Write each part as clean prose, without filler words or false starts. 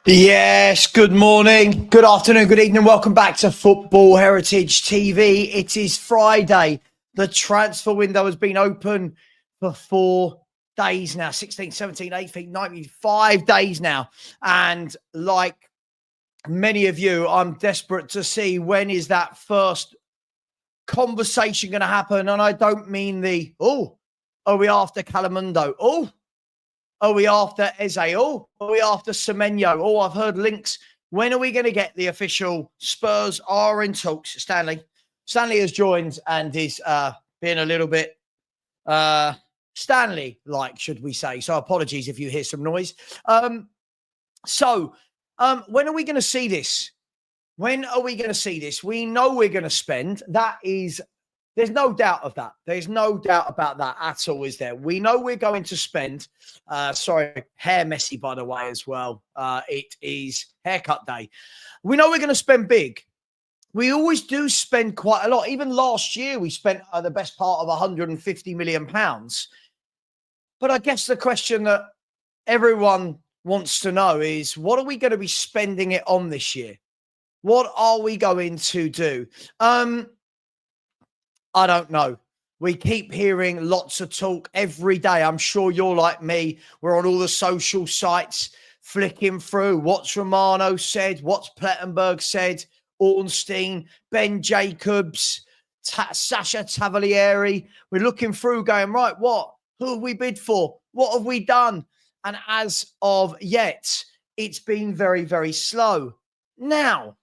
Yes, good morning, good afternoon, good evening. Welcome back to Football Heritage TV. It is Friday. The transfer window has been open for 4 days now. 16, 17, 18, 19, 5 days now. And like many of you, I'm desperate to see when is that first conversation going to happen. And I don't mean are we after Calamundo? Are we after Eze? Are we after Semenyo? I've heard links. When are we going to get the official Spurs are in talks? Stanley has joined and is being a little bit Stanley-like, should we say. So apologies if you hear some noise. When are we going to see this? When are we going to see this? We know we're going to spend. There's no doubt of that. There's no doubt about that at all, is there? We know we're going to spend. Hair messy, by the way, as well. It is haircut day. We know we're going to spend big. We always do spend quite a lot. Even last year, we spent the best part of £150 million. But I guess the question that everyone wants to know is, what are we going to be spending it on this year? What are we going to do? I don't know. We keep hearing lots of talk every day. I'm sure you're like me. We're on all the social sites, flicking through what's Romano said, what's Plettenberg said, Ornstein, Ben Jacobs, Sasha Tavalieri. We're looking through going, right, who have we bid for? What have we done? And as of yet, it's been very, very slow. Now,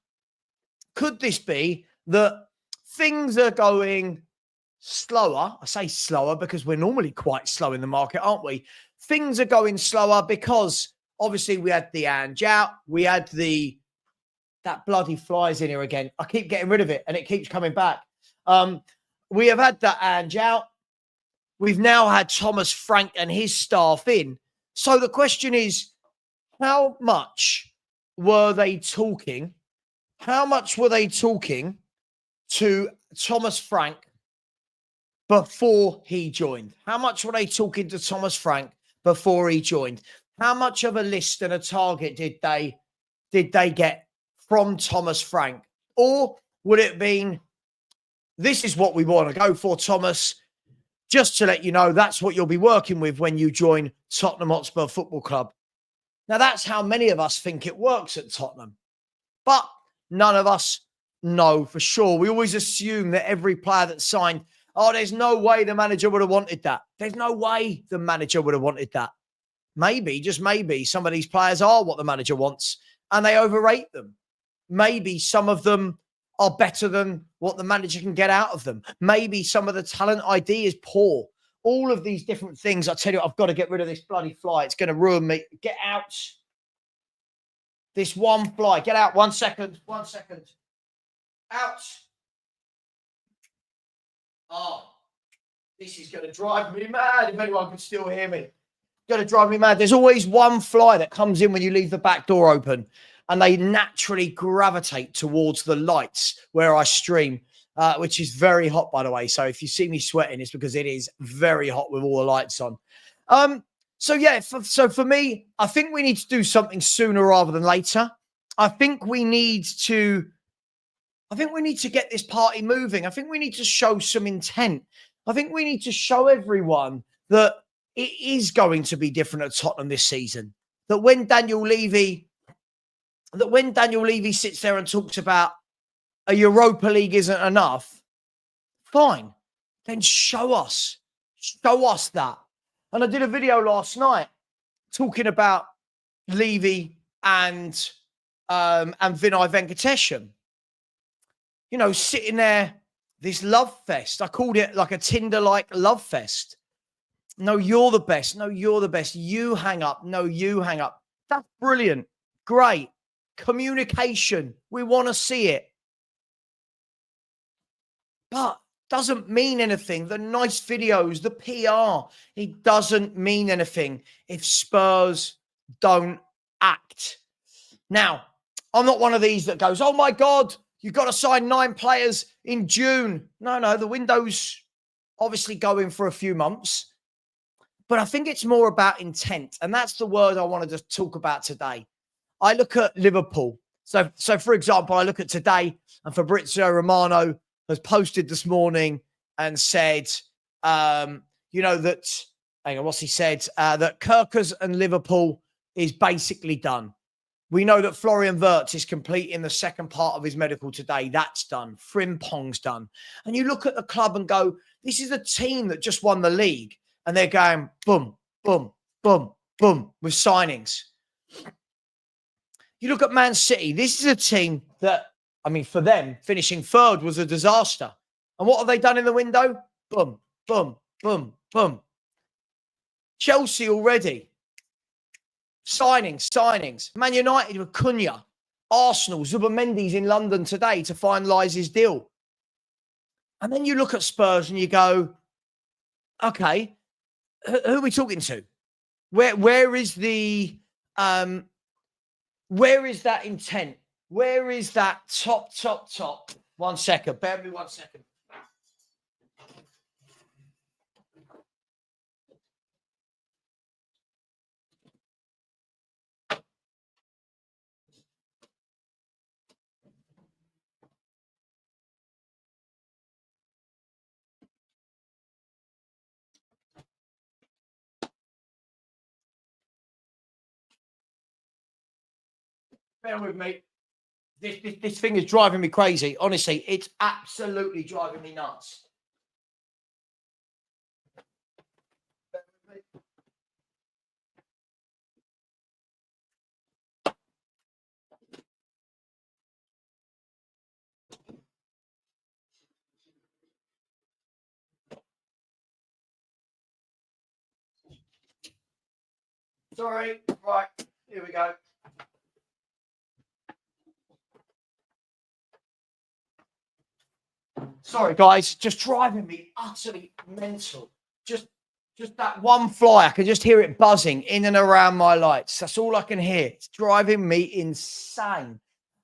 could this be that things are going slower? I say slower because we're normally quite slow in the market, aren't we? Things are going slower because obviously we had the Ange out. We had that bloody flies in here again. I keep getting rid of it and it keeps coming back. We have had that Ange out. We've now had Thomas Frank and his staff in. So the question is, how much were they talking? How much were they talking to Thomas Frank before he joined? How much were they talking to Thomas Frank before he joined? How much of a list and a target did they get from Thomas Frank? Or would it been, this is what we want to go for, Thomas, just to let you know, that's what you'll be working with when you join Tottenham Hotspur Football Club. Now, that's how many of us think it works at Tottenham. But none of us know for sure. We always assume that every player that's signed, there's no way the manager would have wanted that. There's no way the manager would have wanted that. Maybe, just maybe, some of these players are what the manager wants and they overrate them. Maybe some of them are better than what the manager can get out of them. Maybe some of the talent ID is poor. All of these different things. I tell you, I've got to get rid of this bloody fly. It's going to ruin me. Get out. This one fly. Get out. 1 second. 1 second. Out. Oh, this is going to drive me mad if anyone can still hear me. Going to drive me mad. There's always one fly that comes in when you leave the back door open and they naturally gravitate towards the lights where I stream, which is very hot, by the way. So if you see me sweating, it's because it is very hot with all the lights on. So for me, I think we need to do something sooner rather than later. I think we need to get this party moving. I think we need to show some intent. I think we need to show everyone that it is going to be different at Tottenham this season. That when Daniel Levy sits there and talks about a Europa League isn't enough, fine. Then show us that. And I did a video last night talking about Levy and Vinay Venkatesham. You know, sitting there, this love fest. I called it like a Tinder-like love fest. No, you're the best. No, you're the best. You hang up. No, you hang up. That's brilliant. Great. Communication. We want to see it. But doesn't mean anything. The nice videos, the PR, it doesn't mean anything if Spurs don't act. Now, I'm not one of these that goes, oh my God, you've got to sign 9 players in June. No, the window's obviously going for a few months. But I think it's more about intent. And that's the word I wanted to talk about today. I look at Liverpool. So for example, I look at today, and Fabrizio Romano has posted this morning and said, that, hang on, what's he said? That Kirkers and Liverpool is basically done. We know that Florian Wirtz is completing the second part of his medical today. That's done. Frimpong's done. And you look at the club and go, this is a team that just won the league. And they're going boom, boom, boom, boom with signings. You look at Man City. This is a team that, I mean, for them, finishing third was a disaster. And what have they done in the window? Boom, boom, boom, boom. Chelsea already. Signings. Man United with Cunha. Arsenal, Zubimendi's in London today to finalise his deal. And then you look at Spurs and you go, okay, who are we talking to? Where is the where is that intent? Where is that top? 1 second. Bear me 1 second. Bear with me. This thing is driving me crazy. Honestly, it's absolutely driving me nuts. Sorry. Right. Here we go. Sorry, guys. Just driving me utterly mental. Just that one fly. I can just hear it buzzing in and around my lights. That's all I can hear. It's driving me insane.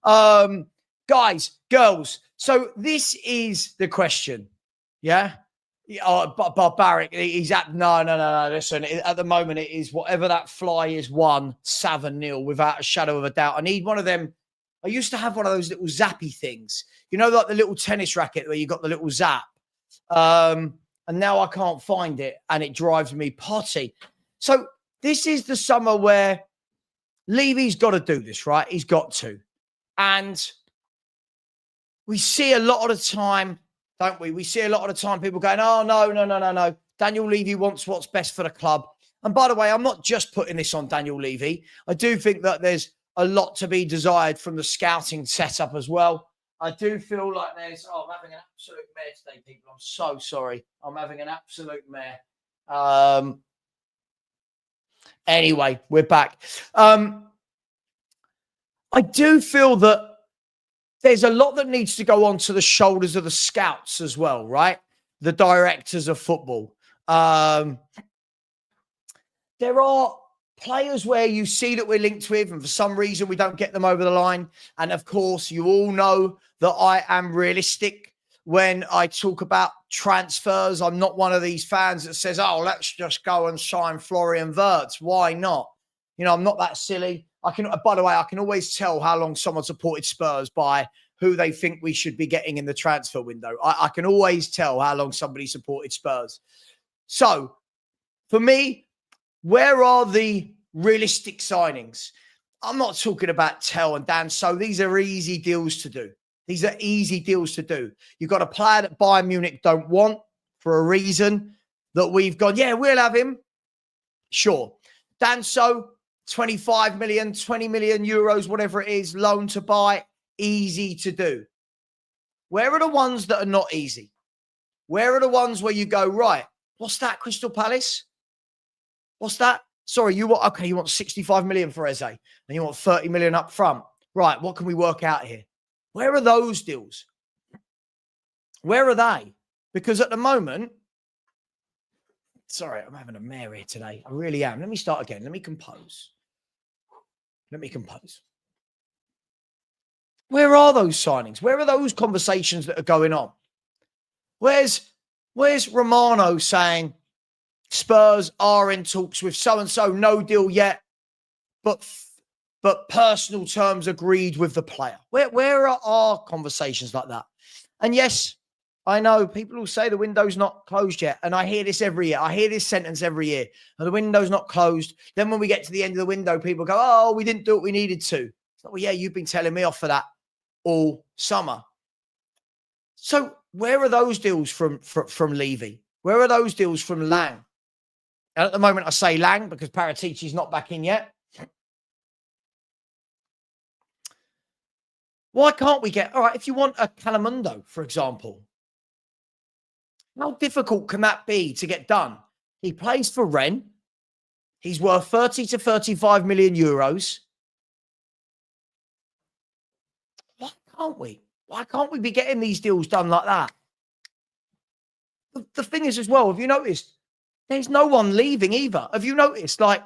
Guys, girls. So this is the question. Yeah. Oh, barbaric. He's at no. Listen, at the moment it is whatever that fly is 1-7-0 without a shadow of a doubt. I need one of them. I used to have one of those little zappy things, like the little tennis racket where you got the little zap. And now I can't find it, and it drives me potty. So this is the summer where Levy's got to do this, right? He's got to, and we see a lot of the time. Don't we? We see a lot of the time people going, oh, no. Daniel Levy wants what's best for the club. And by the way, I'm not just putting this on Daniel Levy. I do think that there's a lot to be desired from the scouting setup as well. I do feel like I'm having an absolute mare today, people. I'm so sorry. I'm having an absolute mare. Anyway, we're back. I do feel that there's a lot that needs to go onto the shoulders of the scouts as well, right? The directors of football. There are players where you see that we're linked with, and for some reason we don't get them over the line. And of course, you all know that I am realistic when I talk about transfers. I'm not one of these fans that says, oh, let's just go and sign Florian Wirtz. Why not? I'm not that silly. By the way, I can always tell how long someone supported Spurs by who they think we should be getting in the transfer window. I can always tell how long somebody supported Spurs. So for me, where are the realistic signings? I'm not talking about Tell and Dan. So these are easy deals to do. You've got a player that Bayern Munich don't want for a reason that we've gone, yeah, we'll have him. Sure. Danso, 25 million, 20 million euros, whatever it is, loan to buy, easy to do. Where are the ones that are not easy? Where are the ones where you go, right, what's that, Crystal Palace? What's that? Sorry, you want 65 million for Eze and you want 30 million up front. Right, what can we work out here? Where are those deals? Where are they? Because at the moment, sorry, I'm having a mare here today. I really am. Let me start again. Let me compose. Where are those signings? Where are those conversations that are going on? Where's Romano saying Spurs are in talks with so-and-so, no deal yet, but but personal terms agreed with the player. Where are our conversations like that? And yes, I know people will say the window's not closed yet. And I hear this every year. I hear this sentence every year. And the window's not closed. Then when we get to the end of the window, people go, oh, we didn't do what we needed to. It's like, well, yeah, you've been telling me off for that all summer. So where are those deals from Levy? Where are those deals from Lang? And at the moment, I say Lang because Paratici's not back in yet. Why can't we get, all right, if you want a Calamundo, for example, how difficult can that be to get done? He plays for Rennes. He's worth 30 to 35 million euros. Why can't we? Why can't we be getting these deals done like that? The thing is as well, have you noticed? There's no one leaving either. Have you noticed? Like,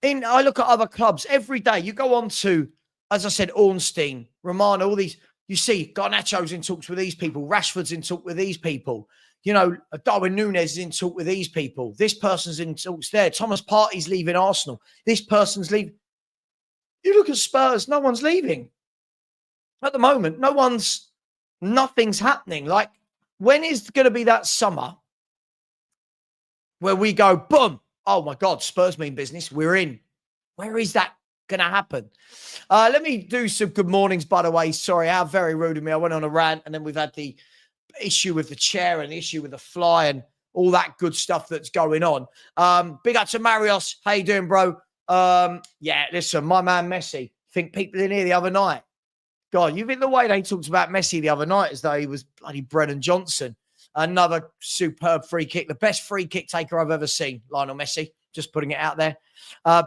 I look at other clubs every day. You go on to, as I said, Ornstein, Romano, all these. You see, Garnacho's in talks with these people. Rashford's in talk with these people. You know, Darwin Núñez is in talk with these people. This person's in talks there. Thomas Partey's leaving Arsenal. This person's leaving. You look at Spurs, no one's leaving. At the moment, nothing's happening. Like, when is going to be that summer where we go, boom, oh my God, Spurs mean business, we're in. Where is that going to happen? Let me do some good mornings, by the way. Sorry, how very rude of me. I went on a rant and then we've had the issue with the chair and the issue with the fly and all that good stuff that's going on. Big up to Marios. How you doing, bro? Yeah, listen, my man Messi. Think people in here the other night. God, you think the way they talked about Messi the other night as though he was bloody Brennan Johnson. Another superb free kick. The best free kick taker I've ever seen, Lionel Messi. Just putting it out there.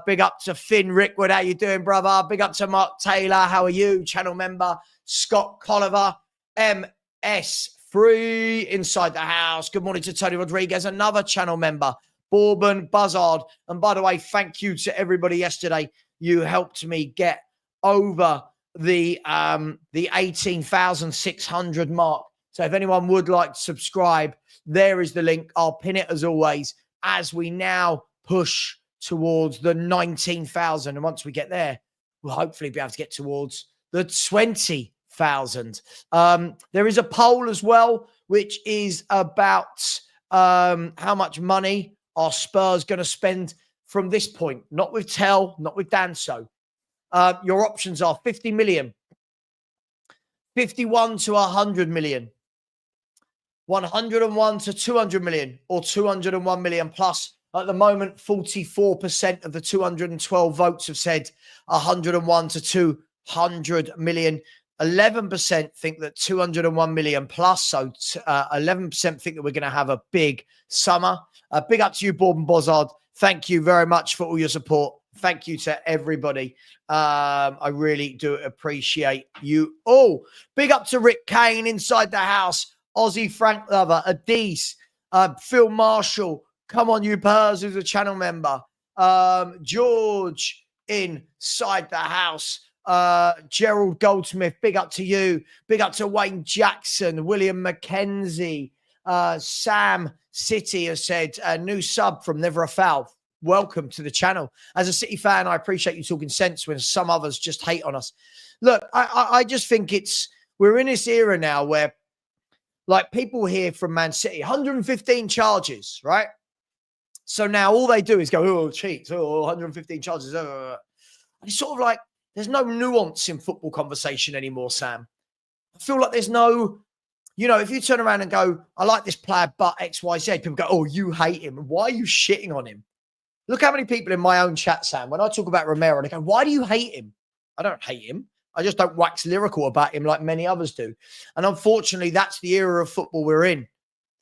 Big up to Finn Rickwood. How you doing, brother? Big up to Mark Taylor. How are you? Channel member. Scott Colliver. MS3 inside the house. Good morning to Tony Rodriguez. Another channel member. Bourbon Buzzard. And by the way, thank you to everybody yesterday. You helped me get over the 18,600 mark. So if anyone would like to subscribe, there is the link. I'll pin it as always as we now push towards the 19,000. And once we get there, we'll hopefully be able to get towards the 20,000. There is a poll as well, which is about how much money are Spurs going to spend from this point. Not with Tell, not with Danso. Your options are 50 million, 51 to 100 million, 101 to 200 million, or 201 million plus. At the moment, 44% of the 212 votes have said 101 to 200 million. 11% think that 201 million plus. So 11% think that we're going to have a big summer. Big up to you, Bourbon Bozard. Thank you very much for all your support. Thank you to everybody. I really do appreciate you all. Big up to Rick Kane inside the house. Aussie Frank Lover, Adise, Phil Marshall. Come on, you Pers, who's a channel member. George inside the house. Gerald Goldsmith, big up to you. Big up to Wayne Jackson, William McKenzie. Sam City has said, new sub from Never a Foul. Welcome to the channel. As a City fan, I appreciate you talking sense when some others just hate on us. Look, I just think we're in this era now where, like, people hear from Man City, 115 charges, right? So now all they do is go, oh, cheats, oh, 115 charges. And it's sort of like there's no nuance in football conversation anymore, Sam. I feel like there's no, if you turn around and go, I like this player, but X, Y, Z, people go, oh, you hate him. Why are you shitting on him? Look how many people in my own chat, Sam, when I talk about Romero, they go, why do you hate him? I don't hate him. I just don't wax lyrical about him like many others do. And unfortunately, that's the era of football we're in.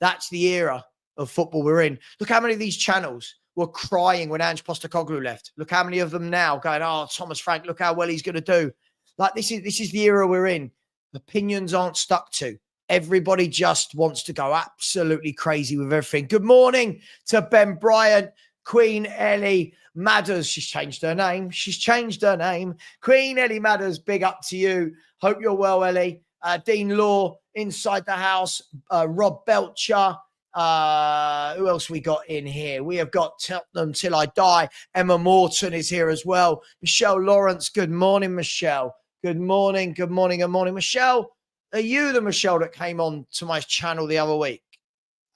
That's the era of football we're in. Look how many of these channels were crying when Angepostecoglou left. Look how many of them now going, oh, Thomas Frank, look how well he's going to do. Like, this is the era we're in. Opinions aren't stuck to. Everybody just wants to go absolutely crazy with everything. Good morning to Ben Bryant. Queen Ellie Madders. She's changed her name. Queen Ellie Madders, big up to you. Hope you're well, Ellie. Dean Law inside the house. Rob Belcher. Who else we got in here? We have got Tottenham Till I Die. Emma Morton is here as well. Michelle Lawrence. Good morning, Michelle. Good morning. Good morning. Good morning, Michelle. Are you the Michelle that came on to my channel the other week?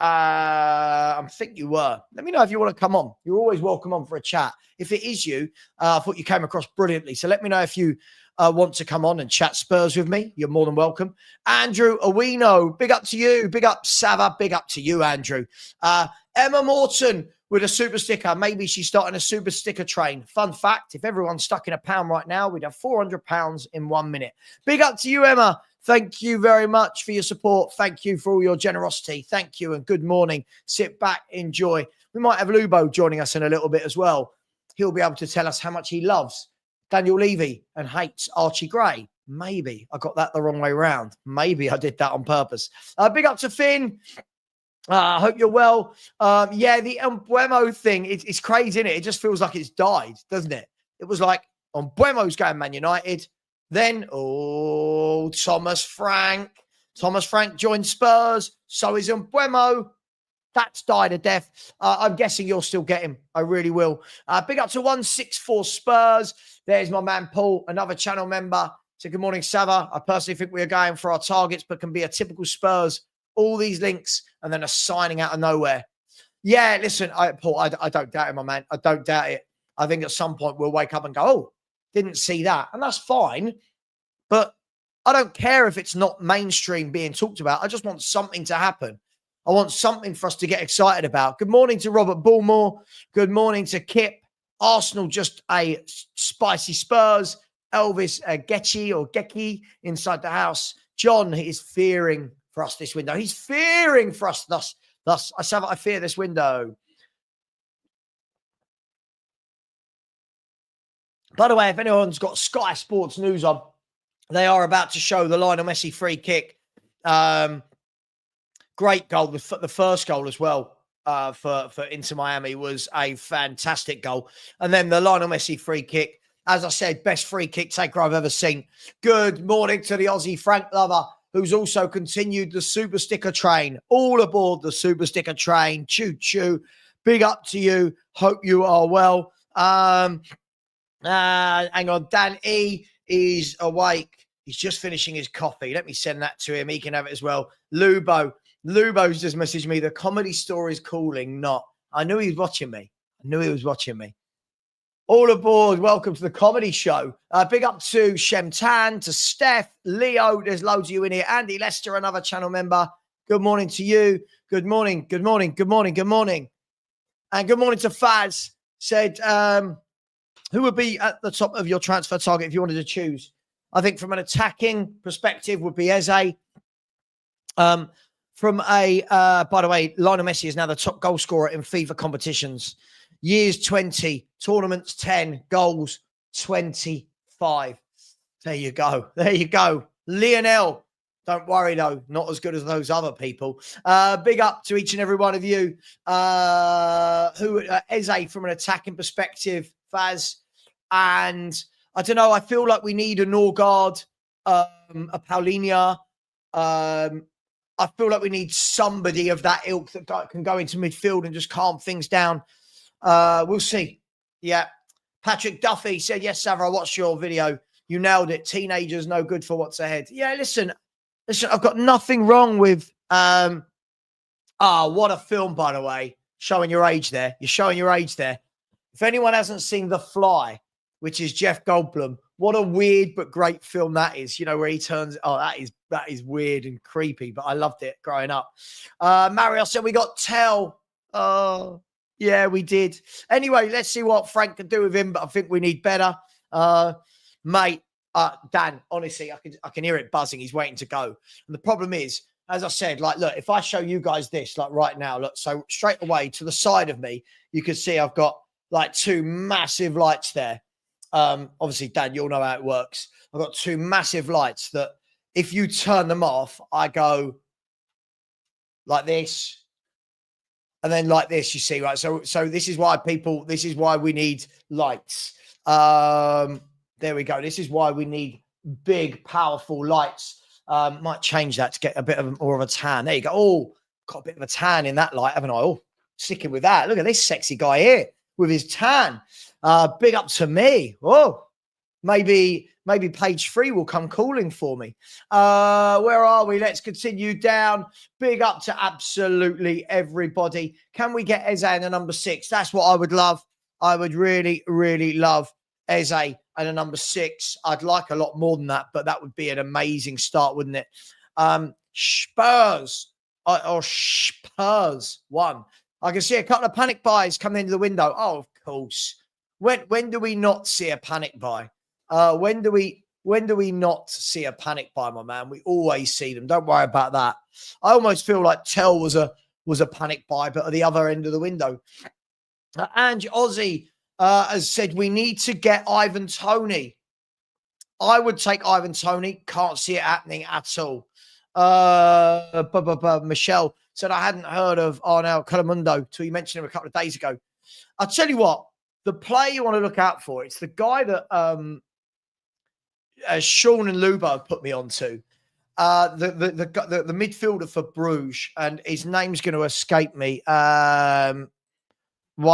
I think you were. Let me know if you want to come on. You're always welcome on for a chat. If it is you, I thought you came across brilliantly. So let me know if you want to come on and chat Spurs with me. You're more than welcome. Andrew Owino, big up to you. Big up Savva. Big up to you, Andrew. Emma Morton with a super sticker. Maybe she's starting a super sticker train. Fun fact, if everyone's stuck in £1 right now, we'd have £400 in 1 minute. Big up to you, Emma. Thank you very much for your support. Thank you for all your generosity. Thank you and good morning. Sit back, enjoy. We might have Lubo joining us in a little bit as well. He'll be able to tell us how much he loves Daniel Levy and hates Archie Gray. Maybe I got that the wrong way around. Maybe I did that on purpose. Big up to Finn. I hope you're well. Yeah, the Embuemo thing, it's crazy, isn't it? It just feels like it's died, doesn't it? It was like Embuemo's going Man United. Then, Thomas Frank. Thomas Frank joined Spurs. So is Embuemo. That's died a death. I'm guessing you'll still get him. I really will. Big up to 164 Spurs. There's my man Paul, another channel member. So good morning, Savva. I personally think we are going for our targets, but can be a typical Spurs. All these links and then a signing out of nowhere. Yeah, listen, Paul, I don't doubt it, my man. I don't doubt it. I think at some point we'll wake up and go, oh, didn't see that. And that's fine. But I don't care if it's not mainstream being talked about. I just want something to happen. I want something for us to get excited about. Good morning to Robert Bullmore. Good morning to Kip. Arsenal just a spicy Spurs. Elvis Gecki inside the house. John is fearing for us this window. He's fearing for us thus. I fear this window. By the way, if anyone's got Sky Sports News on, they are about to show the Lionel Messi free kick. Great goal. The first goal as well for Inter Miami was a fantastic goal. And then the Lionel Messi free kick, as I said, best free kick taker I've ever seen. Good morning to the Aussie Frank Lover, who's also continued the super sticker train. All aboard the super sticker train. Choo choo. Big up to you. Hope you are well. Hang on. Dan E is awake. He's just finishing his coffee. Let me send that to him. He can have it as well. Lubo's just messaged me. The comedy store is calling. Not. I knew he was watching me. All aboard. Welcome to the comedy show. Big up to Shemtan, to Steph, Leo. There's loads of you in here. Andy Lester, another channel member. Good morning to you. Good morning. And good morning to Faz. Said, who would be at the top of your transfer target if you wanted to choose? I think from an attacking perspective would be Eze. By the way, Lionel Messi is now the top goal scorer in FIFA competitions. Years 20, tournaments 10, goals 25. There you go. Lionel. Don't worry, though. Not as good as those other people. Big up to each and every one of you. Eze from an attacking perspective, Faz. And I don't know, I feel like we need a Norgard, a Paulinho. I feel like we need somebody of that ilk that can go into midfield and just calm things down. We'll see. Yeah. Patrick Duffy said, yes, Savva, I watched your video. You nailed it. Teenagers no good for what's ahead. Yeah, listen, I've got nothing wrong with what a film, by the way. Showing your age there. You're showing your age there. If anyone hasn't seen The Fly, which is Jeff Goldblum, what a weird but great film that is. You know, where he turns, that is weird and creepy, but I loved it growing up. Mario said we got Tell. Oh, yeah, we did. Anyway, let's see what Frank can do with him, but I think we need better. Mate, Dan, honestly, I can hear it buzzing. He's waiting to go. And the problem is, as I said, like, look, if I show you guys this, like right now, look, so straight away to the side of me, you can see I've got like two massive lights there. Obviously, Dan, you'll know how it works. I've got two massive lights that if you turn them off, I go like this and then like this, you see, right? So this is why we need lights. There we go. This is why we need big, powerful lights. Might change that to get a bit more of a tan. There you go. Oh, got a bit of a tan in that light, haven't I? Oh, sticking with that. Look at this sexy guy here with his tan. Big up to me. Oh, maybe page 3 will come calling for me. Where are we? Let's continue down. Big up to absolutely everybody. Can we get Eze in a number 6? That's what I would love. I would really, really love Eze and a number 6. I'd like a lot more than that, but that would be an amazing start, wouldn't it? Spurs or Spurs 1. I can see a couple of panic buys coming into the window. Oh, of course. When do we not see a panic buy? When do we not see a panic buy, my man? We always see them. Don't worry about that. I almost feel like Tell was a panic buy, but at the other end of the window. And Aussie has said we need to get Ivan Toney. I would take Ivan Toney. Can't see it happening at all. Michelle said I hadn't heard of Arnel Calamundo till you mentioned him a couple of days ago. I'll tell you what, the player you want to look out for, it's the guy that Sean and Lubo put me onto. The midfielder for Bruges, and his name's going to escape me. Why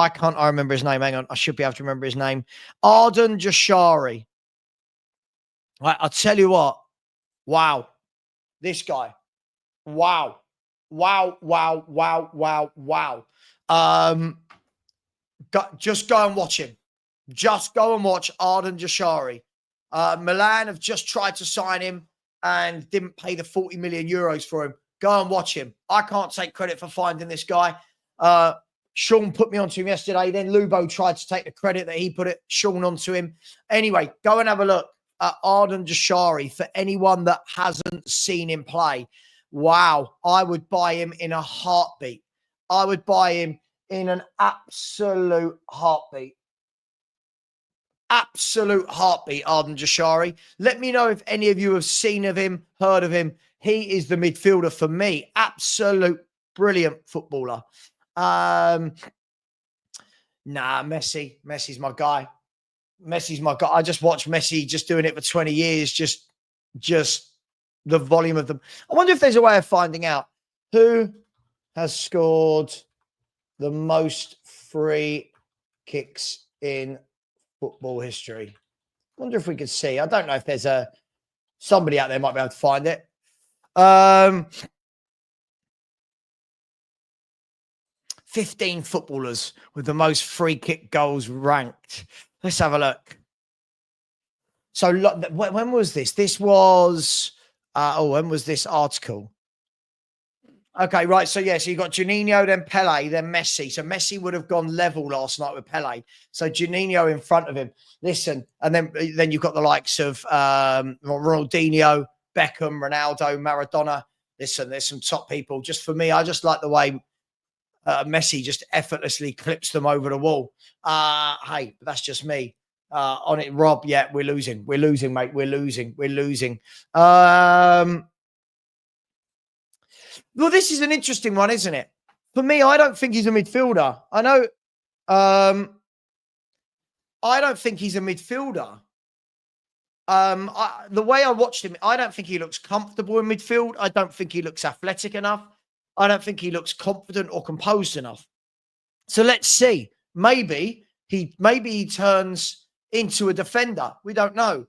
can't I remember his name? Hang on, I should be able to remember his name. Arden Jashari. Right, I'll tell you what. Wow. This guy. Wow. Wow. Just go and watch him. Just go and watch Arden Jashari. Milan have just tried to sign him and didn't pay the 40 million euros for him. Go and watch him. I can't take credit for finding this guy. Sean put me onto him yesterday. Then Lubo tried to take the credit that he put Sean onto him. Anyway, go and have a look at Arden Jashari for anyone that hasn't seen him play. Wow. I would buy him in a heartbeat. I would buy him in an absolute heartbeat. Absolute heartbeat, Arden Jashari. Let me know if any of you have seen of him, heard of him. He is the midfielder for me. Absolute brilliant footballer. Messi's my guy. Messi's my guy. I just watched Messi just doing it for 20 years. Just the volume of them. I wonder if there's a way of finding out who has scored the most free kicks in football history. I wonder if we could see. I don't know if there's somebody out there might be able to find it. 15 footballers with the most free kick goals ranked. Let's have a look. So when was this? This was, when was this article? Okay, right. So, yeah, so you got Juninho, then Pele, then Messi. So Messi would have gone level last night with Pele. So Juninho in front of him. Listen, and then you've got the likes of Ronaldinho, Beckham, Ronaldo, Maradona. Listen, there's some top people. Just for me, I just like the way Messi just effortlessly clips them over the wall. Hey, but that's just me. On it, Rob, yeah, we're losing. We're losing, mate. We're losing. Well, this is an interesting one, isn't it? For me, I don't think he's a midfielder. I know. I don't think he's a midfielder. The way I watched him, I don't think he looks comfortable in midfield. I don't think he looks athletic enough. I don't think he looks confident or composed enough. So let's see. Maybe he turns into a defender. We don't know.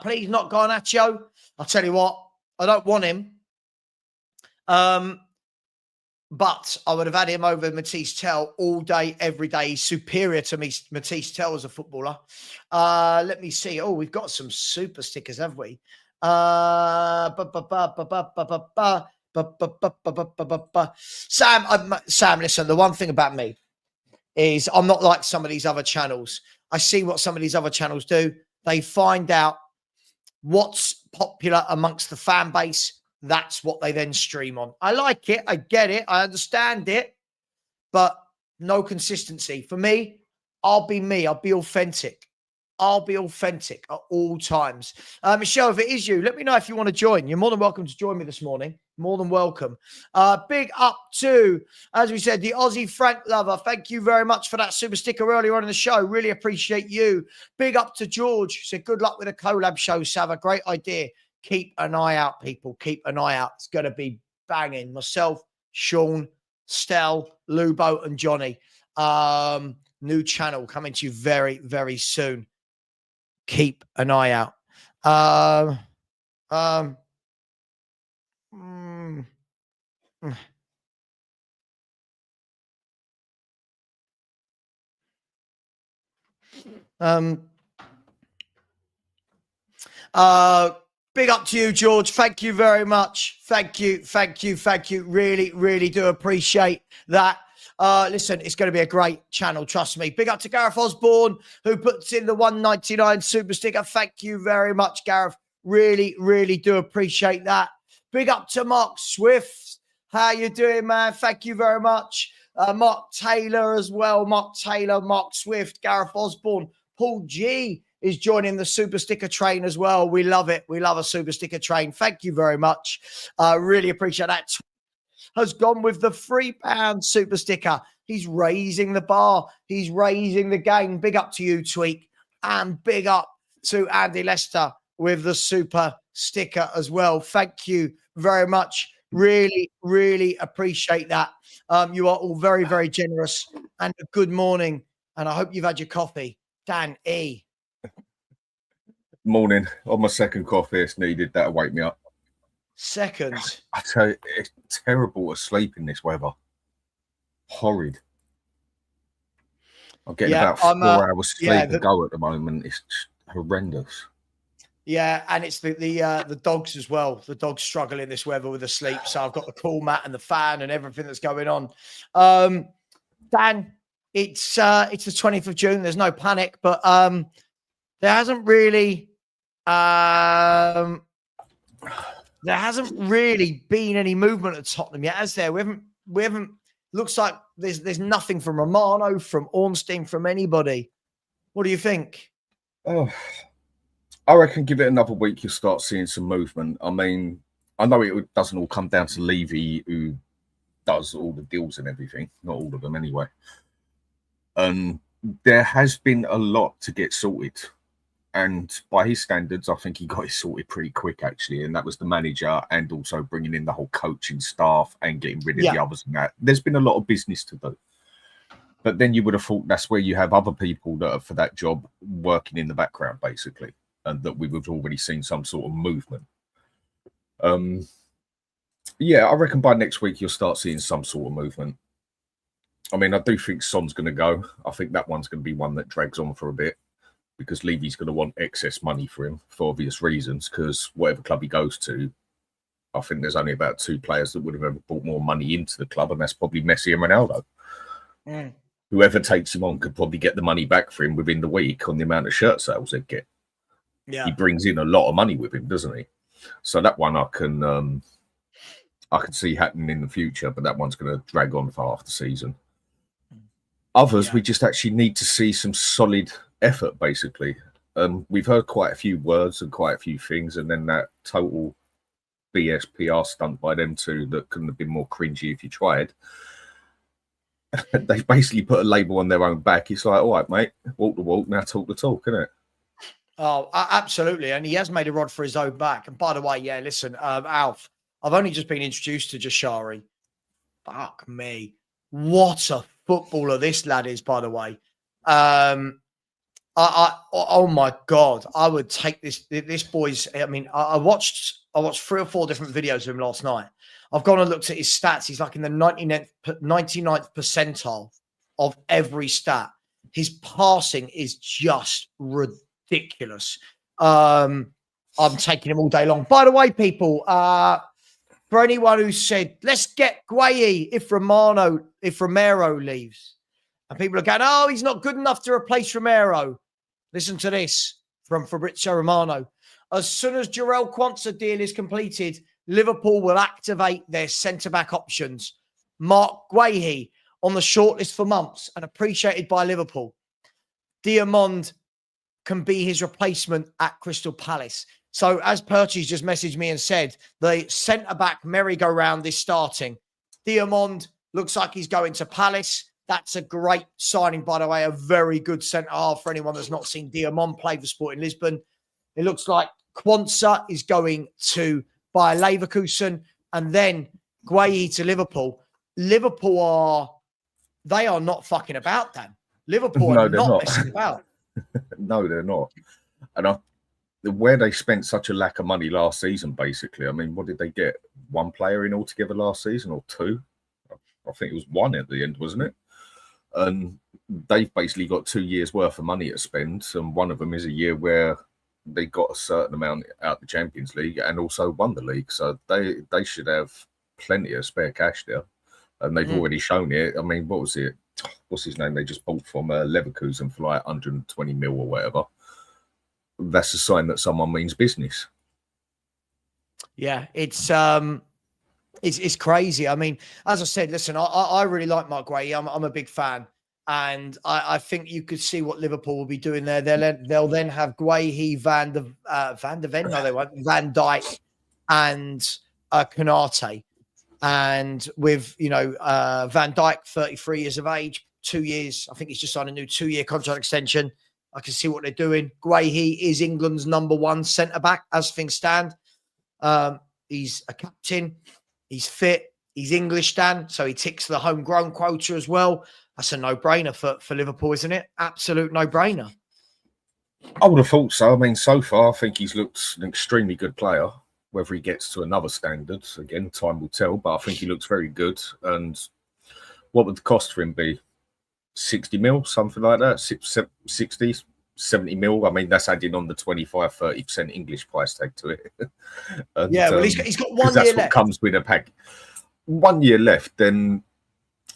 Please not Garnacho. I'll tell you what, I don't want him. But I would have had him over Matisse Tell all day, every day. He's superior to me, Matisse Tell as a footballer. Let me see. Oh, we've got some super stickers, have we? Sam, listen, the one thing about me is I'm not like some of these other channels. I see what some of these other channels do. They find out what's popular amongst the fan base. That's what they then stream on. I like it. I get it. I understand it. But no consistency. For me, I'll be me. I'll be authentic. I'll be authentic at all times. Michelle, if it is you, let me know if you want to join. You're more than welcome to join me this morning. More than welcome. Big up to, as we said, the Aussie Frank Lover. Thank you very much for that super sticker earlier on in the show. Really appreciate you. Big up to George. Said, good luck with the collab show, Savva. Great idea. Keep an eye out, people. Keep an eye out. It's going to be banging. Myself, Sean, Stel, Lubo, and Johnny. New channel coming to you very, very soon. Keep an eye out. Big up to you, George. Thank you very much. Thank you. Really, really do appreciate that. Listen, it's going to be a great channel, trust me. Big up to Gareth Osborne, who puts in the 199 super sticker. Thank you very much, Gareth. Really, really do appreciate that. Big up to Mark Swift. How you doing, man? Thank you very much. Mark Taylor as well. Mark Taylor, Mark Swift, Gareth Osborne. Paul G is joining the super sticker train as well. We love it. We love a super sticker train. Thank you very much. Really appreciate that. Has gone with the £3 super sticker. He's raising the bar. He's raising the game. Big up to you, Tweak. And big up to Andy Lester with the super sticker as well. Thank you very much. Really, really appreciate that. You are all very, very generous. And a good morning. And I hope you've had your coffee. Dan E. Morning. On my second coffee, it's needed. That'll wake me up. Second. I tell you, it's terrible to sleep in this weather. Horrid. I'm getting about 4 hours sleep to go at the moment. It's horrendous. Yeah, and it's the dogs as well. The dogs struggle in this weather with the sleep. So I've got the cool mat and the fan and everything that's going on. Dan, it's the 20th of June. There's no panic, but there hasn't really been any movement at Tottenham yet, has there? We haven't. Looks like there's nothing from Romano, from Ornstein, from anybody. What do you think? Oh, I reckon give it another week, you'll start seeing some movement. I mean, I know it doesn't all come down to Levy, who does all the deals and everything. Not all of them, anyway. There has been a lot to get sorted. And by his standards, I think he got it sorted pretty quick, actually. And that was the manager and also bringing in the whole coaching staff and getting rid of the others and that. There's been a lot of business to do. But then you would have thought that's where you have other people that are for that job working in the background, basically. And that we would have already seen some sort of movement. Yeah, I reckon by next week, you'll start seeing some sort of movement. I mean, I do think Son's going to go. I think that one's going to be one that drags on for a bit. Because Levy's going to want excess money for him for obvious reasons, because whatever club he goes to, I think there's only about 2 players that would have ever brought more money into the club, and that's probably Messi and Ronaldo. Whoever takes him on could probably get the money back for him within the week on the amount of shirt sales they get. Yeah. He brings in a lot of money with him, doesn't he? So that one I can see happening in the future, but that one's going to drag on for half the season. Others, we just actually need to see some solid effort, basically. We've heard quite a few words and quite a few things, and then that total BS PR stunt by them two that couldn't have been more cringy if you tried. They've basically put a label on their own back. It's like, all right, mate, walk the walk, now talk the talk, isn't it? Oh, absolutely. And he has made a rod for his own back. And by the way, yeah, listen, Alf, I've only just been introduced to Jashari. Fuck me. What a footballer this lad is, by the way. Oh my God, I would take this boy's. I mean, I watched 3 or 4 different videos of him last night. I've gone and looked at his stats. He's like in the 99th percentile of every stat. His passing is just ridiculous. I'm taking him all day long. By the way, people, for anyone who said, let's get Gueye if Romero leaves. And people are going, oh, he's not good enough to replace Romero. Listen to this from Fabrizio Romano. As soon as Jarell Quansah deal is completed, Liverpool will activate their centre-back options. Mark Guehi on the shortlist for months and appreciated by Liverpool. Diamond can be his replacement at Crystal Palace. So as Perchie's just messaged me and said, the centre-back merry-go-round is starting. Diamond looks like he's going to Palace. That's a great signing, by the way. A very good centre-half for anyone that's not seen Diamond play for Sporting Lisbon. It looks like Quansah is going to Bayer Leverkusen. And then Guehi to Liverpool. They are not fucking about, Dan. Liverpool No, are they're not not. messing about. No, they're not. And where they spent such a lack of money last season, basically. I mean, what did they get? One player in altogether last season, or two? I think it was one at the end, wasn't it? And they've basically got 2 years worth of money to spend, and one of them is a year where they got a certain amount out the Champions League and also won the league. So they should have plenty of spare cash there, and they've already shown it. I mean, what was it? What's his name? They just bought from Leverkusen for like 120 mil or whatever. That's a sign that someone means business. Yeah, it's crazy. I mean, as I said, listen, I really like Mark Guehi. I'm a big fan, and I think you could see what Liverpool will be doing there. They'll then have Guehi, Van der Ven, no, they won't, Van Dijk, and Konate. And with, Van Dijk, 33 years of age, 2 years, I think he's just signed a new 2-year contract extension. I can see what they're doing. Guehi is England's #1 centre-back as things stand. He's a captain. He's fit. He's English, Dan, so he ticks the homegrown quota as well. That's a no-brainer for Liverpool, isn't it? Absolute no-brainer. I would have thought so. I mean, so far, I think he's looked an extremely good player. Whether he gets to another standard, again, time will tell. But I think he looks very good. And what would the cost for him be? 60 mil, something like that? 60, 70 mil? I mean, that's adding on the 25-30% English price tag to it. And, yeah, well, he's got 1 year that's left. what comes with a pack. 1 year left, then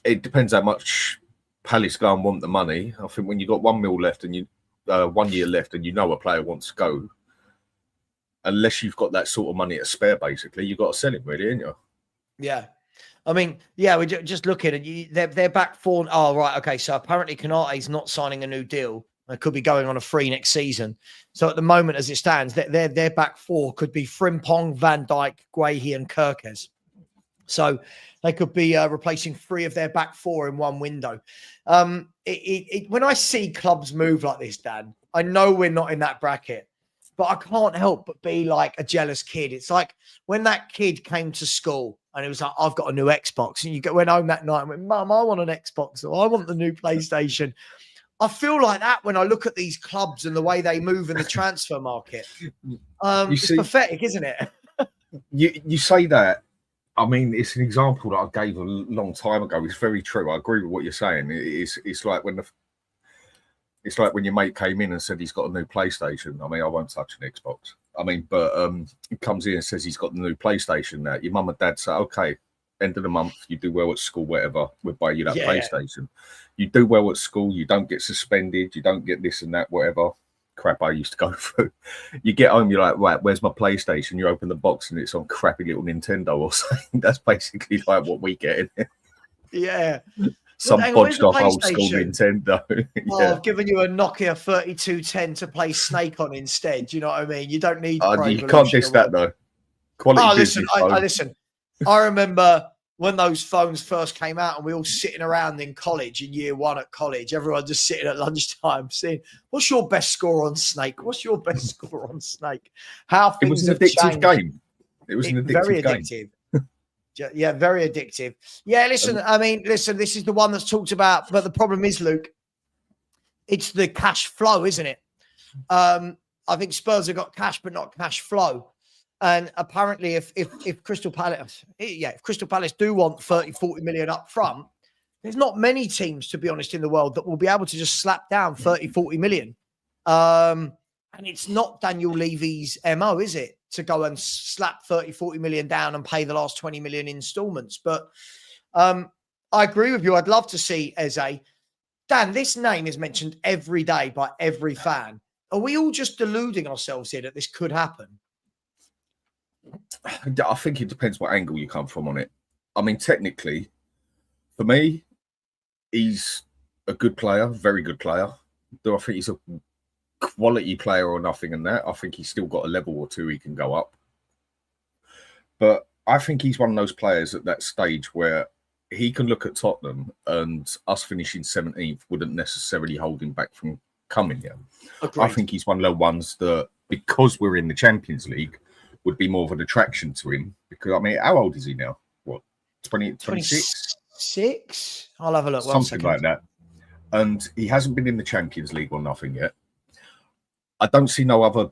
it depends how much Palace go and want the money. I think when you've got 1 mil left and 1 year left and you know a player wants to go, unless you've got that sort of money to spare, basically, you've got to sell him, really, ain't you? Yeah. I mean, yeah, we're just looking at their back four. Oh, right. Okay. So apparently Konate's not signing a new deal. They could be going on a free next season. So at the moment, as it stands, their back four could be Frimpong, Van Dijk, Guehi, and Kirkes. So they could be replacing 3 of their back 4 in one window. When I see clubs move like this, Dan, I know we're not in that bracket, but I can't help but be like a jealous kid. It's like when that kid came to school and it was like, I've got a new Xbox. And you went home that night and went, Mum, I want an Xbox, or I want the new PlayStation. I feel like that when I look at these clubs and the way they move in the transfer market. It's pathetic, isn't it? you say that. I mean, it's an example that I gave a long time ago. It's very true. I agree with what you're saying. It's like when your mate came in and said he's got a new PlayStation. I mean, I won't touch an Xbox. I mean, but he comes in and says he's got the new PlayStation now. Your mum and dad say, okay, end of the month, you do well at school, whatever, we'll buy you that PlayStation. You do well at school, you don't get suspended, you don't get this and that, whatever crap I used to go through. You get home, you're like, right, where's my PlayStation? You open the box and it's on crappy little Nintendo or something. That's basically like what we get in it. Yeah. Some bodged off old school Nintendo. Oh, I've given you a Nokia 3210 to play Snake on instead. Do you know what I mean? You don't need. You can't diss that though. Quality listen. Listen. I remember when those phones first came out, and we all sitting around in college, in year 1 at college. Everyone just sitting at lunchtime, saying, "What's your best score on Snake? What's your best score on Snake?" How things have changed. It was an addictive game. It was an addictive very game. Addictive. Yeah, very addictive. Yeah, listen, this is the one that's talked about, but the problem is, Luke, it's the cash flow, isn't it? I think Spurs have got cash, but not cash flow. And apparently if Crystal Palace, if Crystal Palace do want 30-40 million up front, there's not many teams, to be honest, in the world that will be able to just slap down 30-40 million. And it's not Daniel Levy's MO, is it? To go and slap 30-40 million down and pay the last 20 million installments. But I agree with you. I'd love to see Eze. Dan, this name is mentioned every day by every fan. Are we all just deluding ourselves here that this could happen? I think it depends what angle you come from on it. I mean, technically, for me, he's a good player, very good player. Do I think he's a quality player or nothing in that? I think he's still got a level or two he can go up. But I think he's one of those players at that stage where he can look at Tottenham and us finishing 17th wouldn't necessarily hold him back from coming here. Agreed. I think he's one of the ones that, because we're in the Champions League, would be more of an attraction to him. Because, I mean, how old is he now? What, 2026? 26? I'll have a look. One Something second. like that. And he hasn't been in the Champions League or nothing yet. I don't see no other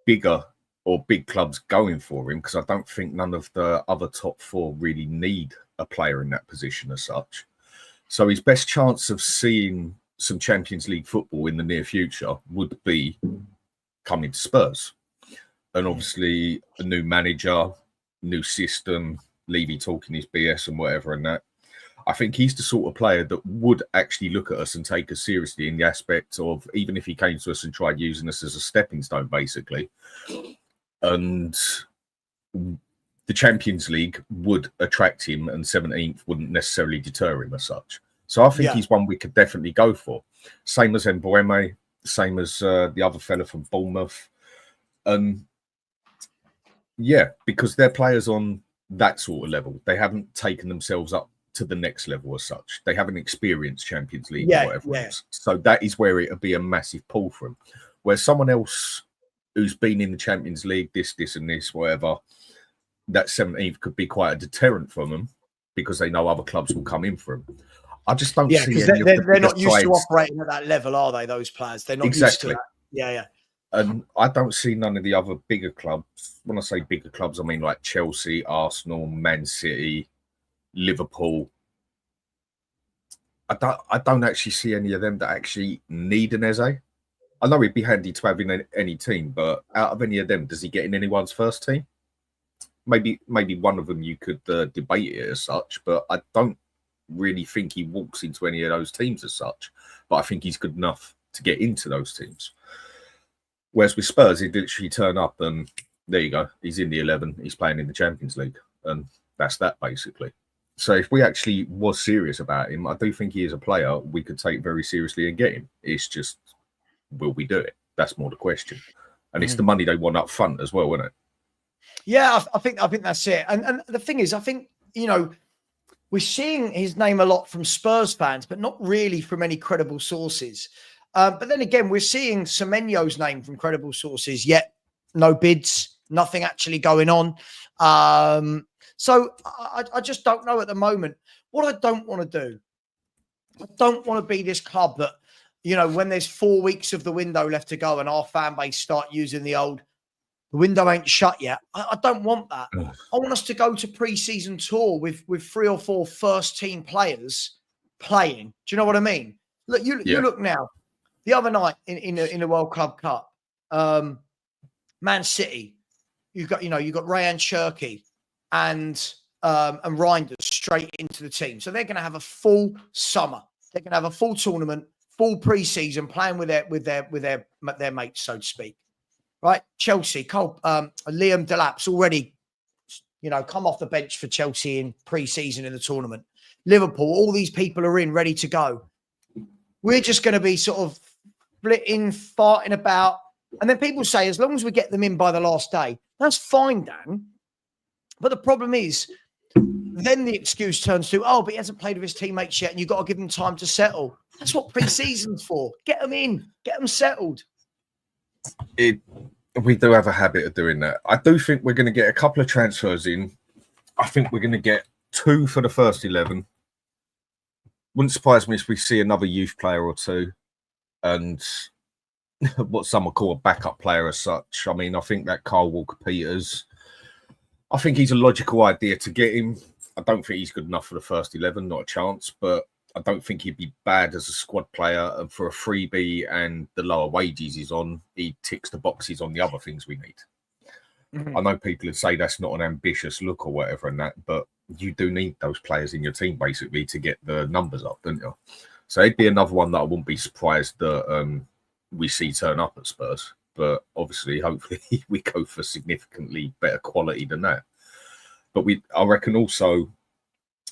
bigger or big clubs going for him because I don't think none of the other top four really need a player in that position as such. So his best chance of seeing some Champions League football in the near future would be coming to Spurs. And obviously a new manager, new system, Levy talking his BS and whatever and that. I think he's the sort of player that would actually look at us and take us seriously in the aspect of, even if he came to us and tried using us as a stepping stone, basically. And the Champions League would attract him and 17th wouldn't necessarily deter him as such. So I think he's one we could definitely go for. Same as Mboeme, same as the other fella from Bournemouth. Yeah, because they're players on that sort of level. They haven't taken themselves up to the next level as such. They haven't experienced Champions League or whatever else. So that is where it would be a massive pull for them. Where someone else who's been in the Champions League, this and this, whatever, that 17th could be quite a deterrent from them because they know other clubs will come in for them. I just don't see any they're not used to operating at that level, are they, those players? They're not used to that. Yeah. And I don't see none of the other bigger clubs. When I say bigger clubs, I mean like Chelsea, Arsenal, Man City, Liverpool. I don't actually see any of them that actually need an Eze. I know he'd be handy to have in any team, but out of any of them, does he get in anyone's first team? Maybe one of them you could debate it as such, but I don't really think he walks into any of those teams as such. But I think he's good enough to get into those teams. Whereas with Spurs, he'd literally turn up and there you go. He's in the 11. He's playing in the Champions League. And that's that basically. So if we actually was serious about him, I do think he is a player we could take very seriously and get him. It's just, will we do it? That's more the question. And it's the money they want up front as well, isn't it? Yeah, I think that's it. And the thing is, I think, we're seeing his name a lot from Spurs fans, but not really from any credible sources. But then again, we're seeing Semenyo's name from credible sources, yet no bids, nothing actually going on. So I just don't know at the moment. What I don't want to do, I don't want to be this club that, when there's 4 weeks of the window left to go and our fan base start using the window ain't shut yet. I don't want that. I want us to go to pre-season tour with 3 or 4 first team players playing. Do you know what I mean? Look, you look now. The other night in the World Club Cup, Man City, you've got Rayan Cherki and Reinders straight into the team. So they're going to have a full summer. They're going to have a full tournament, full pre-season, playing with their mates, so to speak. Right? Chelsea, Liam Delap's already, come off the bench for Chelsea in pre-season in the tournament. Liverpool, all these people are in, ready to go. We're just going to be sort of splitting, farting about. And then people say, as long as we get them in by the last day, that's fine, Dan. But the problem is, then the excuse turns to, but he hasn't played with his teammates yet, and you've got to give them time to settle. That's what pre-season's for. Get them in, get them settled. We do have a habit of doing that. I do think we're going to get a couple of transfers in. I think we're going to get 2 for the first 11. Wouldn't surprise me if we see another youth player or 2 and what some would call a backup player as such. I mean, I think that Kyle Walker-Peters, I think he's a logical idea to get him. I don't think he's good enough for the first 11, not a chance, but I don't think he'd be bad as a squad player. And for a freebie and the lower wages he's on, he ticks the boxes on the other things we need. Mm-hmm. I know people would say that's not an ambitious look or whatever and that, but you do need those players in your team basically to get the numbers up, don't you? So it'd be another one that I wouldn't be surprised that we see turn up at Spurs. But obviously, hopefully, we go for significantly better quality than that. But I reckon also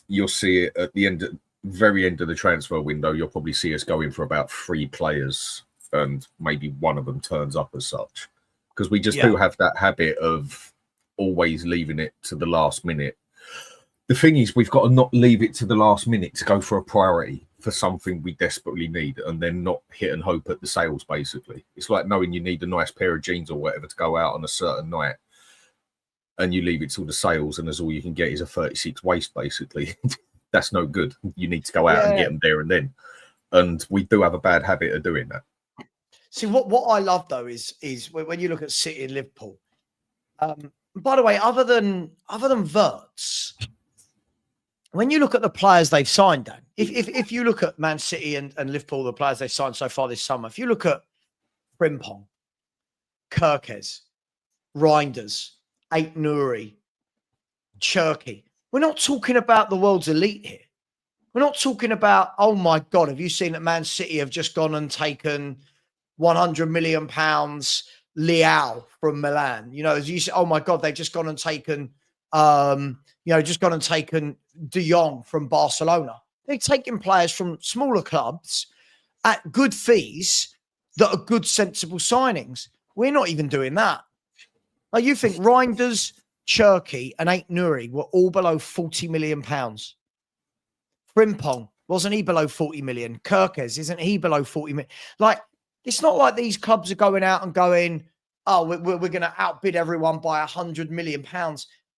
you'll see it at the very end of the transfer window. You'll probably see us going for about 3 players, and maybe one of them turns up as such, because we just do have that habit of always leaving it to the last minute. The thing is, we've got to not leave it to the last minute to go for a priority for something we desperately need, and then not hit and hope at the sales, basically. It's like knowing you need a nice pair of jeans or whatever to go out on a certain night, and you leave it till the sales, and that's all you can get is a 36 waste, basically. That's no good. You need to go out and get them there and then. And we do have a bad habit of doing that. See, what I love though is when you look at City and Liverpool. By the way, other than Wirtz, when you look at the players they've signed, Dan, if you look at Man City and Liverpool, the players they've signed so far this summer, if you look at Frimpong, Kirkes, Reinders, Ait Nouri, Cherky, we're not talking about the world's elite here. We're not talking about, oh my God, have you seen that Man City have just gone and taken £100 million Leao from Milan? You know, as you say, oh my God, they've just gone and taken, De Jong from Barcelona. They're taking players from smaller clubs at good fees that are good, sensible signings. We're not even doing that. Like, you think Reinders, Cherky and Ait Nouri were all below £40 million. Frimpong, wasn't he below 40 million? Kirkes, isn't he below 40 million? Like, it's not like these clubs are going out and going, oh, we're going to outbid everyone by £100 million.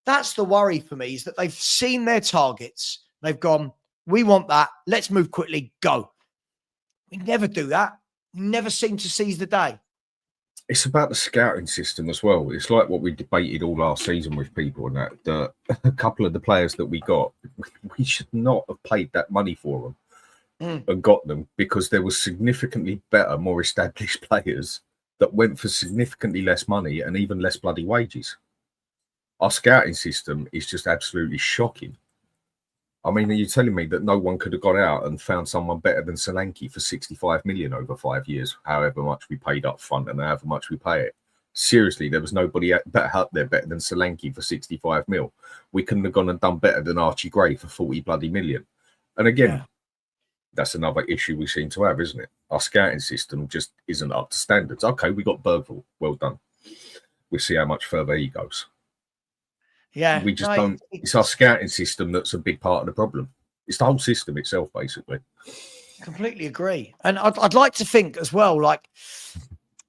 That's the worry for me, is that they've seen their targets. They've gone, we want that. Let's move quickly. Go. We never do that. We never seem to seize the day. It's about the scouting system as well. It's like what we debated all last season with people, and that a couple of the players that we got, we should not have paid that money for them and got them, because there was significantly better, more established players that went for significantly less money and even less bloody wages. Our scouting system is just absolutely shocking. I mean, are you telling me that no one could have gone out and found someone better than Solanke for 65 million over 5 years, however much we paid up front and however much we pay it? Seriously, there was nobody better out there better than Solanke for 65 mil. We couldn't have gone and done better than Archie Gray for 40 bloody million. And again, that's another issue we seem to have, isn't it? Our scouting system just isn't up to standards. Okay, we got Bergvall. Well done. We'll see how much further he goes. Yeah, we just don't. It's our scouting system that's a big part of the problem. It's the whole system itself, basically. Completely agree. And I'd like to think as well, like,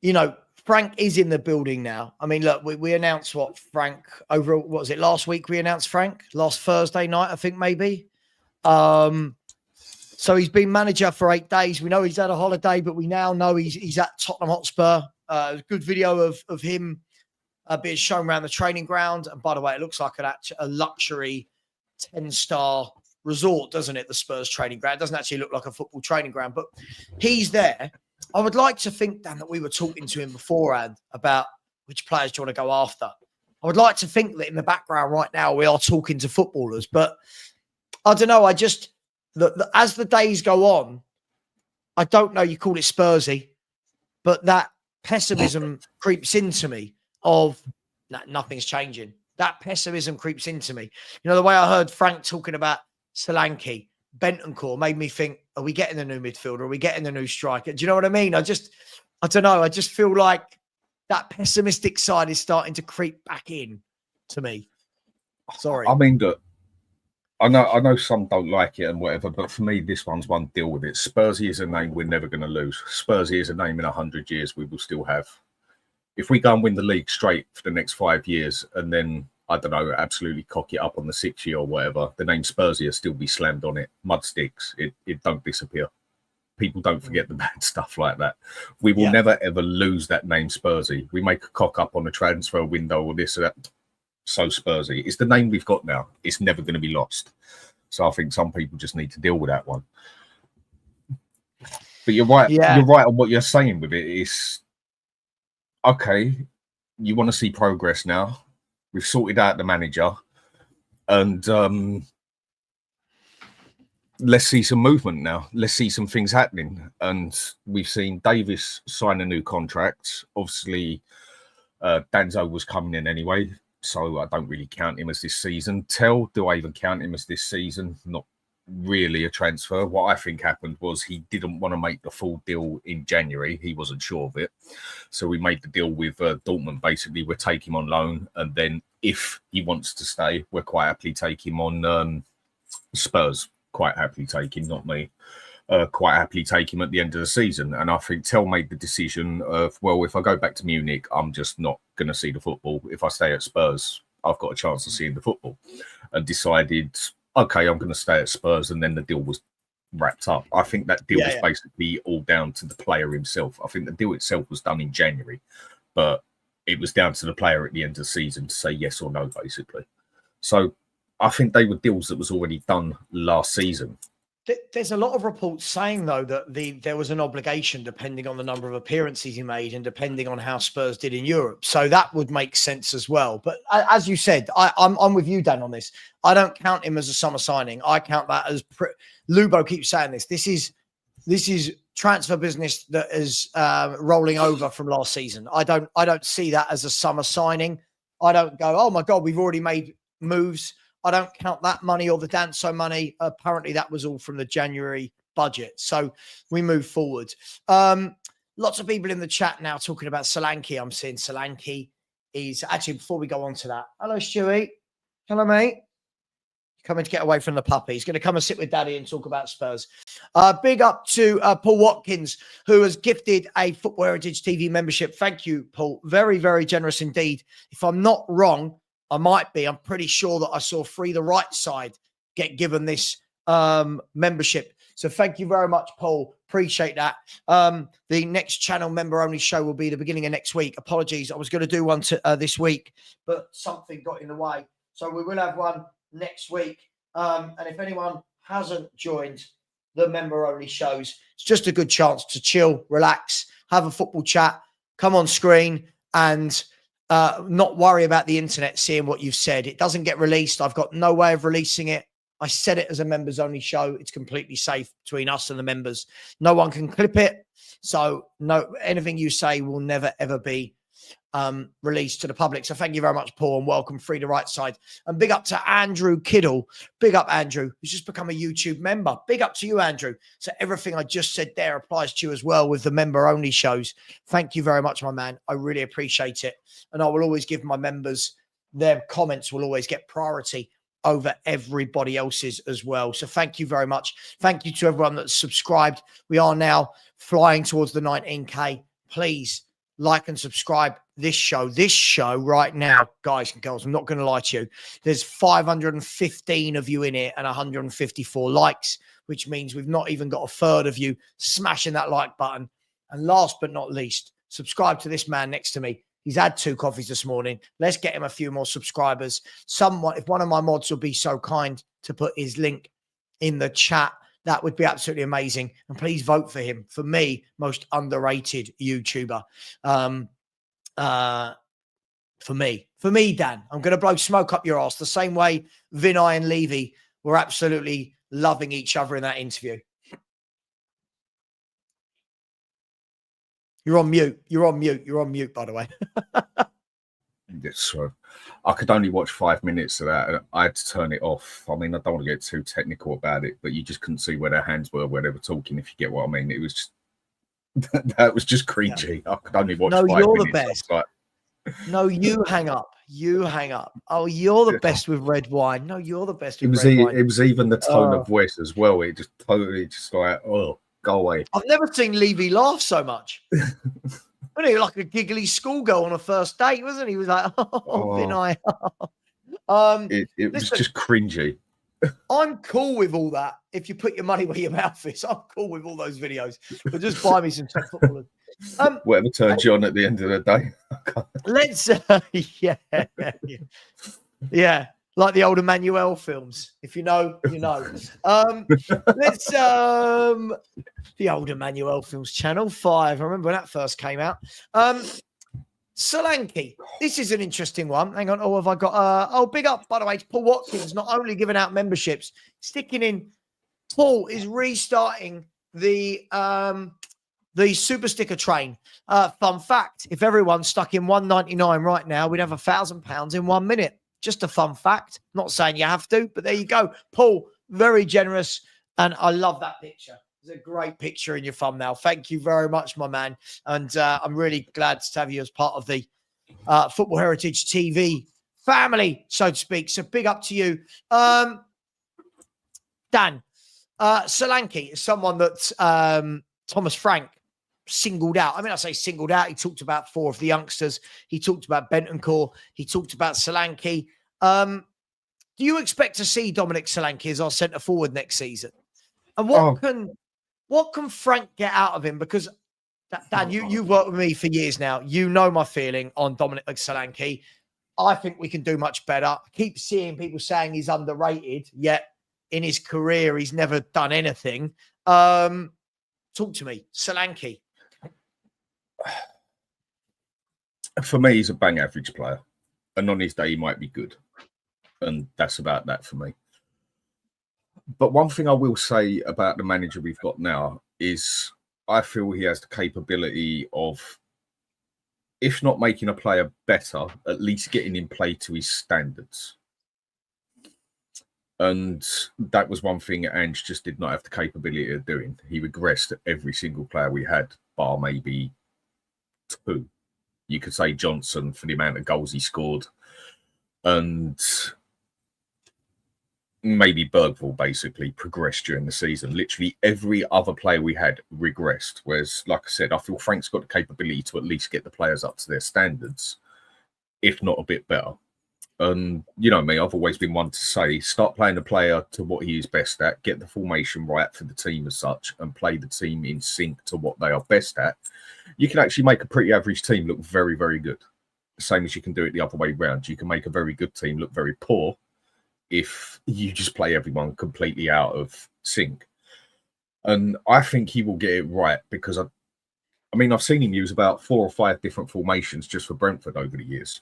you know, Frank is in the building now. I mean, look, we announced Frank over, what was it, last week? We announced Frank last Thursday night, I think, maybe. So he's been manager for 8 days. We know he's had a holiday, but we now know he's at Tottenham Hotspur. A good video of him being shown around the training ground. And by the way, it looks like a luxury 10-star resort, doesn't it? The Spurs training ground. It doesn't actually look like a football training ground, but he's there. I would like to think, Dan, that we were talking to him beforehand about which players do you want to go after. I would like to think that in the background right now, we are talking to footballers, but I don't know. I just, as the days go on, I don't know, you call it Spursy, but that pessimism creeps into me of nothing's changing. That pessimism creeps into me. You know, the way I heard Frank talking about Solanke, Bentancur made me think, are we getting a new midfielder? Are we getting a new striker? Do you know what I mean? I don't know. I just feel like that pessimistic side is starting to creep back in to me. Sorry. I mean, I know some don't like it and whatever, but for me, this one's one, deal with it. Spursy is a name we're never going to lose. Spursy is a name in 100 years we will still have. If we go and win the league straight for the next 5 years and then, I don't know, absolutely cock it up on the 6th year or whatever, the name Spursy will still be slammed on it. Mud sticks. It don't disappear. People don't forget the bad stuff like that. We will never, ever lose that name Spursy. We make a cock up on a transfer window or this or that. So Spursy. It's the name we've got now. It's never going to be lost. So I think some people just need to deal with that one. But you're right. Yeah. You're right on what you're saying with it. It's okay. You want to see progress now. We've sorted out the manager, and let's see some movement now. Let's see some things happening. And we've seen Davis sign a new contract. Obviously, Danzo was coming in anyway, so I don't really count him as this season. Do I even count him as this season? Not really a transfer. What I think happened was he didn't want to make the full deal in January. He wasn't sure of it. So we made the deal with Dortmund. Basically, we'll take him on loan. And then if he wants to stay, we'll quite happily take him on Spurs. Quite happily take him, not me. Quite happily take him at the end of the season. And I think Tell made the decision of, well, if I go back to Munich, I'm just not going to see the football. If I stay at Spurs, I've got a chance of seeing the football, and decided, okay, I'm going to stay at Spurs, and then the deal was wrapped up. I think that deal was basically all down to the player himself. I think the deal itself was done in January, but it was down to the player at the end of the season to say yes or no, basically. So I think they were deals that was already done last season. There's a lot of reports saying, though, that there was an obligation depending on the number of appearances he made and depending on how Spurs did in Europe. So that would make sense as well. But as you said, I'm with you, Dan, on this. I don't count him as a summer signing. I count that as Lubo keeps saying this. This is transfer business that is rolling over from last season. I don't see that as a summer signing. I don't go, oh my God, we've already made moves. I don't count that money or the Danso money. Apparently, that was all from the January budget. So we move forward. Lots of people in the chat now talking about Solanke. I'm seeing Solanke is actually, before we go on to that. Hello, Stewie. Hello, mate. Coming to get away from the puppy. He's going to come and sit with Daddy and talk about Spurs. Big up to Paul Watkins, who has gifted a Football Heritage TV membership. Thank you, Paul. Very, very generous indeed. If I'm not wrong, I might be. I'm pretty sure that I saw Free the Right Side get given this membership. So thank you very much, Paul. Appreciate that. The next channel member-only show will be the beginning of next week. Apologies. I was going to do one this week, but something got in the way. So we will have one next week. And if anyone hasn't joined the member-only shows, it's just a good chance to chill, relax, have a football chat, come on screen and not worry about the internet seeing what you've said. It doesn't get released. I've got no way of releasing it. I said it as a members only show. It's completely safe between us and the members. No one can clip it. So no, anything you say will never, ever be released to the public. So thank you very much, Paul, and welcome Free the Right Side. And big up to Andrew Kiddle. Big up, Andrew, who's just become a YouTube member. Big up to you, Andrew. So everything I just said there applies to you as well with the member-only shows. Thank you very much, my man. I really appreciate it. And I will always give my members, their comments will always get priority over everybody else's as well. So thank you very much. Thank you to everyone that's subscribed. We are now flying towards the 19K. Please like and subscribe this show right now, guys and girls. I'm not going to lie to you. There's 515 of you in here and 154 likes, which means we've not even got a third of you smashing that like button. And last but not least, subscribe to this man next to me. He's had 2 coffees this morning. Let's get him a few more subscribers. Someone, if one of my mods will be so kind to put his link in the chat, that would be absolutely amazing. And please vote for him. For me, most underrated YouTuber. For me, Dan, I'm going to blow smoke up your ass the same way Vinay and Levy were absolutely loving each other in that interview. You're on mute. You're on mute, by the way. Yes, so I could only watch 5 minutes of that, and I had to turn it off. I mean, I don't want to get too technical about it, but you just couldn't see where their hands were where they were talking, if you get what I mean. It was just that was just cringy. Yeah. I could only watch 5 minutes. No, you're the best. Like... No, you hang up. You hang up. Oh, you're the best with red wine. No, you're the best with red wine. It was even the tone of voice as well. It just totally just like, oh, go away. I've never seen Levy laugh so much. Wasn't he like a giggly schoolgirl on a first date, wasn't he? He was like, Vinay. It was just cringy. I'm cool with all that. If you put your money where your mouth is, I'm cool with all those videos. But just buy me some top footballers. Whatever turns you on at the end of the day. Let's, yeah, like the old Emmanuel films. If you know, you know. Let's the old Emmanuel films, Channel 5. I remember when that first came out. Solanke, this is an interesting one. Hang on. Oh, have I got big up, by the way, to Paul Watkins, not only giving out memberships, sticking in. Paul is restarting the super sticker train. Fun fact, if everyone stuck in 199 right now, we'd have £1,000 in 1 minute. Just a fun fact. Not saying you have to, but there you go. Paul, very generous. And I love that picture. It's a great picture in your thumbnail. Thank you very much, my man. And I'm really glad to have you as part of the Football Heritage TV family, so to speak. So big up to you. Dan, Solanke is someone that Thomas Frank singled out. I mean, I say singled out. He talked about 4 of the youngsters. He talked about Bentancur. He talked about Solanke. Do you expect to see Dominic Solanke as our centre forward next season? And what can Frank get out of him? Because Dan, you've worked with me for years now. You know my feeling on Dominic Solanke. I think we can do much better. I keep seeing people saying he's underrated, yet in his career, he's never done anything. Talk to me, Solanke. For me, he's a bang average player. And on his day, he might be good. And that's about that for me. But one thing I will say about the manager we've got now is I feel he has the capability of, if not making a player better, at least getting him play to his standards. And that was one thing Ange just did not have the capability of doing. He regressed at every single player we had, bar maybe 2. You could say Johnson for the amount of goals he scored. And maybe Bergvall basically progressed during the season. Literally every other player we had regressed. Whereas, like I said, I feel Frank's got the capability to at least get the players up to their standards, if not a bit better. And you know me, I've always been one to say, start playing the player to what he is best at, get the formation right for the team as such, and play the team in sync to what they are best at. You can actually make a pretty average team look very, very good. The same as you can do it the other way around. You can make a very good team look very poor if you just play everyone completely out of sync. And I think he will get it right because, I mean, I've seen him use about 4 or 5 different formations just for Brentford over the years.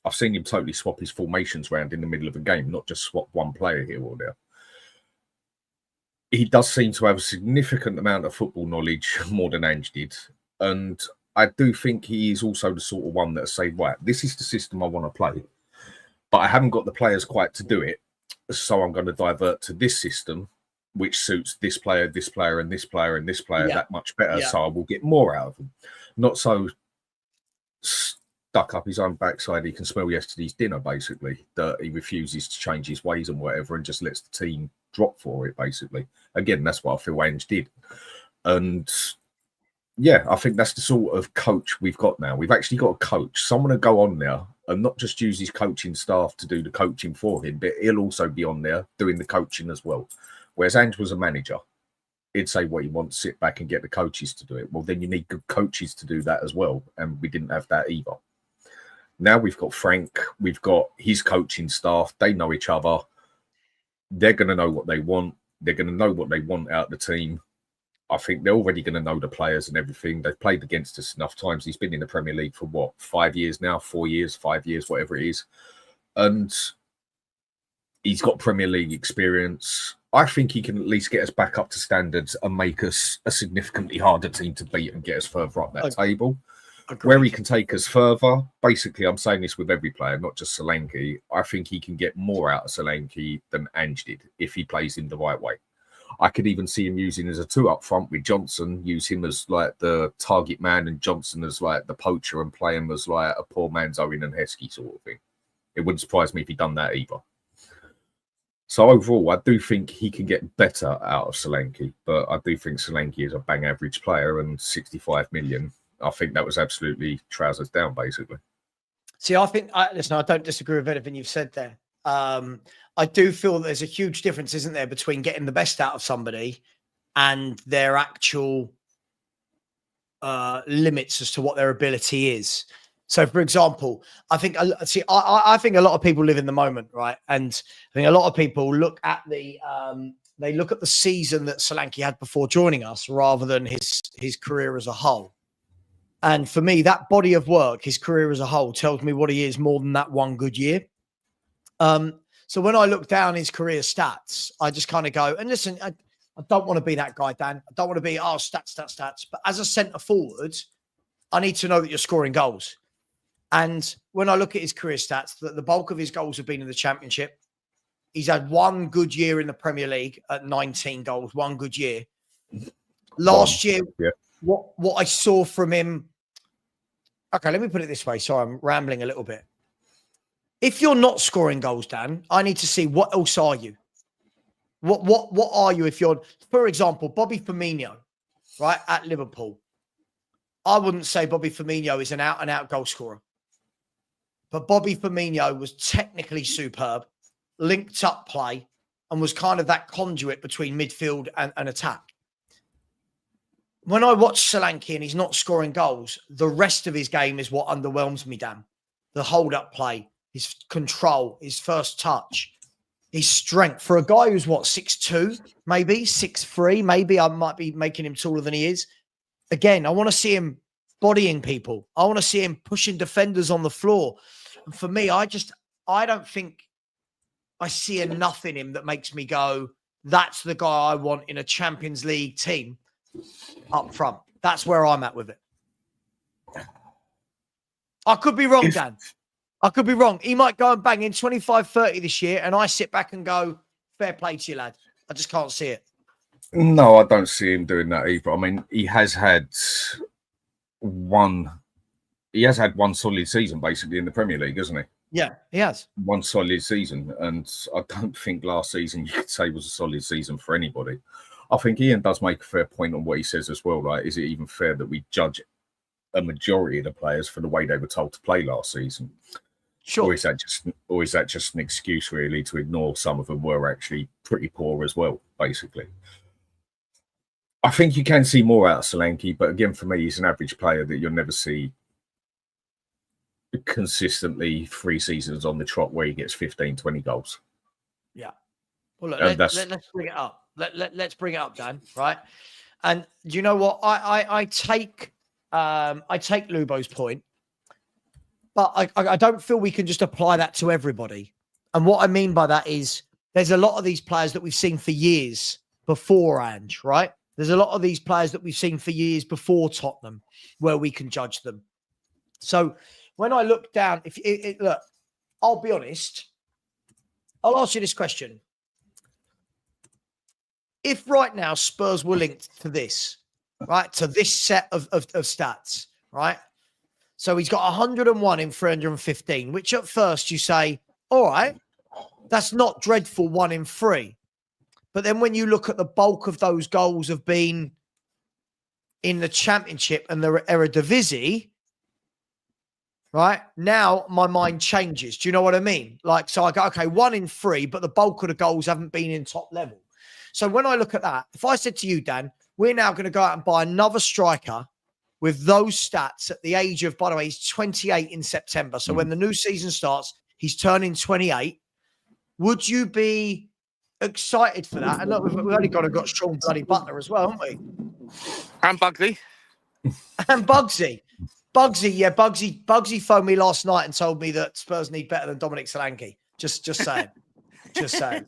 I've seen him totally swap his formations around in the middle of a game, not just swap one player here or there. He does seem to have a significant amount of football knowledge, more than Ange did. And I do think he is also the sort of one that say, right, this is the system I want to play, but I haven't got the players quite to do it. So I'm going to divert to this system, which suits this player, and this player, and this player that much better. So I will get more out of them. Not so stuck up his own backside he can smell yesterday's dinner, basically, that he refuses to change his ways and whatever and just lets the team drop for it, basically. Again, that's what I feel Ange did. And yeah, I think that's the sort of coach we've got now. We've actually got a coach, someone to go on there and not just use his coaching staff to do the coaching for him, but he'll also be on there doing the coaching as well. Whereas Ange was a manager, he'd say what he wants, sit back and get the coaches to do it. Well, then you need good coaches to do that as well. And we didn't have that either. Now we've got Frank, we've got his coaching staff. They know each other. They're going to know what they want. They're going to know what they want out of the team. I think they're already going to know the players and everything. They've played against us enough times. He's been in the Premier League for what, 5 years now, 4 years, 5 years, whatever it is. And he's got Premier League experience. I think he can at least get us back up to standards and make us a significantly harder team to beat and get us further up that table. Agreed. Where he can take us further, basically, I'm saying this with every player, not just Solanke. I think he can get more out of Solanke than Ange did if he plays in the right way. I could even see him using as a 2 up front with Johnson, use him as like the target man and Johnson as like the poacher and play him as like a poor man's Owen and Heskey sort of thing. It wouldn't surprise me if he'd done that either. So overall, I do think he can get better out of Solanke, but I do think Solanke is a bang average player and 65 million. I think that was absolutely trousers down, basically. See, I think, listen, I don't disagree with anything you've said there. I do feel there's a huge difference, isn't there, between getting the best out of somebody and their actual limits as to what their ability is. So, for example, I think I think a lot of people live in the moment, right? And I think a lot of people look at the season that Solanke had before joining us rather than his career as a whole. And for me, that body of work, his career as a whole, tells me what he is more than that one good year. So when I look down his career stats, I just kind of go, and listen, I don't want to be that guy, Dan. I don't want to be, stats. But as a centre forward, I need to know that you're scoring goals. And when I look at his career stats, the bulk of his goals have been in the Championship. He's had one good year in the Premier League at 19 goals, one good year. Last year, what I saw from him, okay, let me put it this way. Sorry, I'm rambling a little bit. If you're not scoring goals, Dan, I need to see what else are you? What are you if you're, for example, Bobby Firmino, right, at Liverpool. I wouldn't say Bobby Firmino is an out-and-out goal scorer. But Bobby Firmino was technically superb, linked up play, and was kind of that conduit between midfield and attack. When I watch Solanke and he's not scoring goals, the rest of his game is what underwhelms me, Dan. The hold-up play, his control, his first touch, his strength. For a guy who's, 6'2", maybe, 6'3", maybe I might be making him taller than he is. Again, I want to see him bodying people. I want to see him pushing defenders on the floor. And for me, I don't think I see enough in him that makes me go, that's the guy I want in a Champions League team up front. That's where I'm at with it. I could be wrong, Dan. I could be wrong. He might go and bang in 25-30 this year, and I sit back and go, fair play to you, lad. I just can't see it. No, I don't see him doing that either. I mean, he has had one solid season basically in the Premier League, hasn't he? Yeah, he has. One solid season, and I don't think last season you could say was a solid season for anybody. I think Ian does make a fair point on what he says as well, right? Is it even fair that we judge a majority of the players for the way they were told to play last season? Sure. Or is that just an excuse really to ignore some of them were actually pretty poor as well, basically? I think you can see more out of Solanke, but again, for me, he's an average player that you'll never see consistently 3 seasons on the trot where he gets 15, 20 goals. Yeah. Well, look, let's bring it up. Let's bring it up, Dan, right? And do you know what? I take Lubo's point, but I don't feel we can just apply that to everybody. And what I mean by that is there's a lot of these players that we've seen for years before Ange, right? There's a lot of these players that we've seen for years before Tottenham where we can judge them. So when I look down, look, I'll be honest. I'll ask you this question. If right now Spurs were linked to this, right, to this set of stats, right? So he's got 101 in 315, which at first you say, all right, that's not dreadful, 1 in 3. But then when you look at the bulk of those goals have been in the Championship and the Eredivisie, right? Now my mind changes. Do you know what I mean? Like, so I go, okay, 1 in 3, but the bulk of the goals haven't been in top level. So when I look at that, if I said to you, Dan, we're now going to go out and buy another striker with those stats at the age of, by the way, he's 28 in September. So when the new season starts, he's turning 28. Would you be excited for that? And look, we've only got Sean bloody Butler as well, haven't we? And Bugsy. And Bugsy. Yeah, Bugsy phoned me last night and told me that Spurs need better than Dominic Solanke. Just saying. Just saying.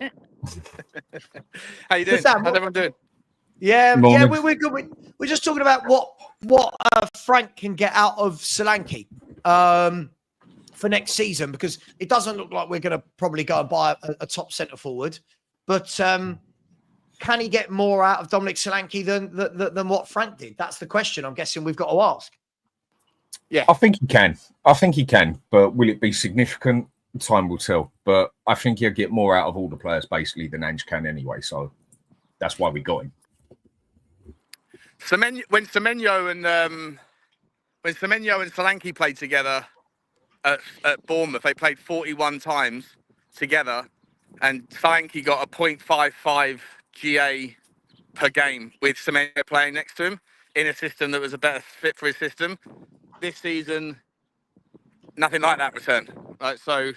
How you doing? How's everyone doing? Yeah, we're good. We're just talking about what Frank can get out of Solanke for next season, because it doesn't look like we're going to probably go and buy a top centre forward. But can he get more out of Dominic Solanke than what Frank did? That's the question I'm guessing we've got to ask. Yeah, I think he can. But will it be significant? Time will tell. But I think he'll get more out of all the players basically than Ange can anyway. So that's why we got him. When Semenyo and Solanke played together at Bournemouth, they played 41 times together, and Solanke got a 0.55 GA per game with Semenyo playing next to him in a system that was a better fit for his system. This season, nothing like that return. Right, so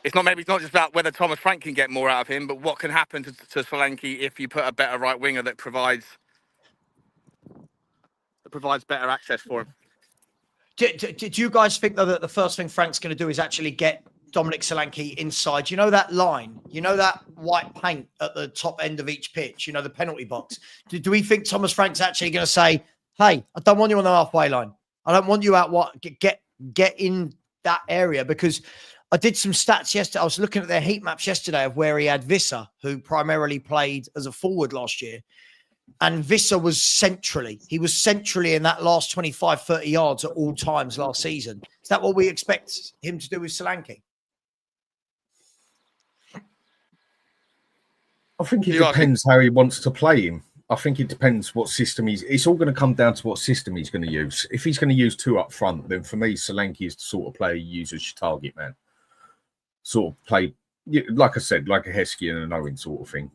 it's not just about whether Thomas Frank can get more out of him, but what can happen to Solanke if you put a better right winger that provides better access for him. Do you guys think, though, that the first thing Frank's going to do is actually get Dominic Solanke inside? You know that line? You know that white paint at the top end of each pitch? You know, the penalty box? Do we think Thomas Frank's actually going to say, hey, I don't want you on the halfway line. I don't want you out. Get in that area? Because I did some stats yesterday. I was looking at their heat maps yesterday of where he had Visser, who primarily played as a forward last year. And Visser was centrally. He was centrally in that last 25, 30 yards at all times last season. Is that what we expect him to do with Solanke? I think it depends how he wants to play him. I think it depends what system it's all going to come down to what system he's going to use. If he's going to use 2 up front, then for me, Solanke is the sort of player you use as your target man. Sort of play, like I said, like a Heskey and an Owen sort of thing.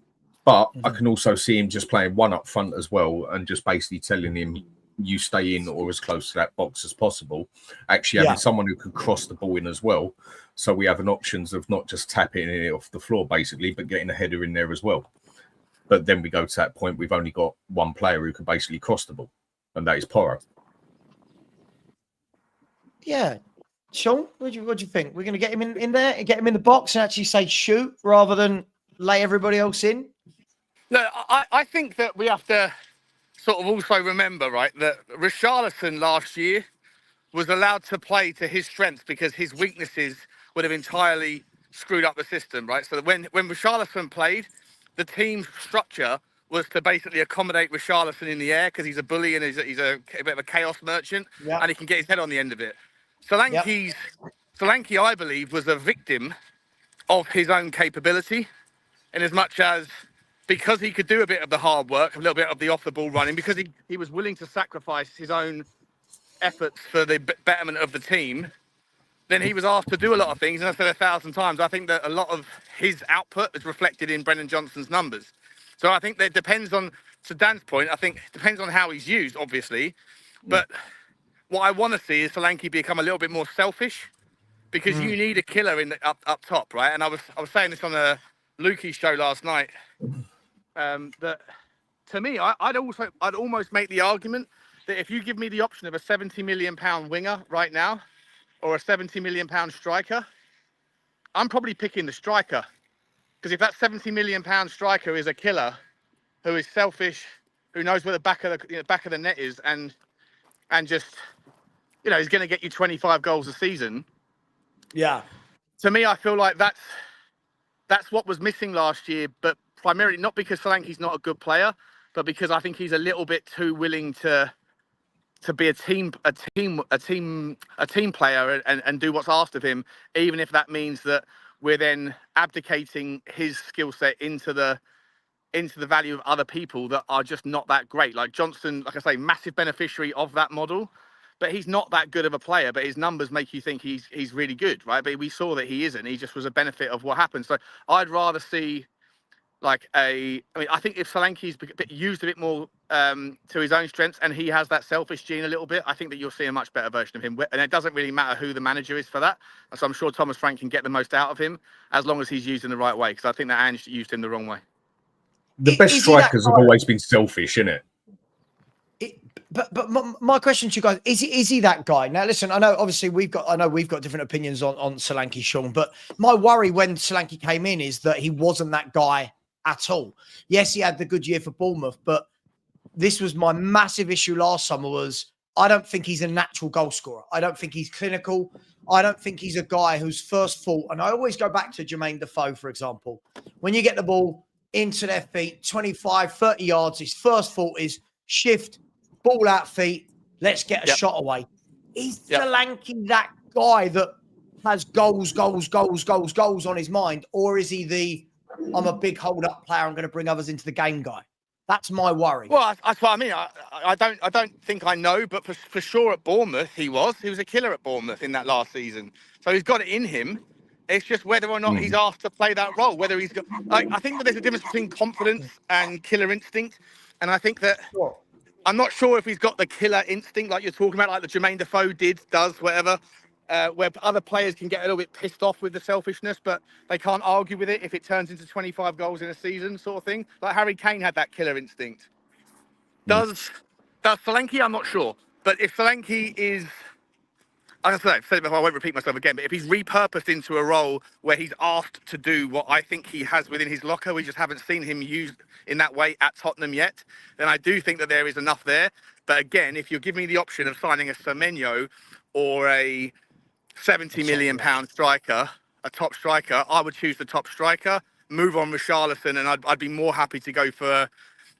But I can also see him just playing 1 up front as well and just basically telling him, you stay in or as close to that box as possible. Actually having someone who can cross the ball in as well. So we have an options of not just tapping it off the floor, basically, but getting a header in there as well. But then we go to that point, we've only got one player who can basically cross the ball, and that is Porro. Yeah. Sean, what do you think? We're going to get him in there and get him in the box and actually say shoot rather than lay everybody else in? No, I think that we have to sort of also remember, right, that Richarlison last year was allowed to play to his strengths because his weaknesses would have entirely screwed up the system, right? So that when Richarlison played, the team structure was to basically accommodate Richarlison in the air because he's a bully and he's a bit of a chaos merchant, and he can get his head on the end of it. Solanke, I believe, was a victim of his own capability, in as much as because he could do a bit of the hard work, a little bit of the off-the-ball running, because he was willing to sacrifice his own efforts for the betterment of the team, then he was asked to do a lot of things. And I said 1,000 times, I think that a lot of his output is reflected in Brennan Johnson's numbers. So I think that depends on, to Dan's point, I think it depends on how he's used, obviously. But what I want to see is Solanke become a little bit more selfish, because you need a killer in the, up top, right? And I was saying this on a Lukey show last night, that to me, I'd almost make the argument that if you give me the option of a £70 million winger right now, or a £70 million striker, I'm probably picking the striker. Because if that £70 million striker is a killer who is selfish, who knows where the back of the net is, and just, you know, is going to get you 25 goals a season. Yeah. To me, I feel like that's what was missing last year, but primarily not because Solanke's not a good player, but because I think he's a little bit too willing to be a team player and do what's asked of him, even if that means that we're then abdicating his skill set into the value of other people that are just not that great. Like Johnson, like I say, massive beneficiary of that model, but he's not that good of a player, but his numbers make you think he's really good, right? But we saw that he isn't. He just was a benefit of what happened. So I'd rather see I think if Solanke's used a bit more to his own strengths and he has that selfish gene a little bit, I think that you'll see a much better version of him. And it doesn't really matter who the manager is for that. So I'm sure Thomas Frank can get the most out of him as long as he's used in the right way, because I think that Ange used him the wrong way. The best strikers have always been selfish, innit? But my question to you guys, is he that guy? Now, listen, I know obviously we've got different opinions on Solanke, Sean, but my worry when Solanke came in is that he wasn't that guy at all. Yes, he had the good year for Bournemouth, but this was my massive issue last summer was I don't think he's a natural goal scorer. I don't think he's clinical. I don't think he's a guy whose first thought, and I always go back to Jermaine Defoe, for example. When you get the ball into their feet, 25, 30 yards, his first thought is shift, ball out feet, let's get a shot away. Is Solanke that guy that has goals on his mind? Or is he I'm a big hold-up player, I'm going to bring others into the game guy? That's my worry. Well, that's what I mean. I don't think I know, but for sure at Bournemouth he was a killer at Bournemouth in that last season. So he's got it in him. It's just whether or not he's asked to play that role. Whether he's got, I think that there's a difference between confidence and killer instinct, and I think that I'm not sure if he's got the killer instinct like you're talking about, like the Jermaine Defoe does, whatever. Where other players can get a little bit pissed off with the selfishness, but they can't argue with it if it turns into 25 goals in a season, sort of thing. Like Harry Kane had that killer instinct. Does Solanke? I'm not sure. But if Solanke is, like I said, I've said it before, I won't repeat myself again, but if he's repurposed into a role where he's asked to do what I think he has within his locker, we just haven't seen him used in that way at Tottenham yet, then I do think that there is enough there. But again, if you give me the option of signing a Semenyo or a £70 million striker, a top striker, I would choose the top striker, move on Richarlison, and I'd be more happy to go for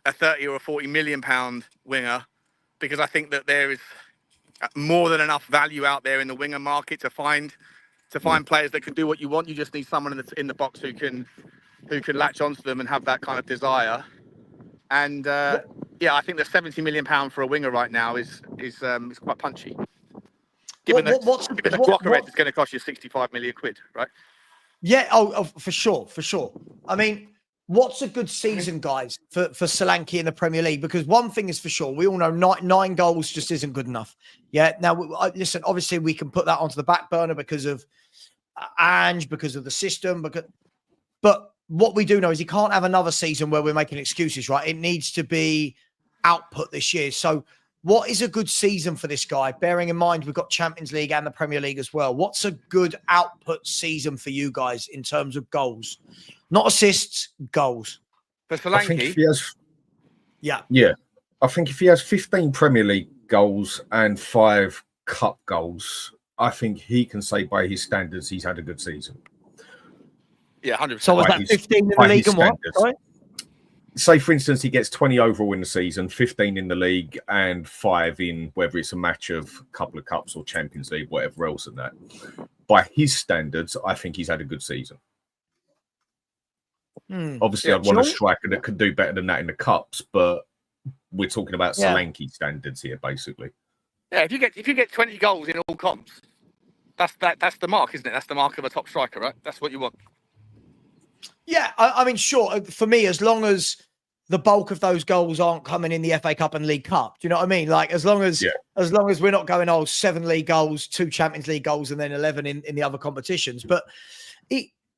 a 30 or a £40 million winger, because I think that there is more than enough value out there in the winger market to find players that can do what you want. You just need someone in the box who can latch onto them and have that kind of desire. And yeah, I think the £70 million for a winger right now is quite punchy. Given that the Crocker rent is going to cost you 65 million quid, right? Yeah, for sure, for sure. I mean, what's a good season, guys, for Solanke in the Premier League? Because one thing is for sure, we all know nine goals just isn't good enough. Yeah. Now, listen, obviously we can put that onto the back burner because of Ange, because of the system, but what we do know is he can't have another season where we're making excuses, right? It needs to be output this year. So what is a good season for this guy? Bearing in mind we've got Champions League and the Premier League as well. What's a good output season for you guys in terms of goals? Not assists, goals. For Solanke? I think if he has, yeah. I think if he has 15 Premier League goals and 5 cup goals, I think he can say by his standards he's had a good season. Yeah, 100%. So was that 15 in the league and what? Sorry? Say, for instance, he gets 20 overall in the season, 15 in the league, and 5 in whether it's a match of a couple of cups or Champions League, whatever else than that. By his standards, I think he's had a good season. Obviously, I'd want a striker that could do better than that in the cups, but we're talking about Solanke standards here, basically. Yeah, if you get 20 goals in all comps, that's the mark, isn't it? That's the mark of a top striker, right? That's what you want. Yeah, I mean, sure. For me, as long as the bulk of those goals aren't coming in the FA Cup and League Cup, do you know what I mean? Like, as long as we're not going 7 league goals, 2 Champions League goals, and then 11 in the other competitions. But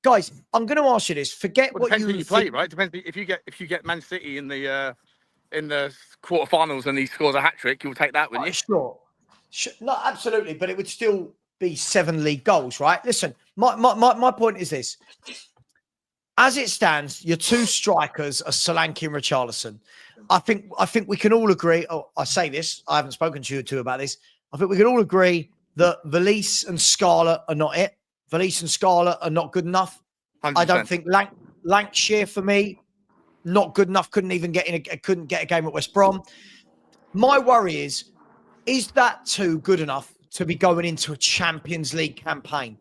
guys, I'm going to ask you this. Forget what depends who you play, right? Depends if you get Man City in the quarterfinals and he scores a hat trick, you'll take that, wouldn't you? Sure. No, absolutely. But it would still be 7 league goals, right? Listen, my point is this. As it stands, your 2 strikers are Solanke and Richarlison. I think we can all agree. Oh, I say this. I haven't spoken to you two about this. I think we can all agree that Valise and Scarlett are not it. Valise and Scarlett are not good enough. 100%. I don't think Lancashire for me, not good enough. Couldn't get a game at West Brom. My worry is that 2 good enough to be going into a Champions League campaign?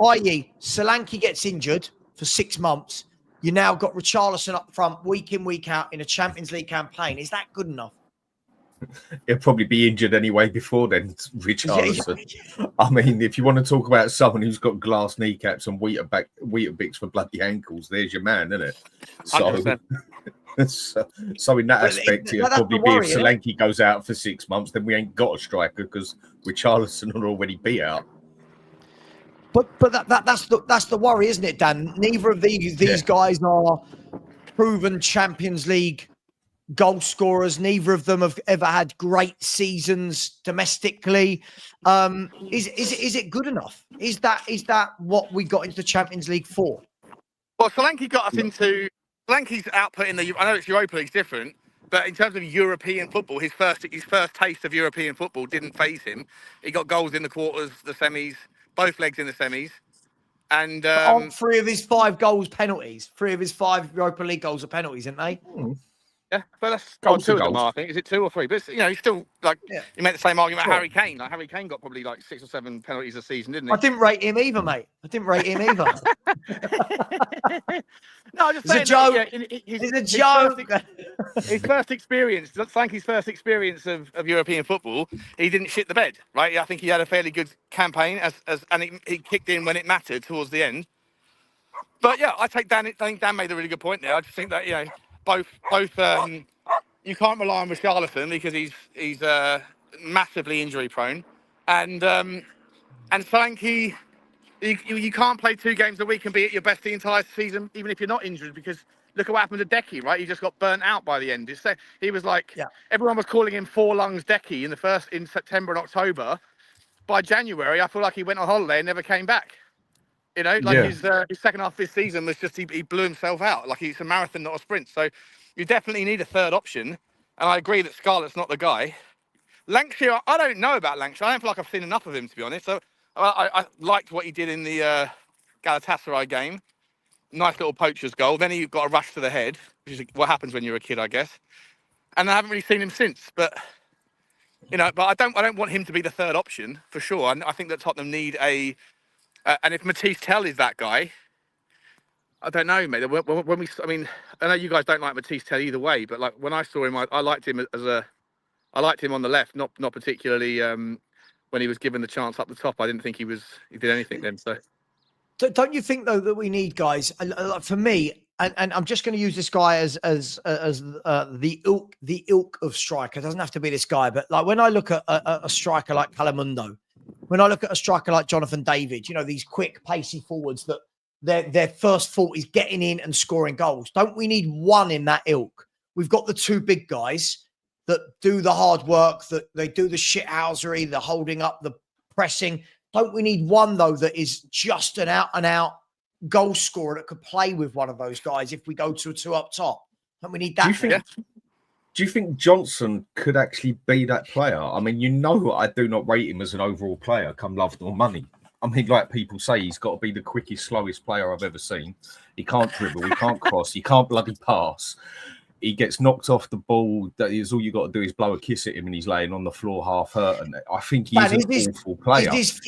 I.e., Solanke gets injured for 6 months. You now got Richarlison up front week in, week out in a Champions League campaign. Is that good enough? He'll probably be injured anyway before then, Richarlison. I mean, if you want to talk about someone who's got glass kneecaps and Weetabix for bloody ankles, there's your man, isn't it? So in that aspect, it'll probably be if Solanke goes out for 6 months, then we ain't got a striker because Richarlison will already be out. But that's the worry, isn't it, Dan? Neither of these guys are proven Champions League goal scorers. Neither of them have ever had great seasons domestically. Is it good enough? Is that what we got into the Champions League for? Well, Solanke got us into Solanke's output in the. I know it's Europa League's different, but in terms of European football, his first taste of European football didn't faze him. He got goals in the quarters, the semis. Both legs in the semis. And aren't 3 of his 5 goals penalties? 3 of his 5 Europa League goals are penalties, aren't they? Yeah, but that's 2 of them, I think. Is it 2 or 3? But he's still you make the same argument about Harry Kane. Like Harry Kane got probably 6 or 7 penalties a season, didn't he? I didn't rate him either, mate. I didn't rate him either. No, I just it's a joke. It's a joke. His first experience, Solanke's first experience of European football, he didn't shit the bed, right? I think he had a fairly good campaign, and he kicked in when it mattered towards the end. But yeah, I think Dan made a really good point there. I just think that both you can't rely on Richarlison because he's massively injury prone, and Solanke. You can't play 2 games a week and be at your best the entire season, even if you're not injured, because look at what happened to Decky, right? He just got burnt out by the end. He was everyone was calling him 4 lungs Decky in September and October. By January, I feel like he went on holiday and never came back. His second half of his season was just he blew himself out. Like it's a marathon, not a sprint. So you definitely need a third option. And I agree that Scarlett's not the guy. Lancashire, I don't know about Lancashire. I don't feel like I've seen enough of him, to be honest. So I liked what he did in the Galatasaray game. Nice little poacher's goal. Then he got a rush to the head, which is what happens when you're a kid, I guess. And I haven't really seen him since. But I don't want him to be the third option for sure. And I think that Tottenham need and if Matisse Tell is that guy, I don't know, mate. When we, I mean, I know you guys don't like Matisse Tel either way, but like when I saw him, I liked him I liked him on the left, not particularly when he was given the chance up the top. I didn't think he did anything then. So don't you think though that we need guys? For me, and I'm just going to use this guy as the ilk of striker. It doesn't have to be this guy, but like when I look at a striker like Calamundo, when I look at a striker like Jonathan David, you know, these quick, pacey forwards that their first thought is getting in and scoring goals. Don't we need one in that ilk? We've got the two big guys that do the hard work, that they do the shithousery, the holding up, the pressing. Don't we need one, though, that is just an out-and-out goal scorer that could play with one of those guys if we go to a two up top? Don't we need that? Do you think Johnson could actually be that player? I mean, you know, I do not rate him as an overall player, come love or money. I mean, like people say, he's got to be the quickest, slowest player I've ever seen. He can't dribble, he can't cross, he can't bloody pass. He gets knocked off the ball. That is all you got to do is blow a kiss at him, and he's laying on the floor half hurt. And I think he's an awful player. Is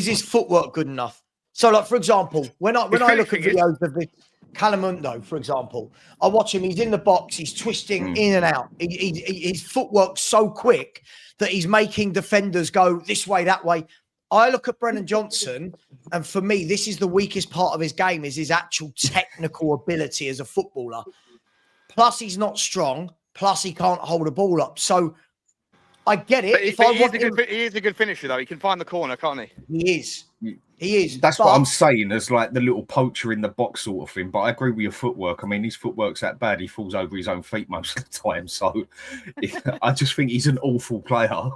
his footwork good enough? So, like for example, when I look at videos of this Calamundo, for example, I watch him. He's in the box. He's twisting in and out. His footwork's so quick that he's making defenders go this way, that way. I look at Brennan Johnson, and for me, this is the weakest part of his game, is his actual technical ability as a footballer. Plus, he's not strong. Plus, he can't hold a ball up. So, I get it. He is a good finisher, though. He can find the corner, can't he? He is. He is. That's what I'm saying, as like the little poacher in the box sort of thing. But I agree with your footwork. I mean, his footwork's that bad. He falls over his own feet most of the time. So, I just think he's an awful player.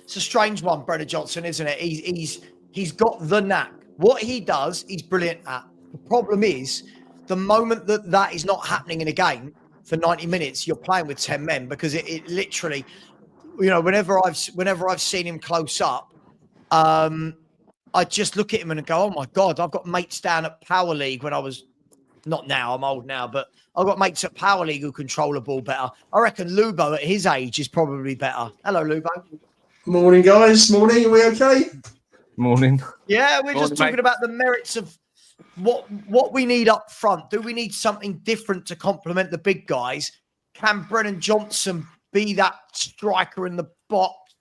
It's a strange one, Brennan Johnson, isn't it? He's got the knack. What he does, he's brilliant at. The problem is, the moment that is not happening in a game for 90 minutes, you're playing with 10 men, because it literally, you know, whenever I've seen him close up, I just look at him and go, oh my God, I've got mates down at Power League when I was, not now, I'm old now, but I've got mates at Power League who control the ball better. I reckon Lubo at his age is probably better. Hello, Lubo. Morning, guys. Morning. Are we okay? Morning. Yeah, we're just talking about the merits of what we need up front. Do we need something different to complement the big guys? Can Brennan Johnson be that striker in the box?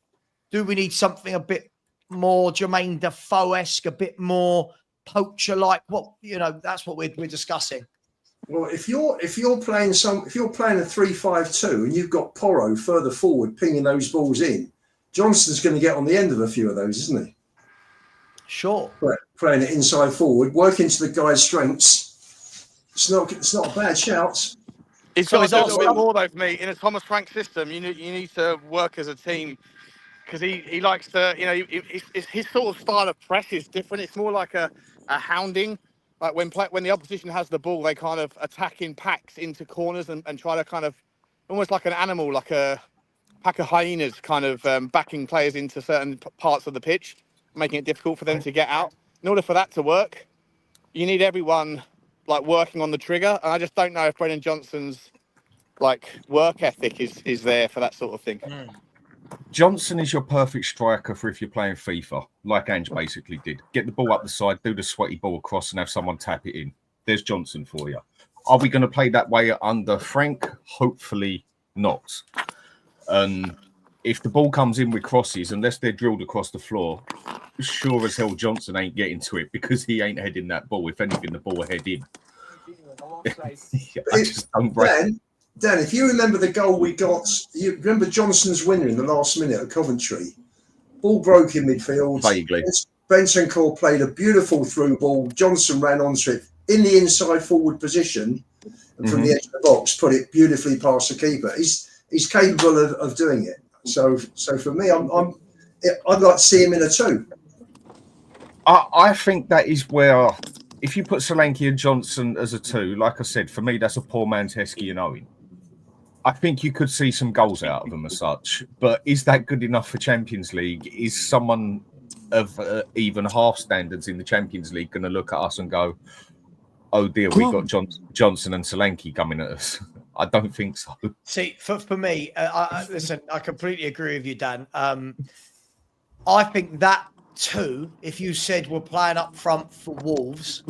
Do we need something a bit more Jermaine Defoe-esque, a bit more poacher-like? That's what we're discussing. Well, if you're playing a 3-5-2 and you've got Porro further forward pinging those balls in, Johnson's going to get on the end of a few of those, isn't he? Sure. Playing it inside forward, working to the guy's strengths. It's not a bad shout. He's got to do a little bit more though for me. In a Thomas Frank system, you need to work as a team, because he likes to, you know, his sort of style of press is different. It's more like a hounding. Like when the opposition has the ball, they kind of attack in packs into corners and try to kind of, almost like an animal, like a pack of hyenas, kind of backing players into certain parts of the pitch, making it difficult for them to get out. In order for that to work, you need everyone like working on the trigger. And I just don't know if Brennan Johnson's like work ethic is there for that sort of thing. Johnson is your perfect striker for if you're playing FIFA, like Ange basically did. Get the ball up the side, do the sweaty ball across, and have someone tap it in. There's Johnson for you. Are we going to play that way under Frank? Hopefully not. And if the ball comes in with crosses, unless they're drilled across the floor, sure as hell Johnson ain't getting to it, because he ain't heading that ball. If anything, the ball will head in. I just don't break. Dan, if you remember the goal we got, you remember Johnson's winner in the last minute at Coventry? Ball broke in midfield. Vaguely. Bentancur played a beautiful through ball. Johnson ran onto it in the inside forward position, and from the edge of the box, put it beautifully past the keeper. He's capable of doing it. So for me, I'd like to see him in a 2. I think that is where, if you put Solanke and Johnson as a 2, like I said, for me that's a poor man's Heskey and Owen. I think you could see some goals out of them as such, but is that good enough for Champions League? Is someone of even half standards in the Champions League going to look at us and go, oh dear, we got Johnson and Solanke coming at us? I don't think so. See, for me, listen, I completely agree with you, Dan. I think that 2, if you said we're playing up front for Wolves,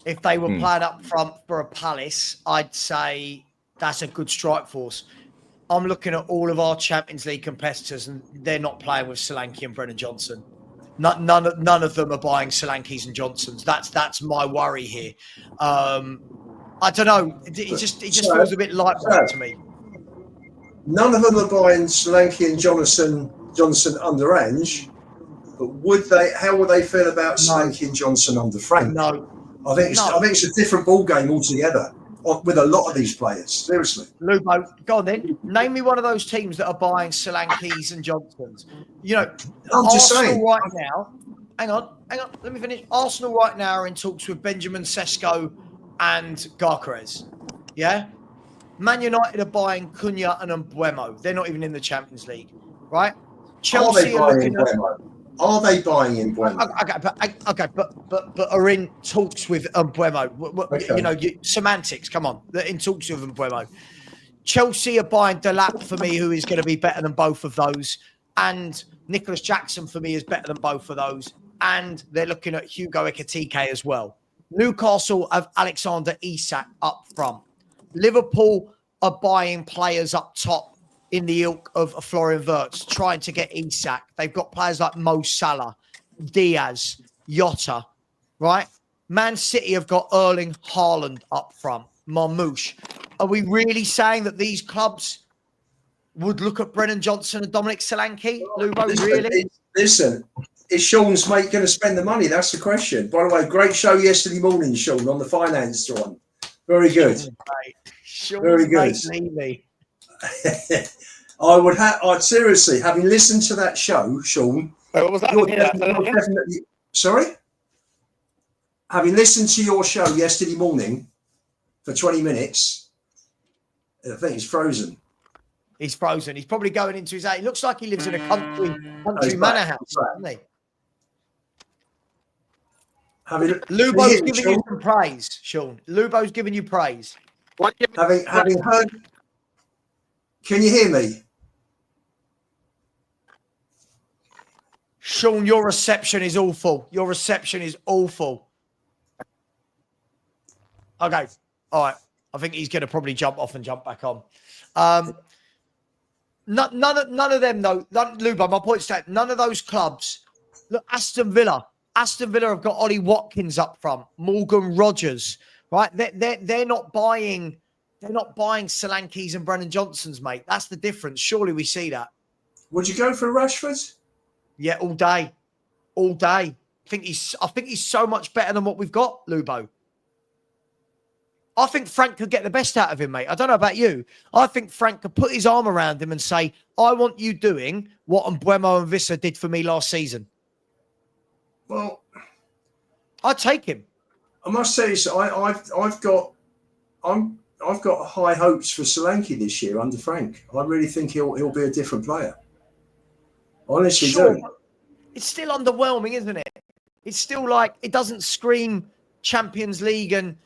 If they were playing up front for a Palace, I'd say that's a good strike force. I'm looking at all of our Champions League competitors, and they're not playing with Solanke and Brennan Johnson. None of them are buying Solankes and Johnsons. That's my worry here. I don't know. It just feels a bit lightweight to me. None of them are buying Solanke and Johnson under Ange, but would they? How would they feel about Solanke and Johnson under Frank? No, I think it's a different ball game altogether with a lot of these players. Seriously, Lubo, go on then. Name me one of those teams that are buying Solankes and Johnsons. You know, I'm just saying. Right now. Hang on. Let me finish. Arsenal right now are in talks with Benjamin Sesko and Gyökeres. Yeah. Man United are buying Cunha and Mbeumo. They're not even in the Champions League, right? Chelsea are looking at. Are they buying Mbeumo? Okay, but are in talks with Mbeumo. Okay. You know, semantics. Come on, they're in talks with Mbeumo. Chelsea are buying Delap for me, who is going to be better than both of those, and Nicholas Jackson for me is better than both of those. And they're looking at Hugo Ekitike as well. Newcastle have Alexander Isak up front. Liverpool are buying players up top in the ilk of Florian Wirtz, trying to get Isak. They've got players like Mo Salah, Diaz, Jota, right? Man City have got Erling Haaland up front, Marmoush. Are we really saying that these clubs would look at Brennan Johnson and Dominic Solanke? Lubo, really? Listen, is Sean's mate going to spend the money? That's the question. By the way, great show yesterday morning, Sean, on the finance one. Very good. Very good. I'd seriously, having listened to that show, Sean. What was that? You're definitely, sorry? Having listened to your show yesterday morning for 20 minutes, I think he's frozen. He's frozen. He's probably going into his. It looks like he lives in a country manor house, doesn't he? Lubo's giving you some praise, Sean. Lubo's giving you praise. Having heard. Can you hear me? Sean, your reception is awful. Your reception is awful. Okay. All right. I think he's going to probably jump off and jump back on. None of them, though. Lubo, my point's that none of those clubs. Look, Aston Villa have got Ollie Watkins up front, Morgan Rogers, right? They're not buying Solankes and Brennan Johnsons, mate. That's the difference. Surely we see that. Would you go for Rashford? Yeah, all day. I think he's so much better than what we've got, Lubo. I think Frank could get the best out of him, mate. I don't know about you. I think Frank could put his arm around him and say, I want you doing what Mbeumo and Vissa did for me last season. Well, I'd take him. I must say, so I've got high hopes for Solanke this year under Frank. I really think he'll be a different player. Honestly, sure. do. It's still underwhelming, isn't it? It's still like it doesn't scream Champions League and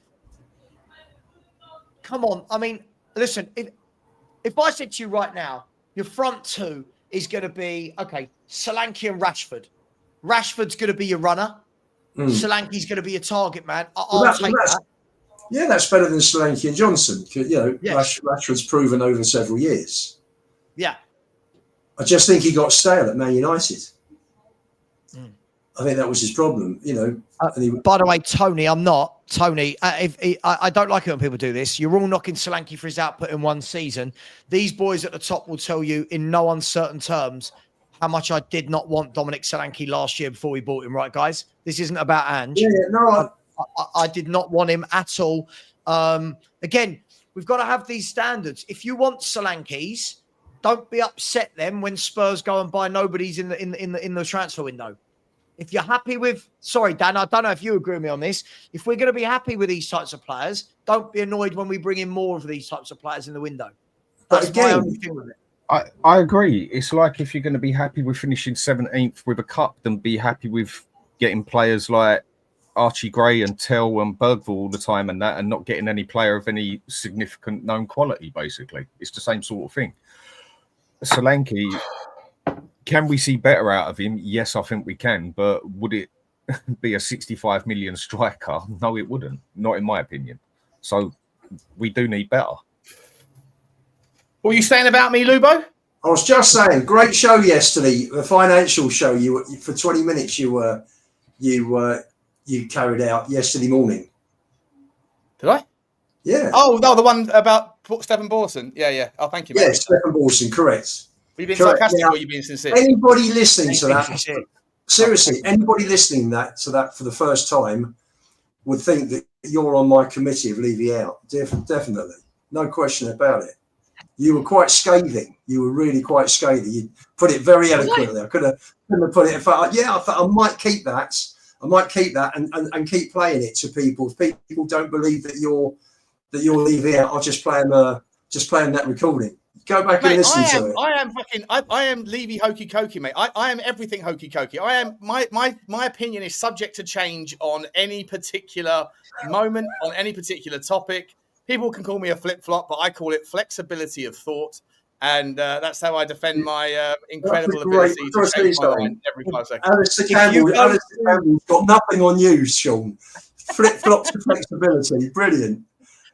come on. I mean, listen, if I said to you right now, your front two is going to be, okay, Solanke and Rashford. Rashford's going to be your runner. Solanke's going to be your target man. I'll take that. Yeah, that's better than Solanke and Johnson. You know, yes. Rashford's proven over several years. Yeah. I just think he got stale at Man United. I think that was his problem, you know. By the way, Tony, I'm not. Tony, I don't like it when people do this. You're all knocking Solanke for his output in one season. These boys at the top will tell you in no uncertain terms how much I did not want Dominic Solanke last year before we bought him, right, guys? This isn't about Ange. Yeah, no, I did not want him at all. Again, we've got to have these standards. If you want Solankes, don't be upset then when Spurs go and buy nobodies in the transfer window. If you're happy with, sorry, Dan, I don't know if you agree with me on this. If we're going to be happy with these types of players, don't be annoyed when we bring in more of these types of players in the window. That's my only thing with it. I agree. It's like if you're going to be happy with finishing 17th with a cup, then be happy with getting players like Archie Gray and Tell and Bergvall all the time and that, and not getting any player of any significant known quality, basically. It's the same sort of thing. Solanke, can we see better out of him? Yes, I think we can. But would it be a 65 million striker? No, it wouldn't. Not in my opinion. So we do need better. What were you saying about me, Lubo? I was just saying, great show yesterday, the financial show. You for 20 minutes you carried out yesterday morning. Did I? Yeah. Oh no, the one about Stephen Borson. Yeah. Oh, thank you, mate. Yeah, Stephen Borson, correct. Were you being Correct. sarcastic Now, or were you being sincere? Anybody listening to that, seriously, anybody listening to that for the first time would think that you're on my committee of Levy out. Definitely. No question about it. You were quite scathing. You were really quite scathing. You put it very eloquently. I couldn't have put it. I thought I might keep that. I might keep that and keep playing it to people. If people don't believe that you're Levy out, I'll just play them that recording. Go back and listen to it. I am Levy hokey cokey, mate. I am everything hokey cokey. I am my opinion is subject to change on any particular moment, on any particular topic. People can call me a flip-flop, but I call it flexibility of thought. And that's how I defend my incredible ability to change my mind every 5 seconds. Alistair Campbell's got nothing on you, Sean. Flip-flops to flexibility. Brilliant.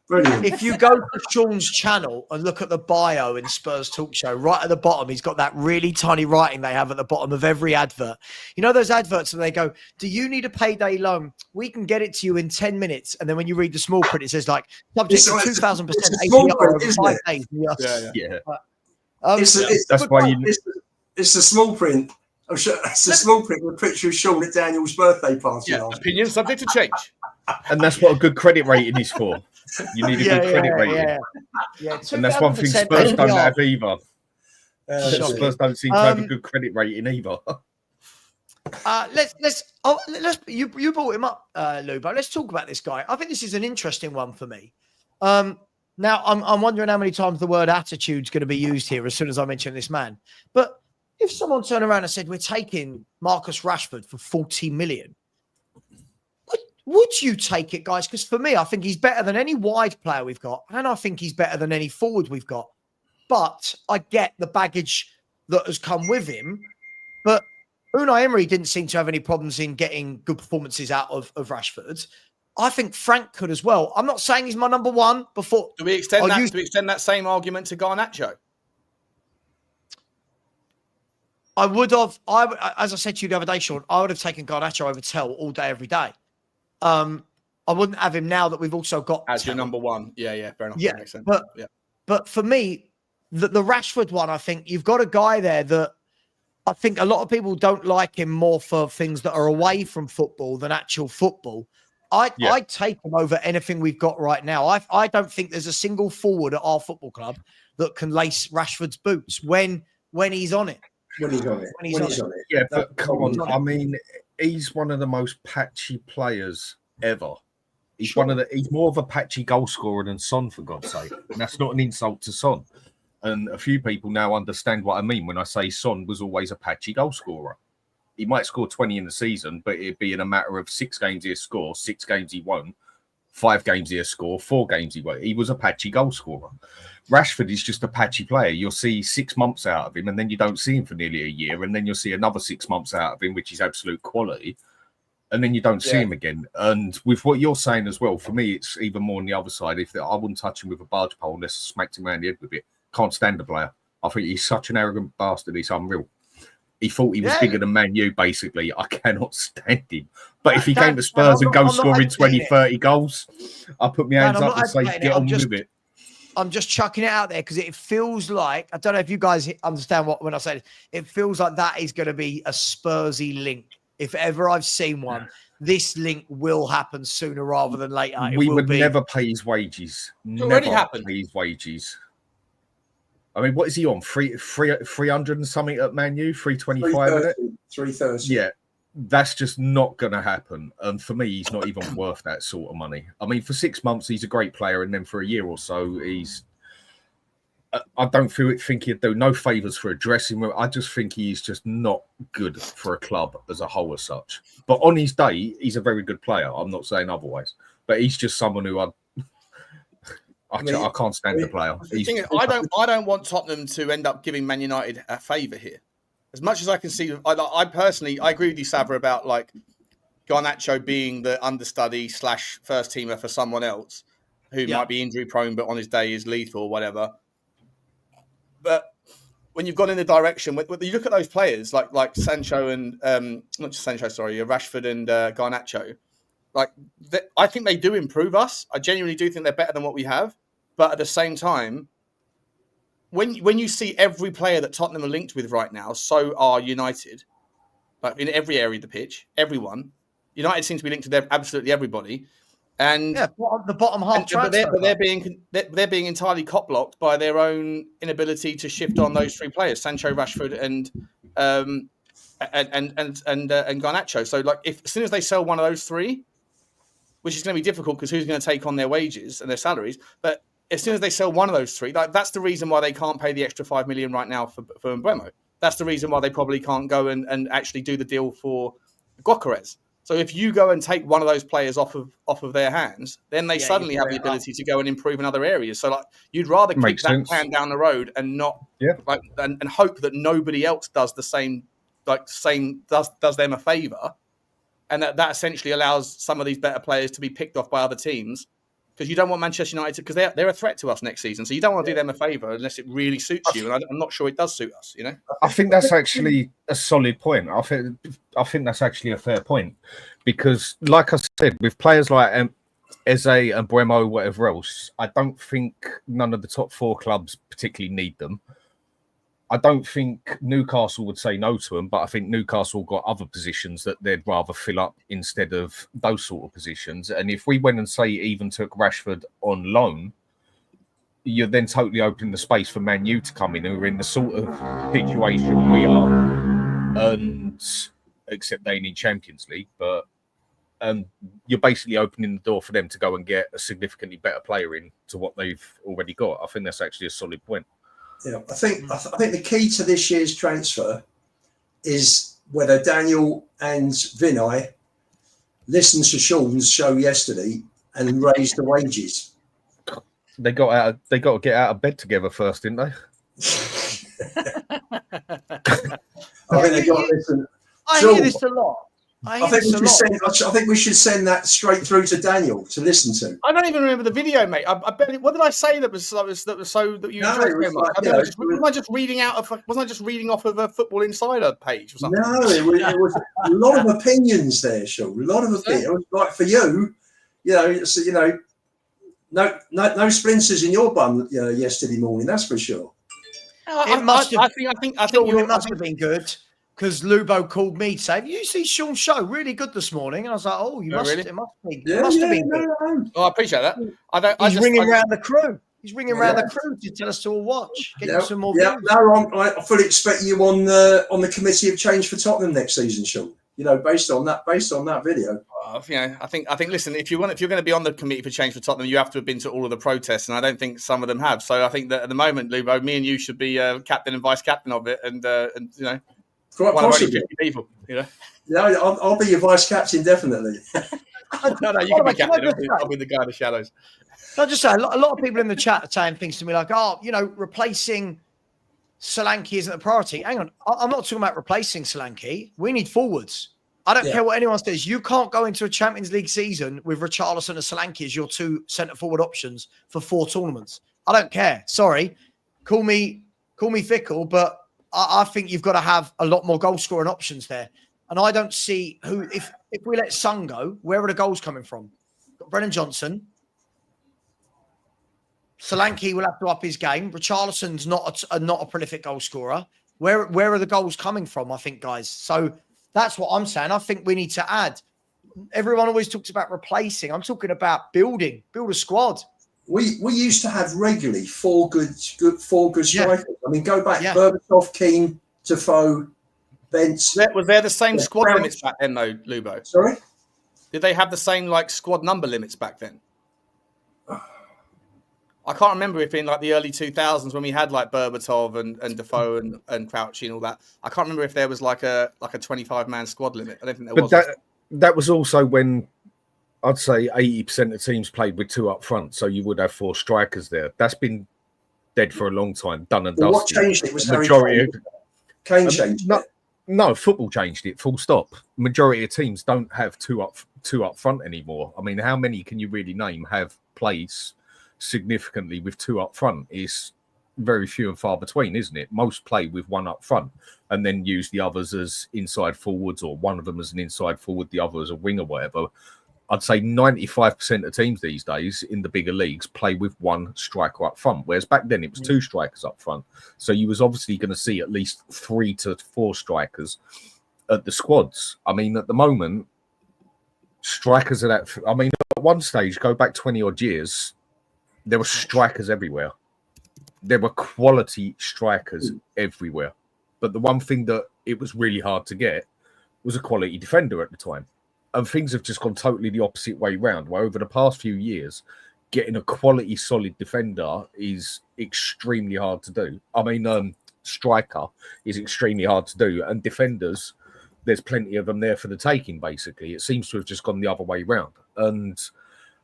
If you go to Sean's channel and look at the bio in Spurs Talk Show, right at the bottom, he's got that really tiny writing they have at the bottom of every advert. You know those adverts where they go, do you need a payday loan? We can get it to you in 10 minutes. And then when you read the small print, it says like, subject to 2,000% APR over 5 days. Yeah. It's the small print. It's the small print with a picture of Sean at Daniel's birthday party. Yeah, opinion subject to change. And that's what a good credit rating is for. You need a good credit rating. Yeah, and that's one thing Spurs don't have either. Spurs don't seem to have a good credit rating either. You brought him up, Lubo. Let's talk about this guy. I think this is an interesting one for me. Now, I'm wondering how many times the word attitude is going to be used here as soon as I mention this man. But if someone turned around and said, we're taking Marcus Rashford for 40 million, would you take it, guys? Because for me, I think he's better than any wide player we've got. And I think he's better than any forward we've got. But I get the baggage that has come with him. But Unai Emery didn't seem to have any problems in getting good performances out of Rashford. I think Frank could as well. I'm not saying he's my number one before. Do we extend that same argument to Garnacho? I would have, as I said to you the other day, Sean, I would have taken Garnacho over Tell all day, every day. I wouldn't have him now that we've also got as Tell. your number one. Yeah, fair enough. Yeah, that makes sense. But for me, the Rashford one, I think you've got a guy there that I think a lot of people don't like him more for things that are away from football than actual football. I'd take him over anything we've got right now. I don't think there's a single forward at our football club that can lace Rashford's boots when he's on it. When he's on it. Yeah, but come on. I mean, he's one of the most patchy players ever. He's he's more of a patchy goal scorer than Son, for God's sake. And that's not an insult to Son. And a few people now understand what I mean when I say Son was always a patchy goal scorer. He might score 20 in the season, but it'd be in a matter of 6 games he'll score, 6 games he won't, 5 games he'll score, 4 games he won't. He was a patchy goal scorer. Rashford is just a patchy player. You'll see 6 months out of him, and then you don't see him for nearly a year, and then you'll see another 6 months out of him, which is absolute quality, and then you don't see him again. And with what you're saying as well, for me, it's even more on the other side. I wouldn't touch him with a barge pole unless I smacked him around the head with it. Can't stand the player. I think he's such an arrogant bastard. He's unreal. He thought he was bigger than Man U, basically. I cannot stand him. But if he came to Spurs and goes scoring 20, 30 goals, I put my hands up and say, get on with it. I'm just chucking it out there because it feels like, I don't know if you guys understand when I say it feels like that is going to be a Spursy link. If ever I've seen one, this link will happen sooner rather than later. We would never pay his wages. Already happened. Pay his wages. I mean, what is he on? 300 and something at Man U? 325? 330. Yeah, that's just not going to happen. And for me, he's not even worth that sort of money. I mean, for 6 months, he's a great player. And then for a year or so, I don't think he'd do no favours for a dressing room. I just think he's just not good for a club as a whole as such. But on his day, he's a very good player. I'm not saying otherwise. But he's just someone who I can't stand the player. I don't want Tottenham to end up giving Man United a favour here. As much as I can see, I personally agree with you, Savva, about like Garnacho being the understudy / first teamer for someone else who might be injury prone, but on his day is lethal or whatever. But when you've gone in the direction, when you look at those players like Sancho and not just Sancho, sorry, Rashford and Garnacho, I think they do improve us. I genuinely do think they're better than what we have. But at the same time, when you see every player that Tottenham are linked with right now, so are United, like in every area of the pitch, everyone. United seems to be linked to absolutely everybody. And the bottom half transfer. But they're being entirely cop blocked by their own inability to shift on those three players: Sancho, Rashford, and Garnacho. So, like, as soon as they sell one of those three, which is going to be difficult because who's going to take on their wages and their salaries? But as soon as they sell one of those three, that's the reason why they can't pay the extra $5 million right now for Mbeumo. That's the reason why they probably can't go and actually do the deal for Gyökeres. So if you go and take one of those players off of their hands, then they suddenly have the ability to go and improve in other areas. So like you'd rather kick that can down the road and not and hope that nobody else does the same, does them a favour, and that essentially allows some of these better players to be picked off by other teams. Because you don't want Manchester United, because they're a threat to us next season. So you don't want to do them a favour unless it really suits you. And I'm not sure it does suit us, you know? I think that's actually a solid point. I think that's actually a fair point. Because, like I said, with players like Eze and Mbeumo, whatever else, I don't think none of the top four clubs particularly need them. I don't think Newcastle would say no to them, but I think Newcastle got other positions that they'd rather fill up instead of those sort of positions. And if we went and say even took Rashford on loan, you're then totally opening the space for Man U to come in, who are in the sort of situation we are, and except they need Champions League, but you're basically opening the door for them to go and get a significantly better player in to what they've already got. I think that's actually a solid point. Yeah, I think the key to this year's transfer is whether Daniel and Vinay listened to Sean's show yesterday and raised the wages. They got to get out of bed together first, didn't they? I think they got to listen. I hear this a lot. I think we should send that straight through to Daniel to listen to. I don't even remember the video, mate. I bet. What did I say that was so that you enjoyed so much? Wasn't I just reading off of a Football Insider page or something? No, it was a lot of opinions there, Sean. A lot of opinions. Like for you, no splinters in your bum yesterday morning. That's for sure. It must have. I think it must have been good. Because Lubo called me to say, "You see Sean's show really good this morning," and I was like, "Oh, it must be. It must have been good." Oh, I appreciate that. He's ringing around the crew. He's ringing around the crew to tell us to all watch. Get you some more views. No, I fully expect you on the committee of change for Tottenham next season, Sean. Based on that video. I think. Listen, if you're going to be on the committee for change for Tottenham, you have to have been to all of the protests, and I don't think some of them have. So I think that at the moment, Lubo, me and you should be captain and vice captain of it, and quite possibly. 50 people, Yeah, I'll be your vice captain, definitely. No, you can be captain. I'll be the guy in the shadows. I'll just say, a lot of people in the chat are saying things to me like, replacing Solanke isn't a priority. Hang on, I'm not talking about replacing Solanke. We need forwards. I don't care what anyone says. You can't go into a Champions League season with Richarlison and Solanke as your two centre-forward options for 4 tournaments. I don't care. Sorry. Call me fickle, but I think you've got to have a lot more goal scoring options there. And I don't see if we let Son go, where are the goals coming from? Got Brennan Johnson. Solanke will have to up his game. Richarlison's not a prolific goal scorer. Where are the goals coming from, I think, guys? So that's what I'm saying. I think we need to add. Everyone always talks about replacing. I'm talking about build a squad. We used to have regularly 4 good strikers. Yeah. I mean, go back, Berbatov, Keane, Defoe, Bentz. Was there the same squad limits back then, though, Lubo? Sorry? Did they have the same squad number limits back then? I can't remember if in the early 2000s when we had Berbatov and Defoe and Crouchy and all that. I can't remember if there was a 25-man squad limit. I don't think there was. That was also when I'd say 80% of teams played with 2 up front, so you would have 4 strikers there. That's been dead for a long time, done and dusted. What changed it was majority. Kane changed it. No, football changed it. Full stop. Majority of teams don't have two up front anymore. I mean, how many can you really name have played significantly with two up front? Is very few and far between, isn't it? Most play with one up front and then use the others as inside forwards, or one of them as an inside forward, the other as a wing or whatever. I'd say 95% of teams these days in the bigger leagues play with one striker up front, whereas back then it was two strikers up front. So you was obviously going to see at least 3 to 4 strikers at the squads. I mean, at the moment, strikers are that. I mean, at one stage, go back 20 odd years, there were strikers everywhere. There were quality strikers everywhere. But the one thing that it was really hard to get was a quality defender at the time. And things have just gone totally the opposite way round, where over the past few years, getting a quality, solid defender is extremely hard to do. I mean, striker is extremely hard to do. And defenders, there's plenty of them there for the taking, basically. It seems to have just gone the other way round. And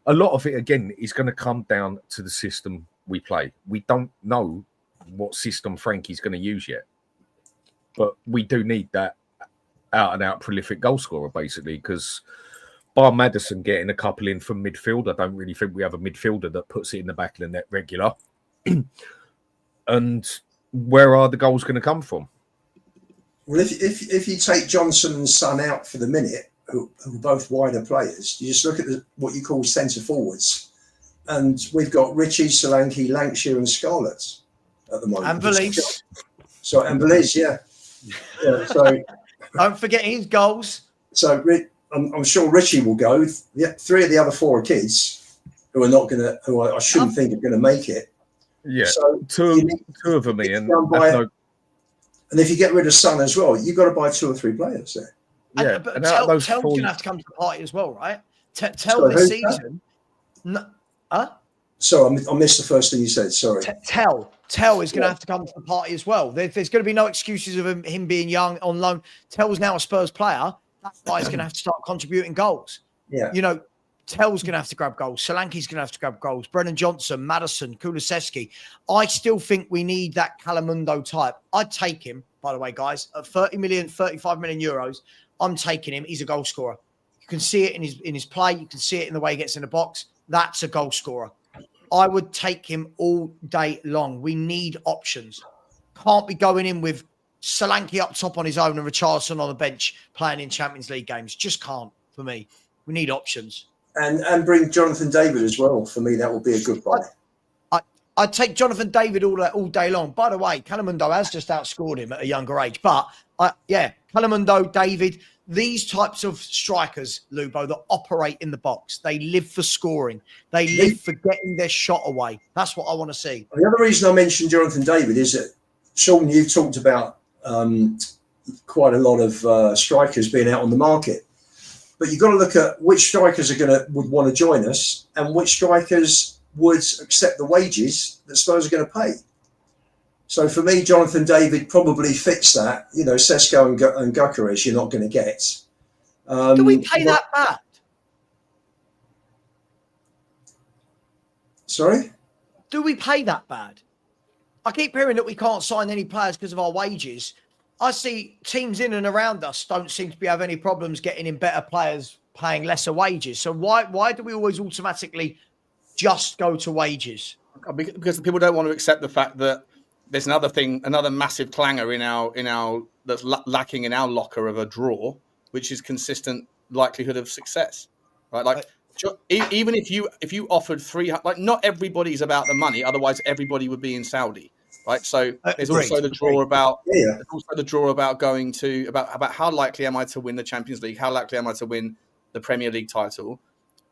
a lot of it, again, is going to come down to the system we play. We don't know what system Frankie's going to use yet. But we do need that out-and-out prolific goal scorer, basically, because bar Maddison getting a couple in from midfield, I don't really think we have a midfielder that puts it in the back of the net regular. And where are the goals going to come from? Well, if you take Johnson and Son out for the minute, who are both wider players, you just look at what you call centre forwards, and we've got Richie, Solanke, Lancashire, and Scarlett at the moment. And Valise. So, and Valise, yeah. So don't forget his goals. So I'm sure Richie will go. 3 of the other 4 are kids who are not going to, who I shouldn't think are going to make it. Yeah, so two of them, Ian. And if you get rid of Son as well, you've got to buy 2 or 3 players there. Yeah, but Tell's going to have to come to the party as well, right? Tell this season. Sorry, I missed the first thing you said. Sorry. Tell is going to have to come to the party as well. There's going to be no excuses of him being young on loan. Tell's now a Spurs player. That guy's going to have to start contributing goals. Yeah. You know, Tell's going to have to grab goals. Solanke's going to have to grab goals. Brennan Johnson, Maddison, Kulusevski. I still think we need that Calamundo type. I'd take him, by the way, guys, at 30 million, 35 million euros. I'm taking him. He's a goal scorer. You can see it in his play. You can see it in the way he gets in the box. That's a goal scorer. I would take him all day long. We need options. Can't be going in with Solanke up top on his own and Richarlison on the bench playing in Champions League games. Just can't for me. We need options. And bring Jonathan David as well. For me, that will be a good buy. I'd take Jonathan David all day long. By the way, Calamundo has just outscored him at a younger age. But, Calamundo, David, these types of strikers, Lubo, that operate in the box, they live for scoring. They live for getting their shot away. That's what I want to see. The other reason I mentioned Jonathan David is that, Sean, you've talked about quite a lot of strikers being out on the market. But you've got to look at which strikers would want to join us and which strikers would accept the wages that Spurs are going to pay. So for me, Jonathan David probably fits that. You know, Sesko and Gyökeres you're not going to get. Do we pay that bad? Sorry? Do we pay that bad? I keep hearing that we can't sign any players because of our wages. I see teams in and around us don't seem to have any problems getting in better players paying lesser wages. So why do we always automatically just go to wages? Because people don't want to accept the fact that there's another massive clanger in our that's lacking in our locker of a draw, which is consistent likelihood of success, right? Like even if you offered 300, like not everybody's about the money, otherwise everybody would be in Saudi, right? So there's also the draw about going to about how likely am I to win the Champions League? How likely am I to win the Premier League title?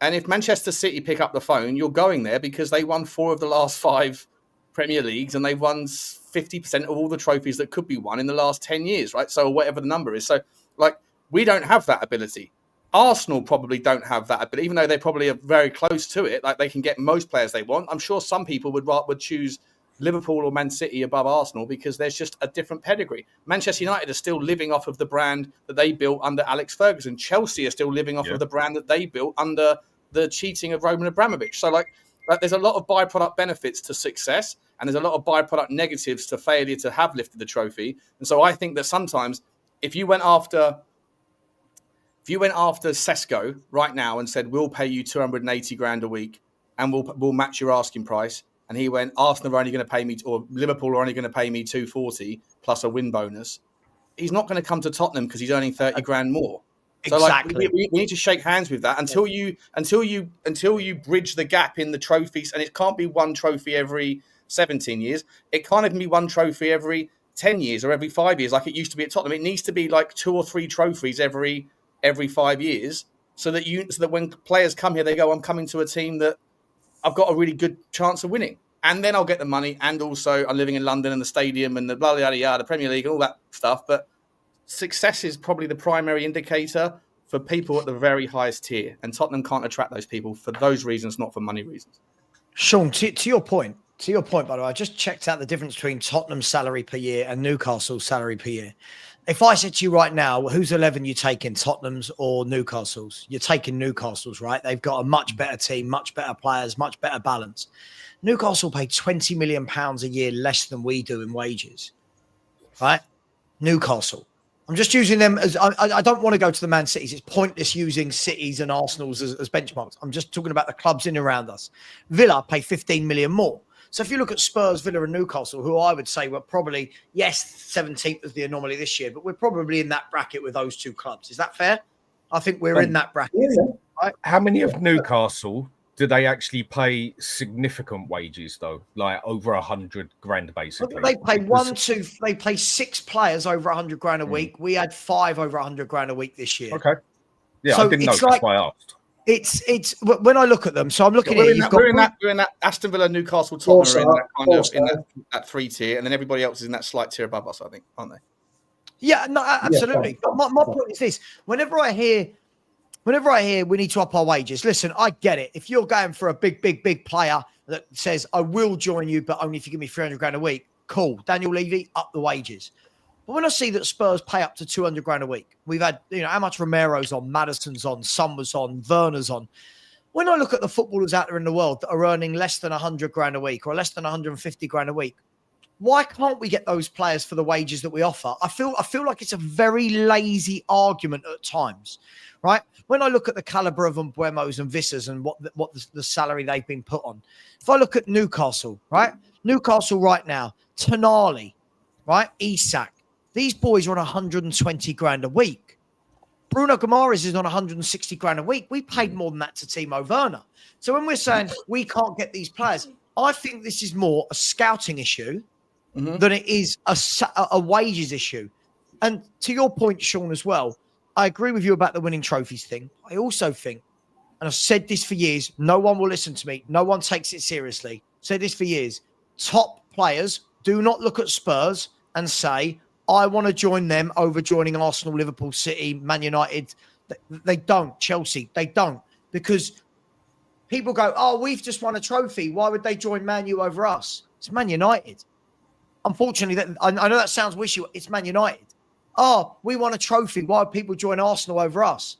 And if Manchester City pick up the phone, you're going there because they won 4 of the last 5 Premier Leagues and they've won 50% of all the trophies that could be won in the last 10 years, right? So whatever the number is. So like we don't have that ability. Arsenal probably don't have that ability, even though they probably are very close to it. Like they can get most players they want. I'm sure some people would choose Liverpool or Man City above Arsenal because there's just a different pedigree. Manchester United are still living off of the brand that they built under Alex Ferguson. Chelsea are still living off of the brand that they built under the cheating of Roman Abramovich. So like there's a lot of byproduct benefits to success and there's a lot of byproduct negatives to failure to have lifted the trophy. And so I think that sometimes if you went after Sesko right now and said, we'll pay you 280 grand a week and we'll match your asking price, and he went, Arsenal are only going to pay me, or Liverpool are only going to pay me 240 plus a win bonus, he's not going to come to Tottenham because he's earning 30 grand more. So Exactly. like we need to shake hands with that until you bridge the gap in the trophies, and it can't be one trophy every 17 years. It can't even be one trophy every 10 years or every 5 years like it used to be at Tottenham. It needs to be like 2 or 3 trophies every 5 years, so that when players come here, they go, I'm coming to a team that I've got a really good chance of winning. And then I'll get the money, and also I'm living in London and the stadium and the blah, blah, blah, the Premier League and all that stuff. But success is probably the primary indicator for people at the very highest tier. And Tottenham can't attract those people for those reasons, not for money reasons. Sean, to your point, by the way, I just checked out the difference between Tottenham's salary per year and Newcastle's salary per year. If I said to you right now, who's 11 you taking, Tottenham's or Newcastle's? You're taking Newcastle's, right? They've got a much better team, much better players, much better balance. Newcastle pay £20 million a year less than we do in wages, right? Newcastle. I'm just using them as, I don't want to go to the Man Cities. It's pointless using Cities and Arsenal's as benchmarks. I'm just talking about the clubs in and around us. Villa pay 15 million more. So if you look at Spurs, Villa and Newcastle, who I would say were probably, yes, 17th was the anomaly this year, but we're probably in that bracket with those two clubs. Is that fair? I think we're in that bracket. Yeah. Right? How many of Newcastle do they actually pay significant wages though? Like over 100 grand basically. They pay they pay 6 players over 100 grand a week. We had 5 over 100 grand a week this year. Okay. Yeah, So I didn't know. it's That's why I asked. It's when I look at them. So I'm looking We're at in that Aston Villa, Newcastle, Tottenham are in that kind of in that 3 tier, and then everybody else is in that slight tier above us, I think, aren't they? Yeah, no, absolutely. But my point is this: whenever I hear we need to up our wages, listen, I get it. If you're going for a big player that says I will join you, but only if you give me 300 grand a week, cool. Daniel Levy, up the wages. But when I see that Spurs pay up to 200 grand a week, we've had, how much Romero's on, Maddison's on, Son was on, Werner's on. When I look at the footballers out there in the world that are earning less than 100 grand a week or less than 150 grand a week, why can't we get those players for the wages that we offer? I feel like it's a very lazy argument at times, right? When I look at the caliber of Mbuemo's and Vissa's and what the salary they've been put on. If I look at Newcastle, right? Newcastle right now, Tonali, right? Isak. These boys are on 120 grand a week. Bruno Guimaraes is on 160 grand a week. We paid more than that to Timo Werner. So when we're saying we can't get these players, I think this is more a scouting issue than it is a wages issue. And to your point, Sean, as well, I agree with you about the winning trophies thing. I also think, and I've said this for years, no one will listen to me. No one takes it seriously. Said this for years. Top players do not look at Spurs and say, I want to join them over joining Arsenal, Liverpool, City, Man United. They don't. Chelsea, they don't. Because people go, oh, we've just won a trophy. Why would they join Man U over us? It's Man United. Unfortunately, I know that sounds wishy. It's Man United. Oh, we won a trophy. Why would people join Arsenal over us?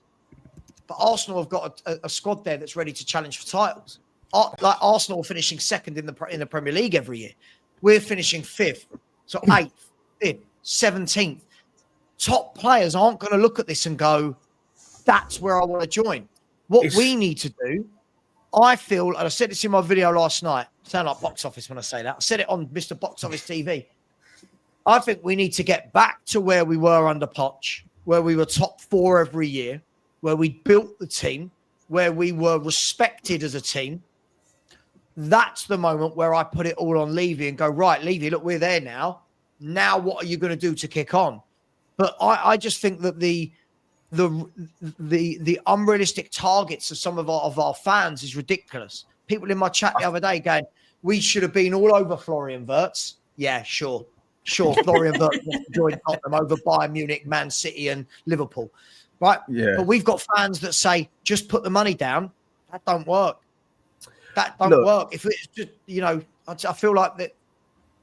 But Arsenal have got a squad there that's ready to challenge for titles. Like Arsenal are finishing second in the Premier League every year. We're finishing 5th. So 8th, 5th. 17th. Top players aren't going to look at this and go, that's where I want to join. What we need to do, I feel, and I said this in my video last night, I sound like box office when I say that. I said it on Mr. Box Office TV. I think we need to get back to where we were under Poch, where we were top 4 every year, where we built the team, where we were respected as a team. That's the moment where I put it all on Levy and go, right, Levy, look, we're there now. Now, what are you going to do to kick on? But I just think that the unrealistic targets of some of our fans is ridiculous. People in my chat the other day going, we should have been all over Florian Wirtz. Yeah, sure. Florian Wirtz joined Tottenham over Bayern Munich, Man City and Liverpool. Right? Yeah. But we've got fans that say, just put the money down. That don't work. That don't work. If it's just, I feel like that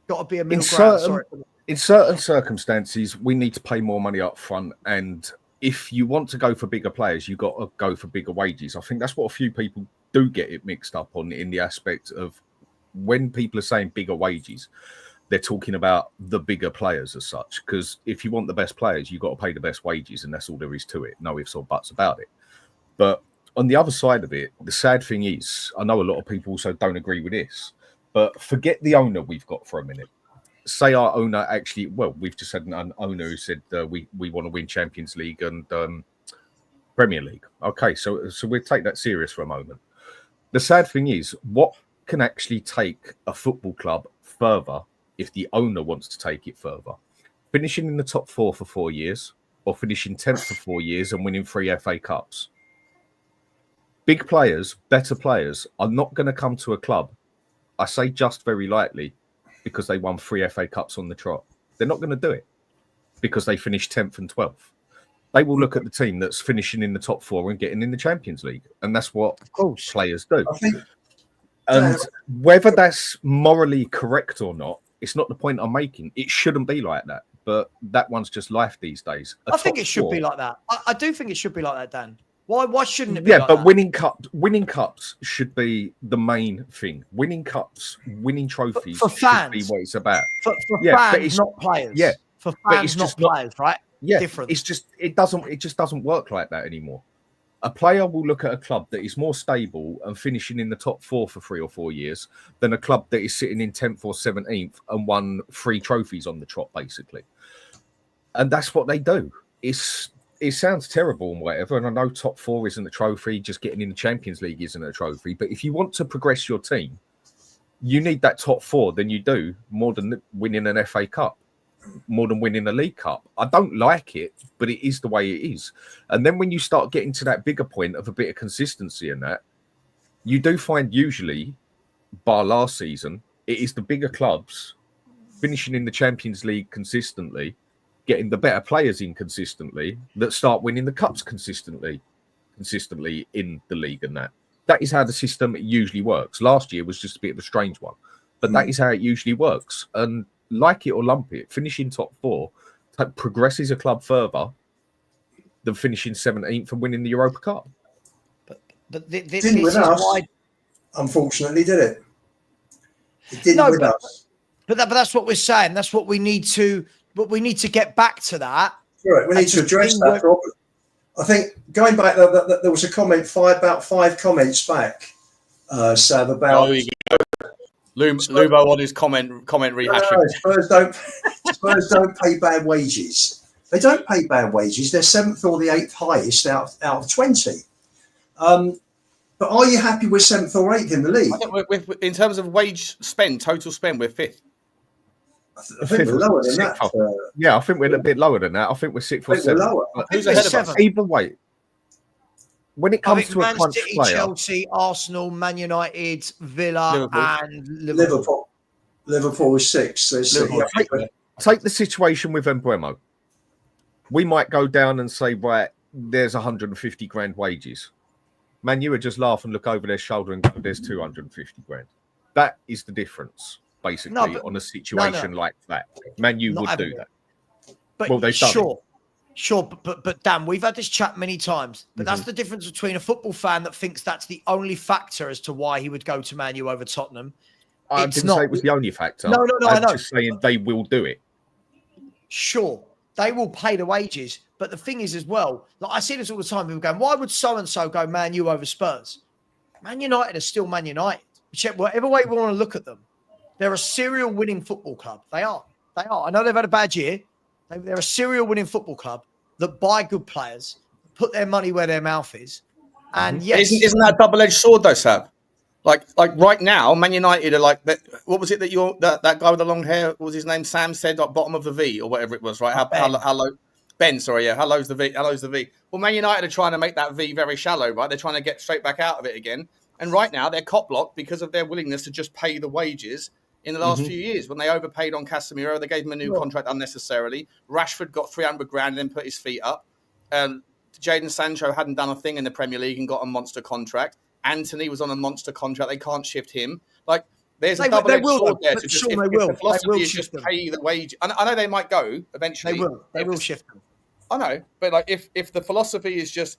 got to be a middle ground. In certain circumstances, we need to pay more money up front. And if you want to go for bigger players, you've got to go for bigger wages. I think that's what a few people do get it mixed up on in the aspect of when people are saying bigger wages. they're talking about the bigger players as such. Because if you want the best players, you've got to pay the best wages, and that's all there is to it. No ifs or buts about it. But on the other side of it, the sad thing is, I know a lot of people also don't agree with this, but forget the owner we've got for a minute. Say our owner actually, well, we've just had an owner who said we want to win Champions League and Premier League. Okay, so we'll take that serious for a moment. The sad thing is, what can actually take a football club further if the owner wants to take it further? Finishing in the top 4 for 4 years, or finishing 10th for 4 years and winning 3 FA Cups. Big players, better players are not going to come to a club, I say just very lightly, because they won 3 FA Cups on the trot. They're not going to do it because they finished 10th and 12th. They will look at the team that's finishing in the top 4 and getting in the Champions League. And that's what players do. And whether that's morally correct or not, it's not the point I'm making. It shouldn't be like that. But that one's just life these days. I think it should be like that. I do think it should be like that, Dan. Why shouldn't it be? Yeah, like but that? winning cups should be the main thing. Winning cups, winning trophies for fans, should be what it's about. For fans, not players. Yeah, for fans, not players, right? Yeah, different. It's just it just doesn't work like that anymore. A player will look at a club that is more stable and finishing in the top 4 for 3 or 4 years than a club that is sitting in 10th or 17th and won 3 trophies on the trot, basically. And that's what they do. It sounds terrible and whatever, and I know top 4 isn't a trophy, just getting in the Champions League isn't a trophy, but if you want to progress your team, you need that top 4 than you do more than winning an FA Cup, more than winning a League Cup. I don't like it, but it is the way it is. And then when you start getting to that bigger point of a bit of consistency in that, you do find usually, bar last season, it is the bigger clubs finishing in the Champions League consistently, getting the better players in consistently, that start winning the cups consistently in the league. And that is how the system usually works. Last year was just a bit of a strange one, but that is how it usually works. And like it or lump it, finishing top 4 progresses a club further than finishing 17th and winning the Europa Cup. But this didn't with us, why... unfortunately, did it? It didn't with us. But that's what we're saying. That's what we need to. But we need to get back to that. Right, we need to address that problem. I think going back, there was a comment about 5 comments back, Sav, about Lubo on his comment rehashing. Spurs don't pay bad wages. They don't pay bad wages. They're 7th or the 8th highest out of 20. But are you happy with 7th or 8th in the league? I think in terms of wage spend, total spend, we're 5th. I think we're lower than that. Yeah, I think we're a bit lower than that. I think we're 6th or 7th. Who's ahead of us? Either way, when it comes to a Man crunch City, player, Chelsea, Arsenal, Man United, Villa, and Liverpool is 6th. Take the situation with Mbeumo. We might go down and say, right, there's 150 grand wages. Man U would just laugh and look over their shoulder and go, there's 250 grand. That is the difference. Basically, on a situation like that, Man U would do that. But well, they've done it. Sure, but Dan, we've had this chat many times. But that's the difference between a football fan that thinks that's the only factor as to why he would go to Man U over Tottenham. I didn't say it was the only factor. No, I know. I'm just saying they will do it. Sure, they will pay the wages. But the thing is as well, like I see this all the time, people going, why would so-and-so go Man U over Spurs? Man United are still Man United. Whatever way we want to look at them, they're a serial winning football club. They are. I know they've had a bad year. They're a serial winning football club that buy good players, put their money where their mouth is. And yes. Isn't that a double-edged sword though, Sab? Like right now, Man United are like that. What was it that guy with the long hair? What was his name? Sam said like bottom of the V or whatever it was, right? How low? Ben, sorry, yeah. How low's the V? Well, Man United are trying to make that V very shallow, right? They're trying to get straight back out of it again. And right now, they're cop blocked because of their willingness to just pay the wages in the last few years. When they overpaid on Casemiro, they gave him a new contract unnecessarily. Rashford got 300 grand and then put his feet up. Jadon Sancho hadn't done a thing in the Premier League and got a monster contract. Anthony was on a monster contract. They can't shift him. Like, there's a double-edged sword there. To just, if the philosophy is just pay the wage. I know they might go eventually. They will shift them. I know, but like if the philosophy is just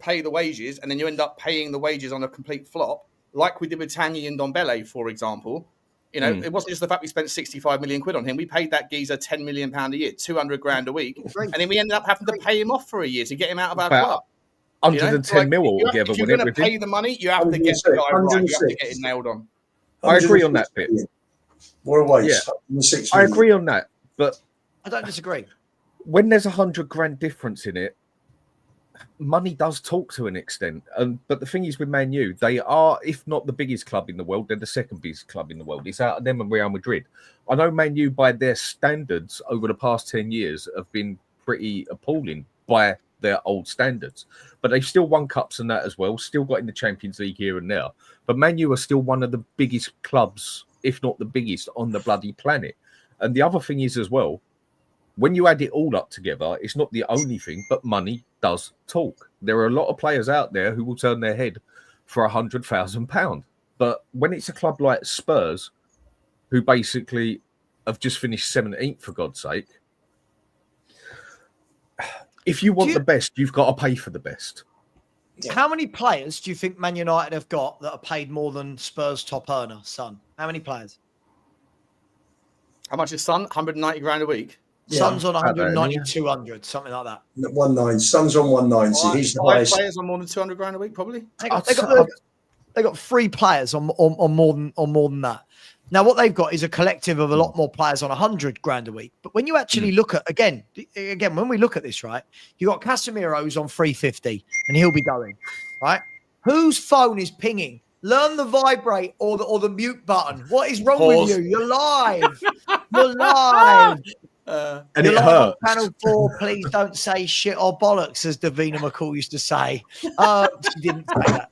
pay the wages and then you end up paying the wages on a complete flop, like we did with Tanguy and Ndombele, for example, You know, it wasn't just the fact we spent 65 million quid on him. We paid that geezer 10 million pound a year, 200 grand a week, and then we ended up having to pay him off for a year to get him out of our club. 110 mil altogether. If you're going to pay the money, you have to get the guy right. You have to get it nailed on. I agree on that bit. What a waste. I agree on that, but I don't disagree. When there's 100 grand difference in it, money does talk to an extent. But the thing is with Man U, they are, if not the biggest club in the world, they're the second biggest club in the world. It's out of them and Real Madrid. I know Man U, by their standards over the past 10 years, have been pretty appalling by their old standards. But they've still won cups and that as well, still got in the Champions League here and there. But Man U are still one of the biggest clubs, if not the biggest, on the bloody planet. And the other thing is as well, when you add it all up together, it's not the only thing, but money does talk. There are a lot of players out there who will turn their head for £100,000. But when it's a club like Spurs, who basically have just finished 17th, for God's sake, if you want the best, you've got to pay for the best. How many players do you think Man United have got that are paid more than Spurs' top earner, Son? How many players? How much is Son? 190 grand a week? Son's on 190, 200, something like that. 190. Son's on 190. He's the highest. Players on more than 200 grand a week, probably. They got 3 players on more than that. Now, what they've got is a collective of a lot more players on 100 grand a week. But when you actually look at, again, when we look at this, right, you got Casemiro's on 350 and he'll be going, right? Whose phone is pinging? Learn the vibrate or the mute button. What is wrong with you? You're live. You're live. And it hurts. Panel 4, please don't say shit or bollocks, as Davina McCall used to say. She didn't say that.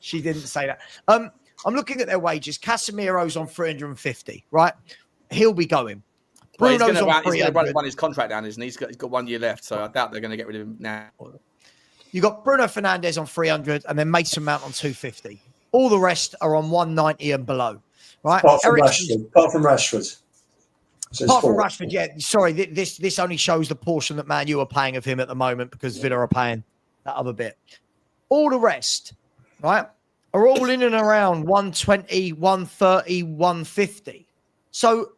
She didn't say that. I'm looking at their wages. Casemiro's on 350, right? He'll be going. Bruno's on 300. He's going to run his contract down, isn't he? He's got 1 year left, so I doubt they're going to get rid of him now. You got Bruno Fernandes on 300 and then Mason Mount on 250. All the rest are on 190 and below, right? Apart from Rashford. Apart from Rashford, yeah. Sorry, this only shows the portion that Man U are paying of him at the moment because Villa are paying that other bit. All the rest, right, are all in and around 120, 130, 150. So,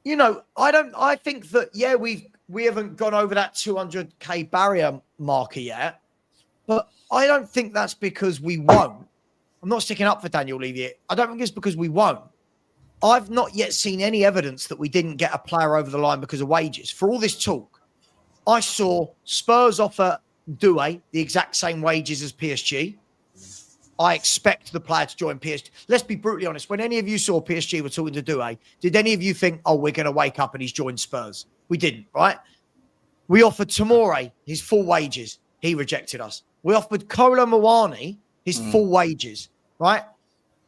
you know, I think that, yeah, we haven't gone over that 200k barrier marker yet, but I don't think that's because we won't. I'm not sticking up for Daniel Levy. I don't think it's because we won't. I've not yet seen any evidence that we didn't get a player over the line because of wages. For all this talk, I saw Spurs offer Doué the exact same wages as PSG. I expect the player to join PSG. Let's be brutally honest. When any of you saw PSG were talking to Doué, did any of you think, oh, we're going to wake up and he's joined Spurs? We didn't, right? We offered Tomori his full wages. He rejected us. We offered Kolo Muani his full wages, right?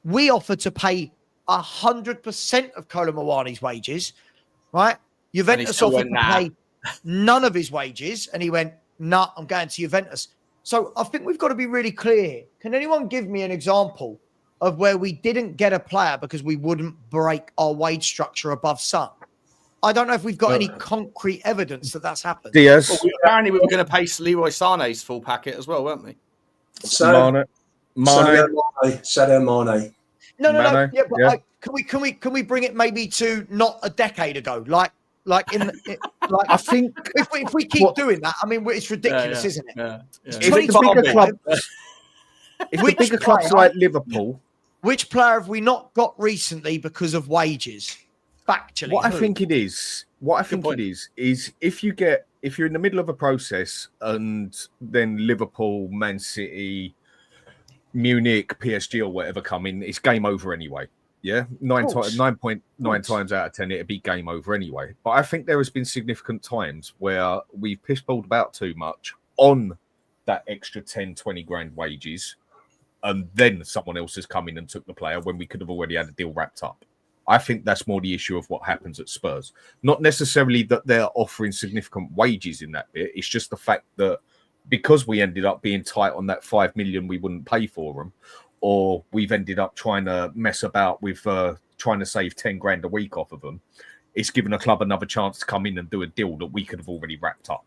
We offered to pay 100% of Kolo Muani's wages, right? Juventus offered to pay none of his wages, and he went, nah, I'm going to Juventus. So I think we've got to be really clear. Can anyone give me an example of where we didn't get a player because we wouldn't break our wage structure above Son? I don't know if we've got any concrete evidence that that's happened. Diaz. Well, apparently we were going to pay Leroy Sané's full packet as well, weren't we? Sadio Mane. No. Yeah, but can we bring it maybe to not a decade ago? Like I think if we keep doing that, I mean, it's ridiculous, isn't it? Yeah. If the bigger clubs like Liverpool, which player have we not got recently because of wages? Factually, what I think it is if you're in the middle of a process and then Liverpool, Man City, Munich, PSG or whatever come in, it's game over anyway. Yeah, 9.9 times out of 10, it'd be game over anyway. But I think there has been significant times where we've piss-balled about too much on that extra 10, 20 grand wages, and then someone else has come in and took the player when we could have already had a deal wrapped up. I think that's more the issue of what happens at Spurs. Not necessarily that they're offering significant wages in that bit. It's just the fact that because we ended up being tight on that 5 million we wouldn't pay for them, or we've ended up trying to mess about with trying to save 10 grand a week off of them, it's given a club another chance to come in and do a deal that we could have already wrapped up.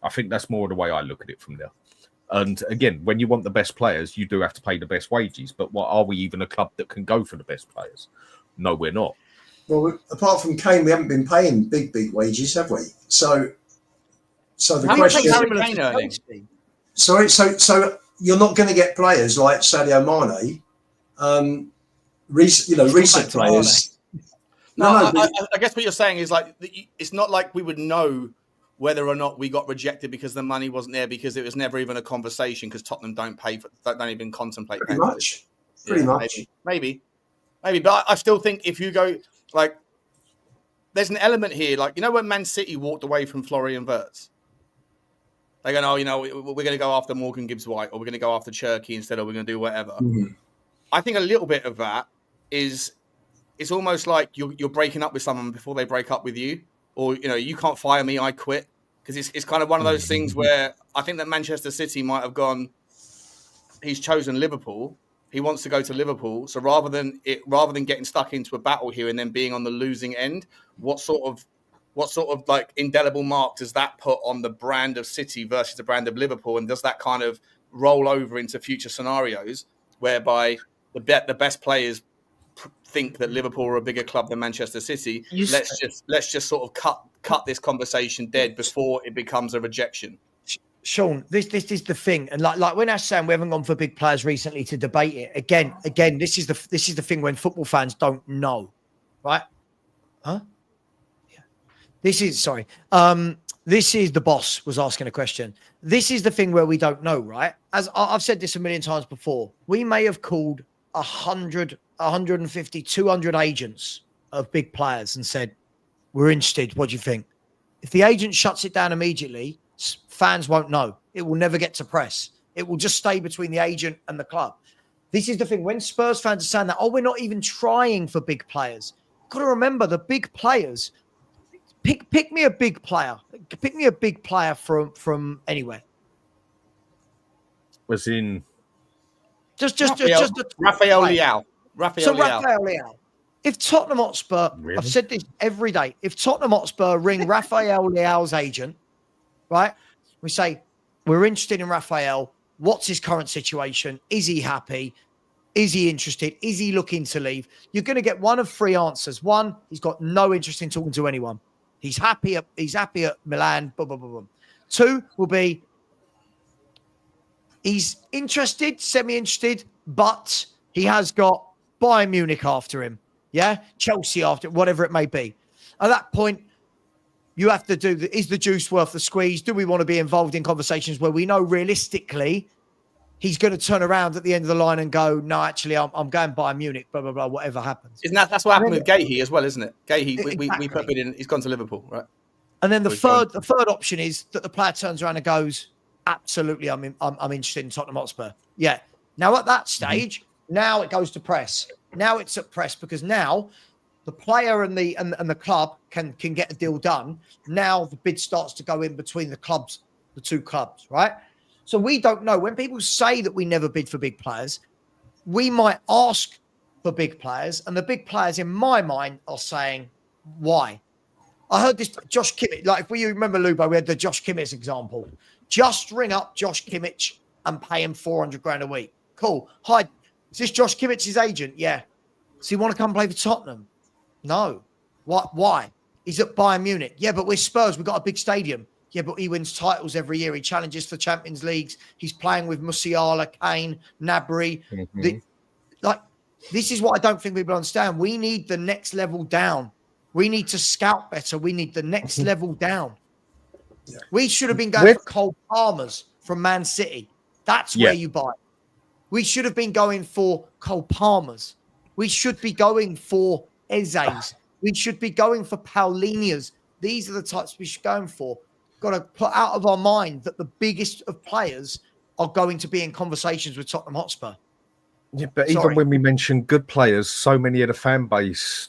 I think that's more the way I look at it from there. And again, when you want the best players, you do have to pay the best wages. But what are we even a club that can go for the best players? No, we're not. Well, apart from Kane, we haven't been paying big wages, have we? So the How much question. is Harry Kane earning? Sorry, so you're not going to get players like Sadio Mane, recent players. No, I guess what you're saying is like it's not like we would know whether or not we got rejected because the money wasn't there, because it was never even a conversation, because Tottenham don't even contemplate Pretty paying much. Pretty much. Maybe. But I still think if you go like, there's an element here, like, you know, when Man City walked away from Florian Wirtz, they go, no, we're going to go after Morgan Gibbs-White, or we're going to go after Cherky instead, or we're going to do whatever. Mm-hmm. I think a little bit of that is, it's almost like you're breaking up with someone before they break up with you, or, you know, you can't fire me, I quit. Because it's kind of one of those things where I think that Manchester City might have gone, he's chosen Liverpool, he wants to go to Liverpool. So rather than getting stuck into a battle here and then being on the losing end, what sort of like indelible mark does that put on the brand of City versus the brand of Liverpool? And does that kind of roll over into future scenarios whereby the best players think that Liverpool are a bigger club than Manchester City? Let's just sort of cut this conversation dead before it becomes a rejection. Sean, this is the thing, and like when I was saying we haven't gone for big players recently to debate it again. This is the thing when football fans don't know, right? Huh? Yeah. This is the boss was asking a question. This is the thing where we don't know, right? As I've said this a million times before, we may have called 100, 150, 200 agents of big players and said, we're interested. What do you think? If the agent shuts it down immediately, fans won't know. It will never get to press. It will just stay between the agent and the club. This is the thing. When Spurs fans are saying that, we're not even trying for big players. Got to remember the big players. Pick me a big player. Pick me a big player from anywhere. Was in just Rafael Leao. Rafael Leao. If Tottenham Hotspur, I've said this every day, if Tottenham Hotspur ring Rafael Leao's agent, right? We say, we're interested in Rafael. What's his current situation? Is he happy? Is he interested? Is he looking to leave? You're going to get one of three answers. One, he's got no interest in talking to anyone. He's happy at Milan. Blah, blah, blah, blah. Two will be, he's interested, semi-interested, but he has got Bayern Munich after him. Yeah? Chelsea after, whatever it may be. At that point, you have to do, is the juice worth the squeeze? Do we want to be involved in conversations where we know realistically he's going to turn around at the end of the line and go, no, actually, I'm going Bayern Munich, blah, blah, blah, whatever happens. Isn't that's what happened with Gahey as well, isn't it? Gahey, exactly. we put it in, he's gone to Liverpool, right? And then the third option is that the player turns around and goes, absolutely, I'm interested in Tottenham Hotspur. Yeah. Now at that stage, now it goes to press. Now it's at press because now the player and the club can get a deal done. Now the bid starts to go in between the two clubs, right? So we don't know. When people say that we never bid for big players, we might ask for big players, and the big players in my mind are saying, why? I heard this, Josh Kimmich, like if you remember, Lubo, we had the Josh Kimmich example. Just ring up Josh Kimmich and pay him 400 grand a week. Cool. Hi, is this Josh Kimmich's agent? Yeah. So you want to come play for Tottenham? No. What? Why? He's at Bayern Munich. Yeah, but we're Spurs. We've got a big stadium. Yeah, but he wins titles every year. He challenges for Champions Leagues. He's playing with Musiala, Kane, Gnabry. This is what I don't think people understand. We need the next level down. We need to scout better. We need the next level down. Yeah. We should have been going for Cole Palmer's from Man City. That's where you buy. We should have been going for Cole Palmer's. We should be going for Eze's. We should be going for Paulinia's. These are the types we should be going for. Got to put out of our mind that the biggest of players are going to be in conversations with Tottenham Hotspur. Yeah, but even when we mention good players, so many of the fan base,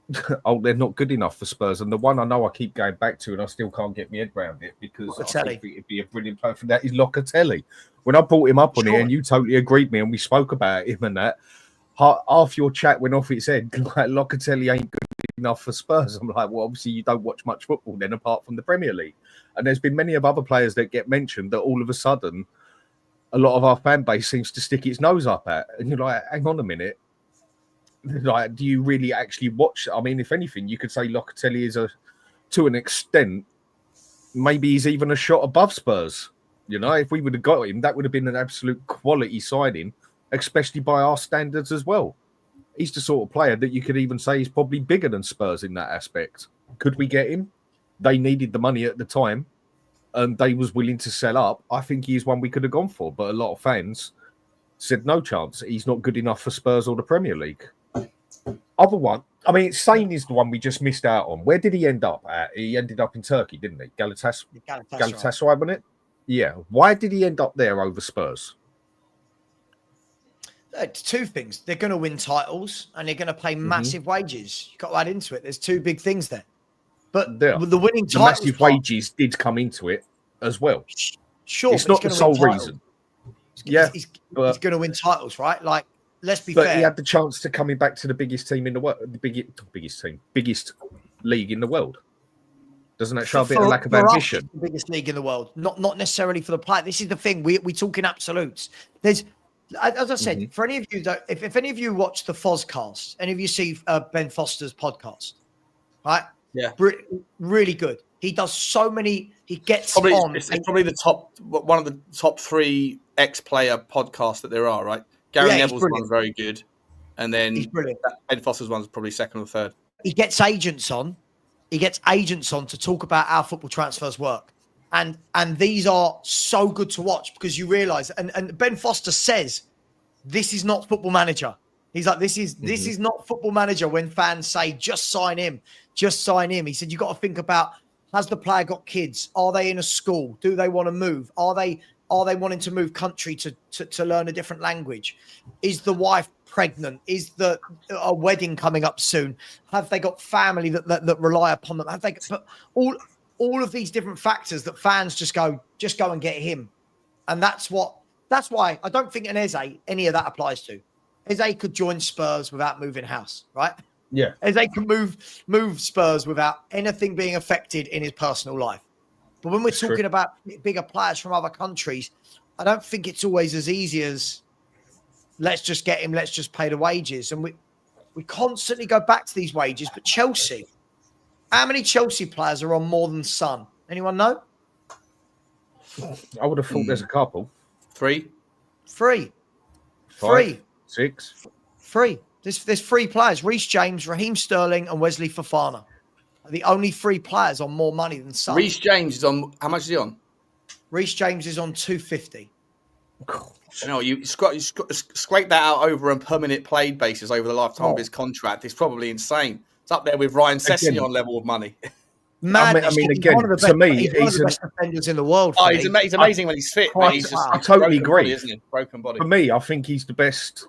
they're not good enough for Spurs. And the one I know I keep going back to, and I still can't get my head around it because I think it'd be a brilliant player for that, is Locatelli. When I brought him up on here, and you totally agreed with me, and we spoke about him and that, half your chat went off its head. Like, Locatelli ain't good enough for Spurs. I'm like, well, obviously you don't watch much football then, apart from the Premier League. And there's been many of other players that get mentioned that all of a sudden, a lot of our fan base seems to stick its nose up at. And you're like, hang on a minute. Like, do you really actually watch? I mean, if anything, you could say Locatelli is to an extent, maybe he's even a shot above Spurs. You know, if we would have got him, that would have been an absolute quality signing, especially by our standards as well. He's the sort of player that you could even say he's probably bigger than Spurs in that aspect. Could we get him? They needed the money at the time, and they was willing to sell up. I think he is one we could have gone for, but a lot of fans said no chance. He's not good enough for Spurs or the Premier League. Other one, I mean, Sane is the one we just missed out on. Where did he end up at? He ended up in Turkey, didn't he? Galatasaray, wasn't it? Yeah. Why did he end up there over Spurs? Two things. They're going to win titles and they're going to pay massive wages. You've got to add into it. There's two big things there. But the winning titles, massive wages did come into it as well. Sure, it's not the sole reason. He's going to win titles, right? Like, let's be fair. But he had the chance to coming back to the biggest team in the world, biggest league in the world. Doesn't that show a bit of lack of ambition? The biggest league in the world, not necessarily for the player. This is the thing. We talk in absolutes. There's, as I said, for any of you that if any of you watch the Fozcast, any of you see Ben Foster's podcast, right? Yeah, really good. He does so many. He gets probably, on. It's probably one of the top 3 ex-player podcasts that there are. Right, Gary Neville's one's very good, and then Ben Foster's one's probably second or third. He gets agents on. He gets agents on to talk about how football transfers work, and these are so good to watch because you realise. And Ben Foster says, "This is not Football Manager." He's like, this is not Football Manager when fans say, just sign him, just sign him. He said, you've got to think about, has the player got kids? Are they in a school? Do they want to move? Are they wanting to move country to learn a different language? Is the wife pregnant? Is a wedding coming up soon? Have they got family that rely upon them? Have they got, all of these different factors that fans just go and get him. And that's why I don't think an Eze any of that applies to. Eze could join Spurs without moving house, right? Yeah. Eze can move Spurs without anything being affected in his personal life. But when we're talking about bigger players from other countries, I don't think it's always as easy as let's just get him, let's just pay the wages. And we constantly go back to these wages. But Chelsea, how many Chelsea players are on more than Son? Anyone know? I would have thought there's a couple. 3. 3. 5, 3. 6. 3. There's 3 players: Reece James, Raheem Sterling, and Wesley Fofana. Are the only 3 players on more money than Son. Reece James is on. How much is he on? Reece James is on 250. You know, you scrape that out over a per minute played basis over the lifetime of his contract. It's probably insane. It's up there with Ryan Sessegnon on level of money. Man, I mean, again, to me, he's one of the best defenders in the world. He's amazing when he's fit. But he's just I totally agree. Body, isn't he? Broken body. For me, I think he's the best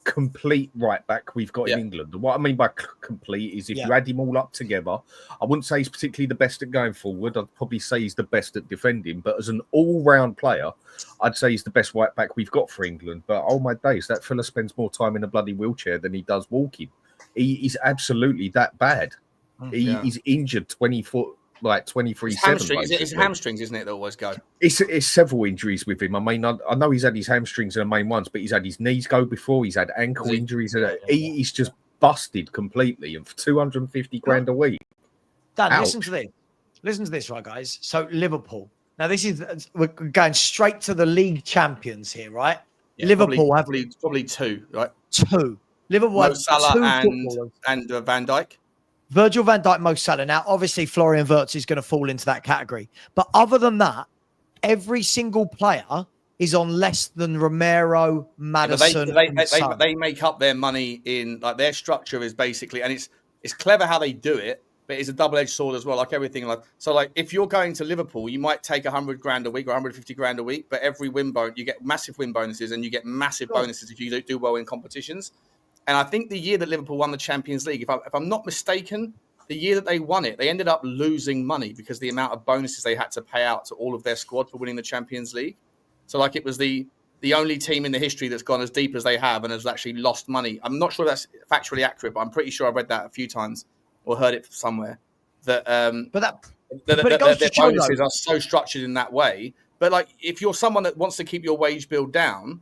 complete right back we've got in England. And what I mean by complete is if you add him all up together, I wouldn't say he's particularly the best at going forward. I'd probably say he's the best at defending. But as an all-round player, I'd say he's the best right back we've got for England. But oh my days, that fella spends more time in a bloody wheelchair than he does walking. He's absolutely that bad. He's injured 20-foot. Like 23/7. It's hamstrings, isn't it, that always go? It's several injuries with him. I mean, I know he's had his hamstrings are the main ones, but he's had his knees go before. He's had ankle injuries. He's just busted completely, and for 250 grand a week. Dan, listen to this. Listen to this, right, guys? So Liverpool. Now, we're going straight to the league champions here, right? Yeah, Liverpool probably 2, right? 2. Liverpool have Salah 2 and Van Dijk. Virgil van Dijk, Mo Salah. Now, obviously, Florian Wirtz is going to fall into that category. But other than that, every single player is on less than Romero, Maddison. They make up their money in like their structure is basically, and it's clever how they do it, but it's a double-edged sword as well, like everything. Like if you're going to Liverpool, you might take 100 grand a week or 150 grand a week, but every win bonus you get massive win bonuses, and you get massive bonuses if you do well in competitions. And I think the year that Liverpool won the Champions League, if I'm not mistaken, the year that they won it, they ended up losing money because the amount of bonuses they had to pay out to all of their squad for winning the Champions League. So like it was the only team in the history that's gone as deep as they have and has actually lost money. I'm not sure that's factually accurate, but I'm pretty sure I've read that a few times or heard it somewhere. That their bonuses are so structured in that way. But like if you're someone that wants to keep your wage bill down,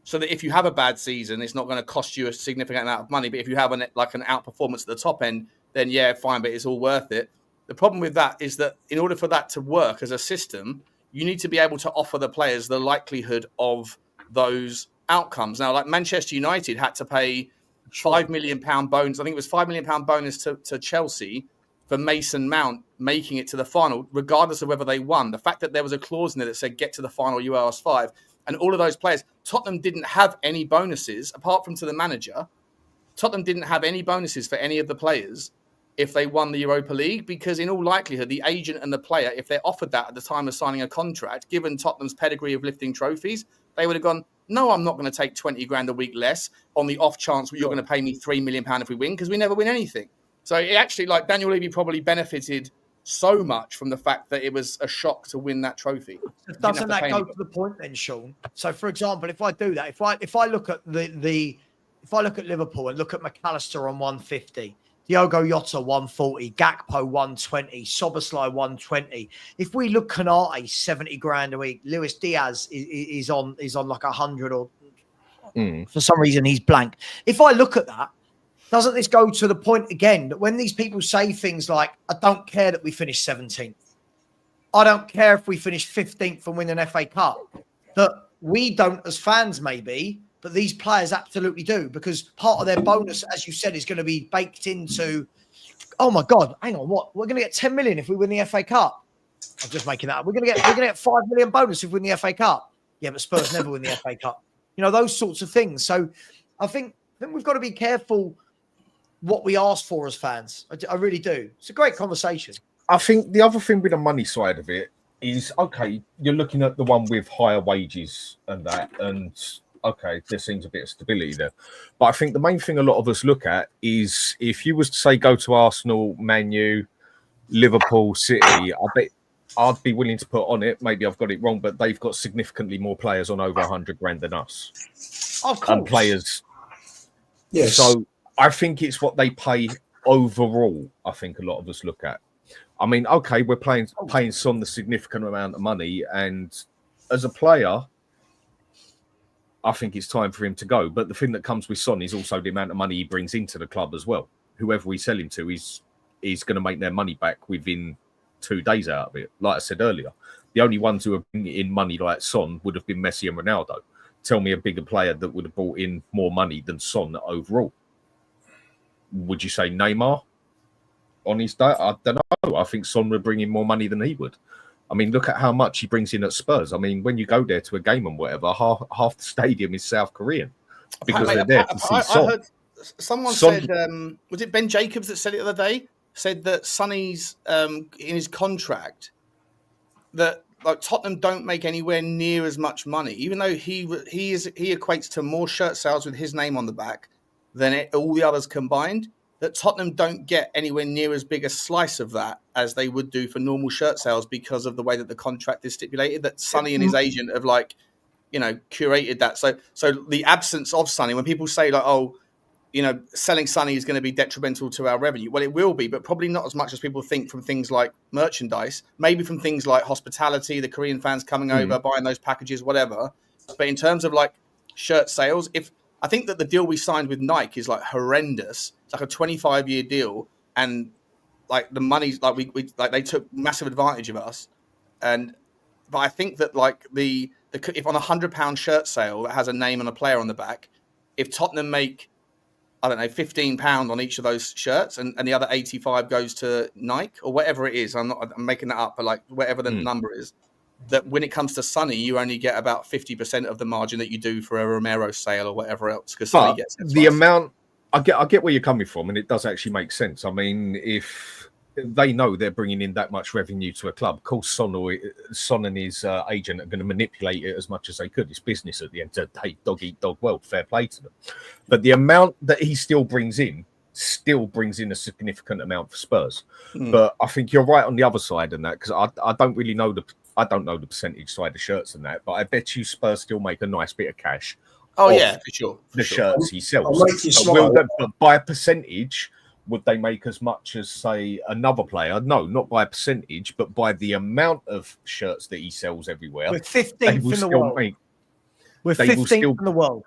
so that if you have a bad season, it's not going to cost you a significant amount of money. But if you have an outperformance at the top end, then yeah, fine, but it's all worth it. The problem with that is that in order for that to work as a system, you need to be able to offer the players the likelihood of those outcomes. Now, like Manchester United had to pay £5 million bonus. I think it was £5 million bonus to Chelsea for Mason Mount making it to the final, regardless of whether they won. The fact that there was a clause in there that said, get to the final, you owe us 5. And all of those players, Tottenham didn't have any bonuses, apart from to the manager. Tottenham didn't have any bonuses for any of the players if they won the Europa League, because in all likelihood, the agent and the player, if they're offered that at the time of signing a contract, given Tottenham's pedigree of lifting trophies, they would have gone, no, I'm not going to take 20 grand a week less on the off chance you're going to pay me £3 million if we win, because we never win anything. So it actually, like, Daniel Levy probably benefited so much from the fact that it was a shock to win that trophy. Doesn't that go to the point then, Sean? So, for example, if I do that, if I look at if I look at Liverpool and look at McAllister on 150, Diogo Jota 140, Gakpo 120, Szoboszlai 120. If we look Konate 70 grand a week, Luis Diaz is on like 100, or for some reason he's blank. If I look at that, doesn't this go to the point again that when these people say things like, I don't care that we finish 17th, I don't care if we finish 15th and win an FA Cup, that we don't as fans maybe, but these players absolutely do, because part of their bonus, as you said, is going to be baked into, oh my God, hang on, what? We're going to get 10 million if we win the FA Cup. I'm just making that up. We're going to get 5 million bonus if we win the FA Cup. Yeah, but Spurs never win the FA Cup. You know, those sorts of things. So I think we've got to be careful what we ask for as fans. I really do. It's a great conversation. I think the other thing with the money side of it is, okay, you're looking at the one with higher wages and that, and okay, there seems a bit of stability there. But I think the main thing a lot of us look at is, if you was to say go to Arsenal, Man U, Liverpool, City, I bet I'd be willing to put on it. Maybe I've got it wrong, but they've got significantly more players on over 100 grand than us. Of course. And players. Yes. So I think it's what they pay overall, I think a lot of us look at. I mean, okay, we're paying Son the significant amount of money, and as a player, I think it's time for him to go. But the thing that comes with Son is also the amount of money he brings into the club as well. Whoever we sell him to is going to make their money back within 2 days out of it. Like I said earlier, the only ones who have been in money like Son would have been Messi and Ronaldo. Tell me a bigger player that would have brought in more money than Son overall. Would you say Neymar on his day? I don't know. I think Son would bring in more money than he would. I mean, look at how much he brings in at Spurs. I mean, when you go there to a game and whatever, half the stadium is South Korean because they're there to see Son. I heard someone said, was it Ben Jacobs that said it the other day? Said that Sonny's in his contract that, like, Tottenham don't make anywhere near as much money, even though he equates to more shirt sales with his name on the back than all the others combined. That Tottenham don't get anywhere near as big a slice of that as they would do for normal shirt sales because of the way that the contract is stipulated. That Sonny and his agent have, like, you know, curated that. So the absence of Sonny, when people say, like, oh, you know, selling Sonny is going to be detrimental to our revenue. Well, it will be, but probably not as much as people think from things like merchandise, maybe from things like hospitality, the Korean fans coming over, buying those packages, whatever. But in terms of, like, shirt sales, I think that the deal we signed with Nike is, like, horrendous. It's like a 25-year deal, and, like, the money's like we like they took massive advantage of us. But I think that, like, if on £100 shirt sale that has a name and a player on the back, if Tottenham make, I don't know, £15 on each of those shirts, and the other 85 goes to Nike or whatever it is. I'm making that up, but, like, whatever the number is, that when it comes to Sonny, you only get about 50% of the margin that you do for a Romero sale or whatever else, because Sonny gets it the amount. I get where you're coming from, and it does actually make sense. I mean, if they know they're bringing in that much revenue to a club, of course, Son and his agent are going to manipulate it as much as they could. It's business at the end of the day. Dog eat dog world. Fair play to them. But the amount that he still brings in a significant amount for Spurs. But I think you're right on the other side in that, because I don't really know I don't know the percentage side of shirts and that, but I bet you Spurs still make a nice bit of cash. Oh, yeah, for sure. Shirts he sells. But by a percentage, would they make as much as, say, another player? No, not by a percentage, but by the amount of shirts that he sells everywhere. We're 15th in the world. We're They will 15th still- in the world.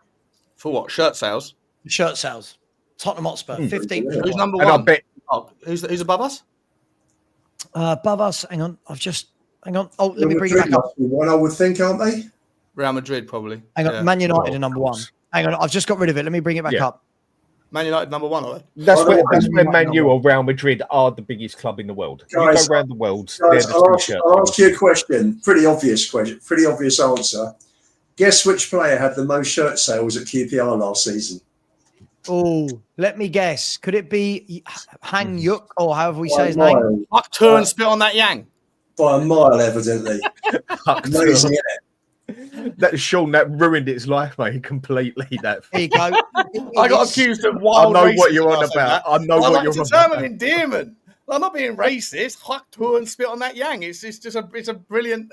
For what? Shirt sales? Shirt sales. Tottenham Hotspur, 15th. in the Who's world. number And I one? bet Oh, who's above us? Above us, hang on. Hang on. Oh, let me Real bring it Madrid back up. must be one, I would think, aren't they? Real Madrid, probably. Hang on. Yeah. Man United Well, are number of one. course. Hang on. I've just got rid of it. Let me bring it back Yeah. up. Man United number one, are they? that's By the where way, Man U or Real Madrid are the biggest club in the world. Guys, you go around the world, Guys, they're the I'll two ask, shirts. I'll ask you a question. Pretty obvious answer. Guess which player had the most shirt sales at QPR last season? Oh, let me guess. Could it be Hang Yuk or however we say By his a name? mile. Fuck, turn, spit on that yang. By a mile, evidently. Amazing, isn't it? That Sean, that ruined its life, mate, completely. That There you go. I got accused of I wild know what racism you're on last time, about. that. I know Well, what you're it's on a term of about. endearment. I'm not being racist. Fuck, turn, spit on that yang. It's just a brilliant.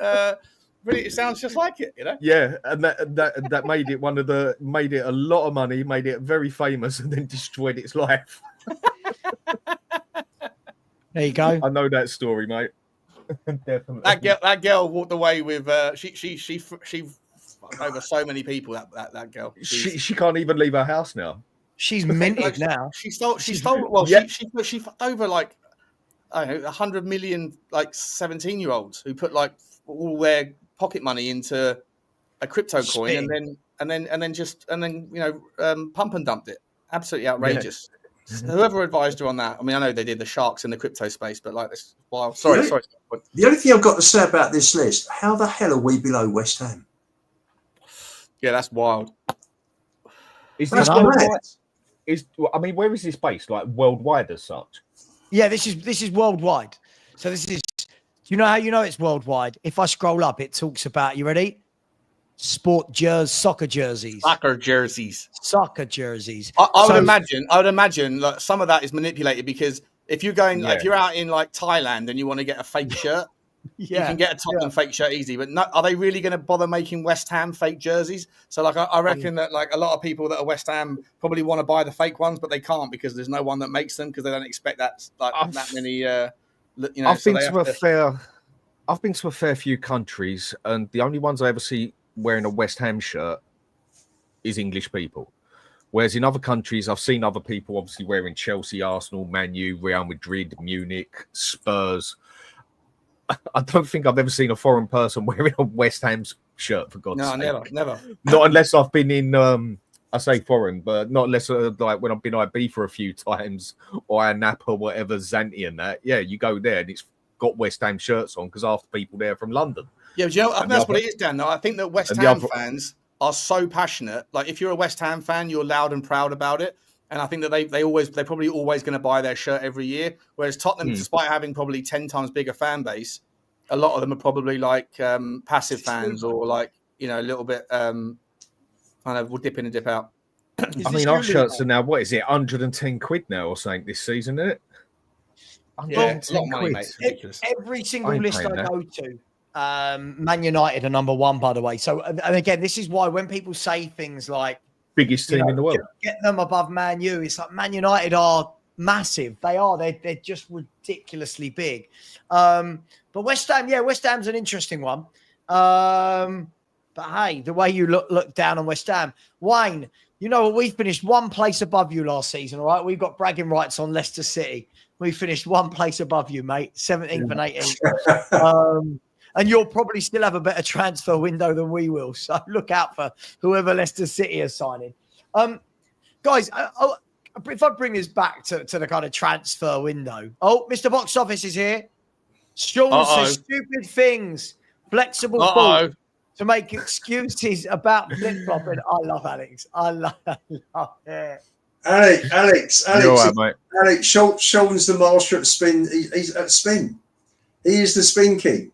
Really, it sounds just like it, you know. Yeah, and that made it made it a lot of money, made it very famous, and then destroyed its life. There you go. I know that story, mate. Definitely. That girl walked away with she fucked over so many people. That girl. She can't even leave her house now. She's minted now. She stole. Well, Yeah. she fucked over like I don't know 100 million like 17-year-olds who put like all their pocket money into a crypto coin and then pump and dumped it. Absolutely outrageous. Whoever advised her on that. I mean, I know they did the sharks in the crypto space, but like this. Wow. Sorry. The only thing I've got to say about this list, how the hell are we below West Ham? Yeah, that's wild. Is That's this mad. worldwide? I mean, where is this based? Like worldwide as such? Yeah, this is worldwide. So this is. You know how you know it's worldwide? If I scroll up, it talks about. You ready? Soccer jerseys. Soccer jerseys. Soccer jerseys. I would imagine like some of that is manipulated because if you're Yeah. out in like Thailand and you want to get a fake shirt, you can get a Tottenham fake shirt easy. But are they really going to bother making West Ham fake jerseys? So like I reckon that like a lot of people that are West Ham probably want to buy the fake ones, but they can't because there's no one that makes them because they don't expect that many. I've been to a fair few countries, and the only ones I ever see wearing a West Ham shirt is English people. Whereas in other countries, I've seen other people obviously wearing Chelsea, Arsenal, Man U, Real Madrid, Munich, Spurs. I don't think I've ever seen a foreign person wearing a West Ham shirt, for God's sake. No, never. Not unless I've been in, I say foreign, but not unless like when I've been IB for a few times or Napa, whatever, Zanti and that. Yeah, you go there and it's got West Ham shirts on because half the people there are from London. Yeah, but you know, I think that's what it is, Dan. Though I think that West Ham fans are so passionate. Like, if you're a West Ham fan, you're loud and proud about it. And I think that they're probably always going to buy their shirt every year. Whereas Tottenham, despite having probably 10 times bigger fan base, a lot of them are probably like passive fans or like a little bit. I don't know, we'll dip in and dip out. I mean, our shirts are now, what is it, 110 quid now or something this season, isn't it? Yeah, it's a lot of money, mate. It's ridiculous. Every single list I go to, Man United are number one, by the way. So, and again, this is why when people say things like biggest team in the world, get them above Man U, it's like Man United are massive. They are. They're just ridiculously big. But West Ham, West Ham's an interesting one. But hey, the way you look down on West Ham, Wayne, you know what? We finished one place above you last season, all right? We've got bragging rights on Leicester City. We finished one place above you, mate, 17th and 18th. And you'll probably still have a better transfer window than we will. So look out for whoever Leicester City are signing. Guys, if I bring this back to the kind of transfer window. Oh, Mr. Box Office is here. Sean says stupid things, flexible thought to make excuses about flip-flopping. I love Alex. I love it. Alex, you're right, mate. Alex, Sean's the master at spin. He's at spin. He is the spin king.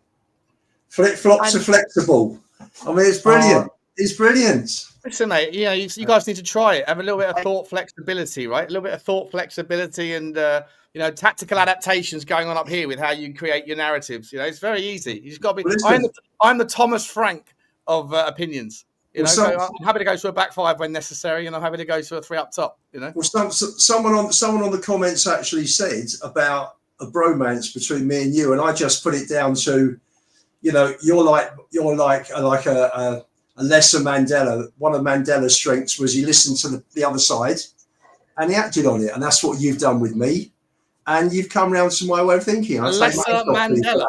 Flip-flops are flexible. I mean, it's brilliant. It's brilliant. Listen, mate, you guys need to try it. Have a little bit of thought flexibility, right? A little bit of thought flexibility and, tactical adaptations going on up here with how you create your narratives. It's very easy. You just got to be. I'm the Thomas Frank of opinions. So I'm happy to go to a back five when necessary, and I'm happy to go to a 3 up top. Well, someone on the comments actually said about a bromance between me and you, and I just put it down to, you're like a lesser Mandela. One of Mandela's strengths was he listened to the other side and he acted on it. And that's what you've done with me. And you've come round to my way of thinking. A lesser Mandela.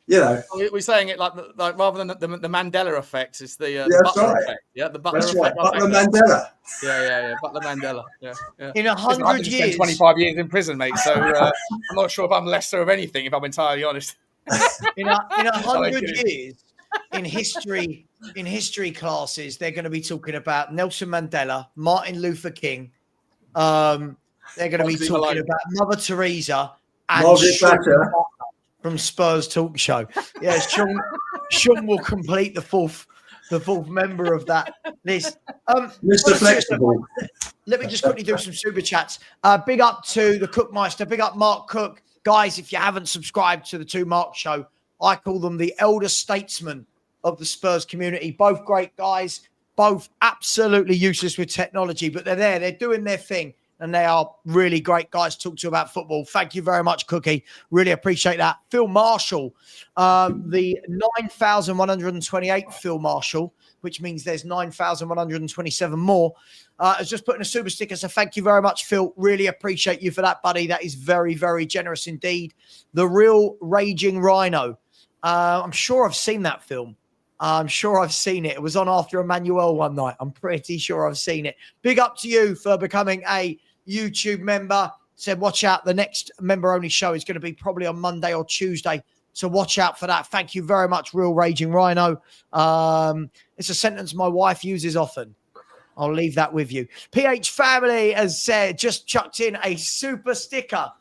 You know, we're saying it like rather than the Mandela effect, it's the Butler effect. Yeah, the Butler that's effect. right. Butler Mandela. Yeah. Butler Mandela. Yeah. In 100 I just years, spent 25 years in prison, mate. So I'm not sure if I'm lesser of anything, if I'm entirely honest. in 100 years, in history classes, they're going to be talking about Nelson Mandela, Martin Luther King. They're going to be talking about Mother Teresa and Margaret Thatcher from Spurs Talk Show. Yeah, Sean will complete the fourth member of that list. Mr. Flexible. Let me just quickly do some super chats. Big up to the Cookmeister. Big up Mark Cook. Guys, if you haven't subscribed to the Two Mark Show, I call them the elder statesmen of the Spurs community. Both great guys, both absolutely useless with technology, but they're there. They're doing their thing. And they are really great guys to talk to about football. Thank you very much, Cookie. Really appreciate that. Phil Marshall, the 9,128 Phil Marshall, which means there's 9,127 more, has just put in a super sticker. So thank you very much, Phil. Really appreciate you for that, buddy. That is very, very generous indeed. The Real Raging Rhino. I'm sure I've seen that film. I'm sure I've seen it. It was on After Emmanuel one night. I'm pretty sure I've seen it. Big up to you for becoming a YouTube member. Said, watch out. The next member-only show is going to be probably on Monday or Tuesday. So watch out for that. Thank you very much, Real Raging Rhino. It's a sentence my wife uses often. I'll leave that with you. PH Family has said, just chucked in a super sticker.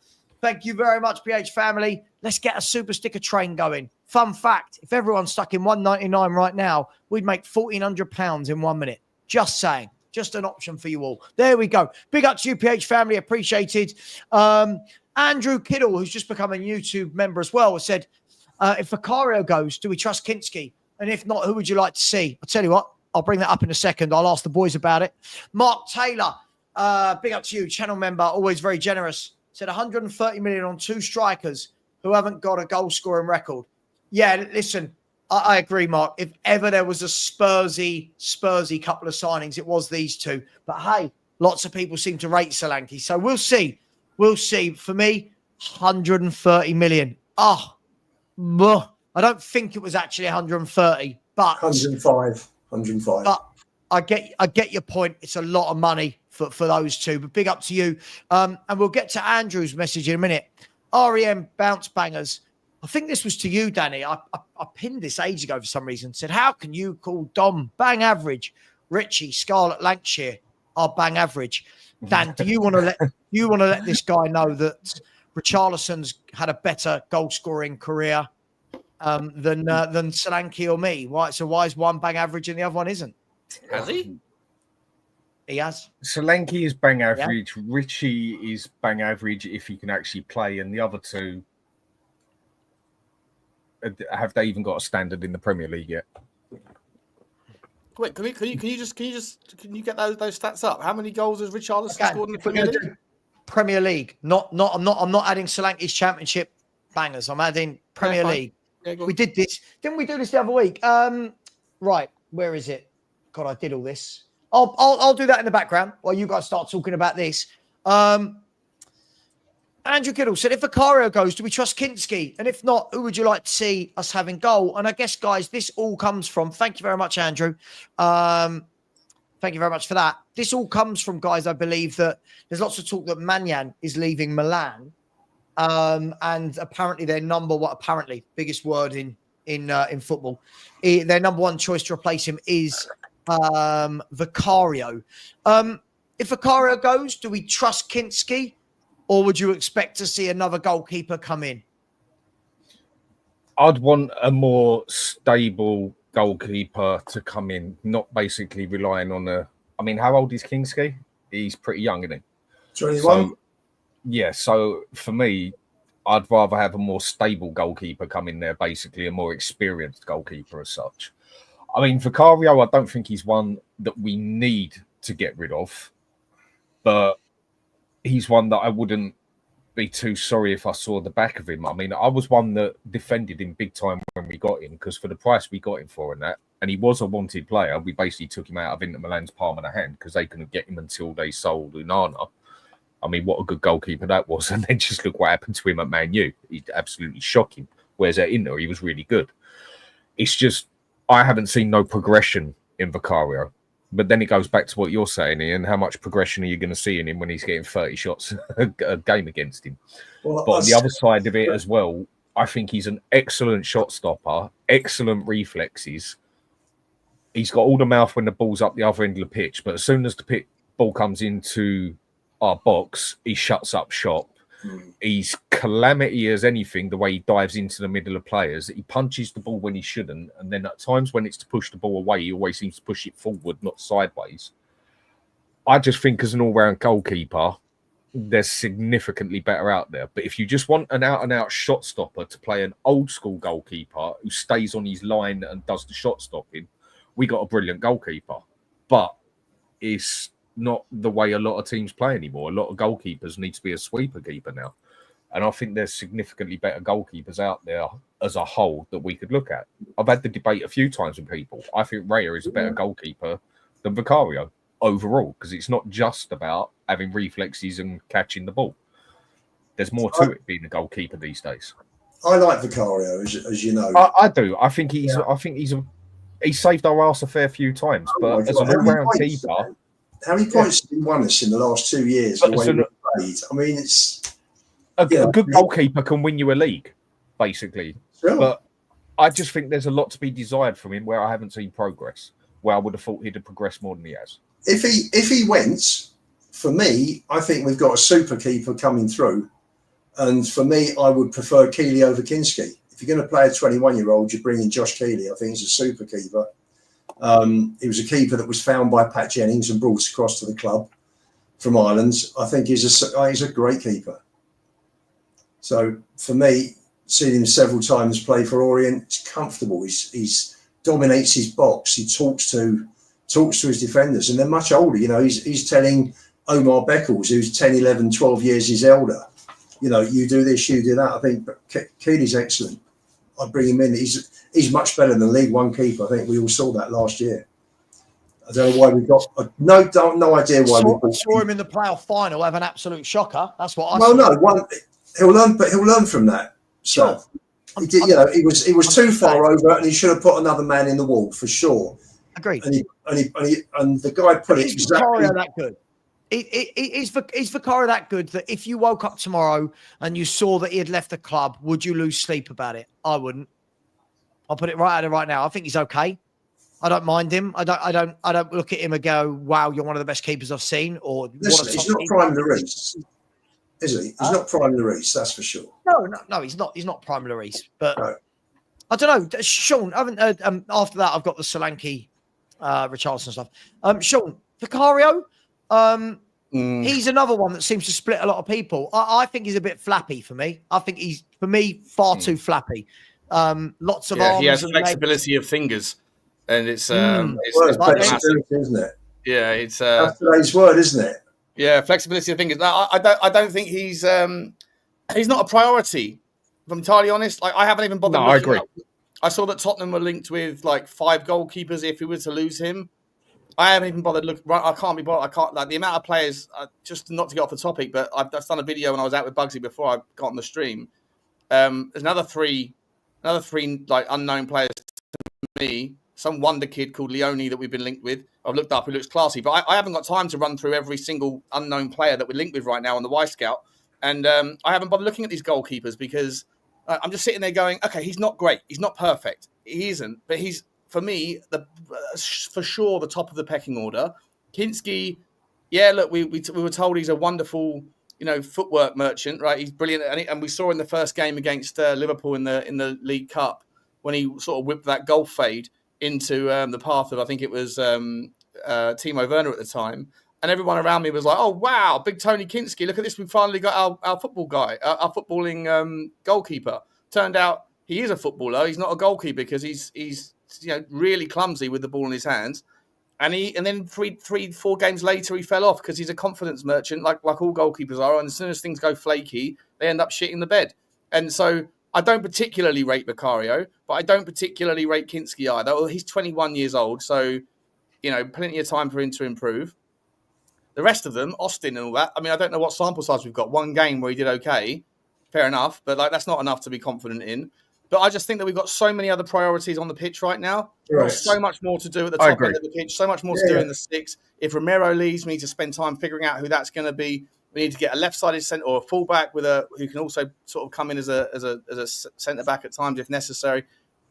Thank you very much, PH Family. Let's get a super sticker train going. Fun fact, if everyone's stuck in $1.99 right now, we'd make £1,400 in 1 minute. Just saying. Just an option for you all. There we go. Big up to you, PH Family. Appreciated. Andrew Kiddle, who's just become a YouTube member as well, has said, if Vicario goes, do we trust Kinski? And if not, who would you like to see? I'll tell you what, I'll bring that up in a second. I'll ask the boys about it. Mark Taylor, big up to you, channel member, always very generous. Said 130 million on two strikers who haven't got a goal scoring record. Yeah, listen, I agree, Mark. If ever there was a Spursy couple of signings, it was these two. But hey, lots of people seem to rate Solanke. So we'll see. We'll see. For me, 130 million. I don't think it was actually 130, but 105. But I get your point. It's a lot of money for those two. But big up to you. And we'll get to Andrew's message in a minute. REM bounce bangers. I think this was to you, Danny. I pinned this age ago for some reason. Said, how can you call Dom bang average? Richie, Scarlett, Lancashire are bang average. Dan, do you want to let this guy know that Richarlison's had a better goal scoring career than Solanke or me? Why is one bang average and the other one isn't? Has he? He has. Solanke is bang average. Yeah. Richie is bang average if he can actually play, and the other two, have they even got a standard in the Premier League yet? Wait, can you get those stats up? How many goals has Richarlison scored in the Premier League? Premier League. I'm not adding Solanke's Championship bangers. I'm adding Premier League. Yeah, we did this. Didn't we do this the other week? Right. Where is it? God, I did all this. I'll do that in the background while you guys start talking about this. Andrew Kiddle said, if Vicario goes, do we trust Kinski? And if not, who would you like to see us having goal? And I guess, guys, this all comes from, thank you very much, Andrew. Thank you very much for that. This all comes from, guys, I believe that there's lots of talk that Mannion is leaving Milan. And apparently their biggest word in football, their number one choice to replace him is Vicario. If Vicario goes, do we trust Kinski? Or would you expect to see another goalkeeper come in? I'd want a more stable goalkeeper to come in, not basically relying on how old is Kinski? He's pretty young, isn't he? 21. So for me, I'd rather have a more stable goalkeeper come in there, basically a more experienced goalkeeper as such. I mean, Vicario, I don't think he's one that we need to get rid of, but he's one that I wouldn't be too sorry if I saw the back of him. I mean, I was one that defended him big time when we got him, because for the price we got him for and he was a wanted player, we basically took him out of Inter Milan's palm of the hand because they couldn't get him until they sold Unana. I mean, what a good goalkeeper that was. And then just look what happened to him at Man U. He's absolutely shocking. Whereas at Inter, he was really good. It's just, I haven't seen no progression in Vicario. But then it goes back to what you're saying, Ian. How much progression are you going to see in him when he's getting 30 shots a game against him? Well, but on the other side of it as well, I think he's an excellent shot stopper, excellent reflexes. He's got all the mouth when the ball's up the other end of the pitch. But as soon as the ball comes into our box, he shuts up shop. He's calamity as anything, the way he dives into the middle of players. He punches the ball when he shouldn't, and then at times when it's to push the ball away, he always seems to push it forward, not sideways. I just think as an all-round goalkeeper, there's significantly better out there. But if you just want an out-and-out shot stopper to play an old-school goalkeeper who stays on his line and does the shot stopping, we got a brilliant goalkeeper. But it's not the way a lot of teams play anymore. A lot of goalkeepers need to be a sweeper keeper now. And I think there's significantly better goalkeepers out there as a whole that we could look at. I've had the debate a few times with people. I think Raya is a better goalkeeper than Vicario overall, because it's not just about having reflexes and catching the ball. There's more to it being a goalkeeper these days. I like Vicario, as you know. I do. I think he saved our arse a fair few times, but as an all-round keeper. How many points have he won us in the last 2 years? I mean, it's a good goalkeeper can win you a league, basically. Sure. But I just think there's a lot to be desired from him where I haven't seen progress. Where I would have thought he'd have progressed more than he has. If he went, for me, I think we've got a super keeper coming through, and for me, I would prefer Keeley over Kinski. If you're going to play a 21-year-old, you bring in Josh Keeley. I think he's a super keeper. He was a keeper that was found by Pat Jennings and brought across to the club from Ireland. I think he's a great keeper. So for me, seeing him several times play for Orient, it's comfortable. He's dominates his box. He talks to his defenders, and they're much older. You know, he's telling Omar Beckles, who's 10, 11, 12 years his elder, you know, you do this, you do that. I think Keeley's excellent. I'd bring him in. He's much better than League One keeper. I think we all saw that last year. I don't know why we got no idea why we saw him in the playoff final have an absolute shocker. That's what I saw. No, he'll learn from that. So he did, he was too far over, and he should have put another man in the wall for sure. Agreed. And the guy put it exactly. That good. Is Vicario that good that if you woke up tomorrow and you saw that he had left the club, would you lose sleep about it? I wouldn't. I'll put it right out there right now. I think he's okay. I don't mind him. I don't look at him and go, "Wow, you're one of the best keepers I've seen." Or listen, he's not prime Lloris, is he? He's not prime Lloris, that's for sure. No, he's not. He's not prime Lloris. But no. I don't know, Sean. I haven't heard. After that, I've got the Solanke, Richarlison stuff. Sean, Vicario. He's another one that seems to split a lot of people. I think he's a bit flappy for me. I think he's, for me, far too flappy. Lots of arms. He has flexibility of fingers, and it's flexibility, isn't it? Yeah, it's that's today's word, isn't it? Yeah, flexibility of fingers. No, I don't think he's not a priority. If I'm entirely honest, like I haven't even bothered. No, I agree. I saw that Tottenham were linked with like 5 goalkeepers if we were to lose him. I haven't even bothered looking. I can't be bothered. I can't, like, the amount of players. Just not to get off the topic, but I've done a video when I was out with Bugsy before I got on the stream. There's another three like unknown players to me. Some wonder kid called Leone that we've been linked with. I've looked up, who looks classy, but I haven't got time to run through every single unknown player that we're linked with right now on the Y Scout. And I haven't bothered looking at these goalkeepers because I'm just sitting there going, okay, he's not great, he's not perfect, he isn't, but he's, for me, for sure the top of the pecking order. Kinski, yeah, look, we were told he's a wonderful, footwork merchant, right? He's brilliant, and we saw in the first game against Liverpool in the League Cup when he sort of whipped that golf fade into the path of, I think it was Timo Werner at the time, and everyone around me was like, "Oh wow, big Tony Kinski! Look at this, we finally got our football guy, our footballing goalkeeper." Turned out he is a footballer. He's not a goalkeeper because he's really clumsy with the ball in his hands. And then 3-4 games later, he fell off because he's a confidence merchant, like all goalkeepers are. And as soon as things go flaky, they end up shitting the bed. And so I don't particularly rate Vicario, but I don't particularly rate Kinski either. Well, he's 21 years old, so, you know, plenty of time for him to improve. The rest of them, Austin and all that, I mean, I don't know what sample size we've got. One game where he did okay, fair enough, but like that's not enough to be confident in. But I just think that we've got so many other priorities on the pitch right now. We've got so much more to do at the top end of the pitch, so much more to do in the six. If Romero leaves, we need to spend time figuring out who that's going to be. We need to get a left-sided centre or a fullback who can also sort of come in as a centre-back at times if necessary.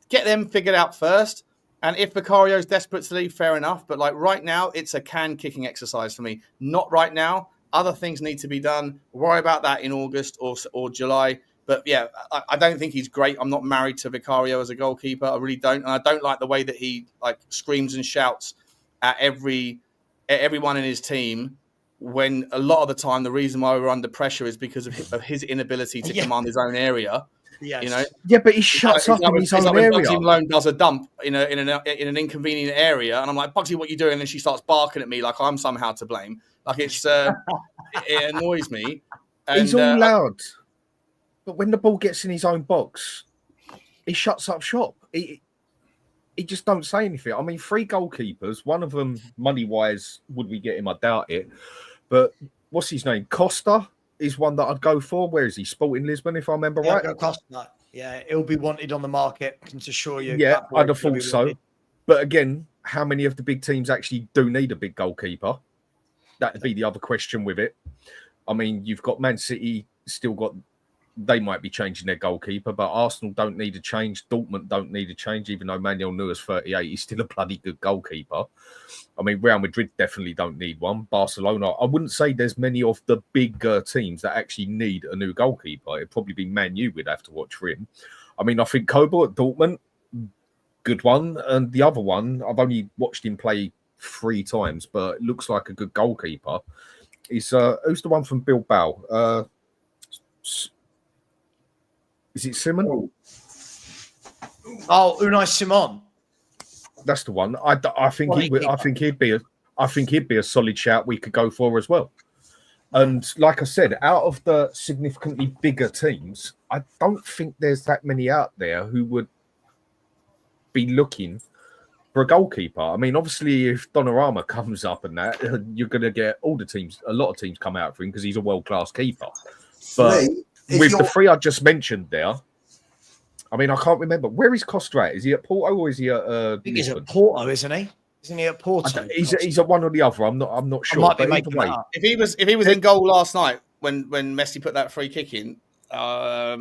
Get them figured out first. And if Vicario's desperate to leave, fair enough. But like right now, it's a can-kicking exercise for me. Not right now. Other things need to be done. Worry about that in August or July. But yeah, I don't think he's great. I'm not married to Vicario as a goalkeeper. I really don't. And I don't like the way that he like screams and shouts at everyone in his team, when a lot of the time the reason why we're under pressure is because of his inability to command his own area. Yes. You know? Yeah, but he shuts up in his own when area. Bugsy Malone does a dump in an inconvenient area, and I'm like, Bugsy, what are you doing? And she starts barking at me like I'm somehow to blame. Like it's it annoys me. And, he's all loud, but when the ball gets in his own box, he shuts up shop. He just don't say anything. I mean, 3 goalkeepers, one of them money-wise, would we get him? I doubt it. But what's his name? Costa is one that I'd go for. Where is he? Sporting Lisbon, if I remember right. Costa. Yeah, he'll be wanted on the market, I can assure you. Yeah, I'd have thought so. But again, how many of the big teams actually do need a big goalkeeper? That'd be the other question with it. I mean, you've got Man City still got... They might be changing their goalkeeper, but Arsenal don't need a change. Dortmund don't need a change, even though Manuel Neuer's 38. He's still a bloody good goalkeeper. I mean, Real Madrid definitely don't need one. Barcelona, I wouldn't say there's many of the bigger teams that actually need a new goalkeeper. It'd probably be Man U we'd have to watch for him. I mean, I think Kobo at Dortmund, good one. And the other one, I've only watched him play 3 times, but it looks like a good goalkeeper. He's who's the one from Bilbao? Is it Simon? Oh, Unai Simon. That's the one. I think he'd be a solid shout we could go for as well. And like I said, out of the significantly bigger teams, I don't think there's that many out there who would be looking for a goalkeeper. I mean, obviously, if Donnarumma comes up and that, you're going to get a lot of teams come out for him because he's a world-class keeper. But with the 3 I just mentioned there, I mean, I can't remember. Where is Costa at? Is he at Porto or is he at I think he's at Porto, isn't he? Isn't he at Porto? He's at one or the other. I'm not sure. I might be making that up. If he was in goal last night when Messi put that free kick in, I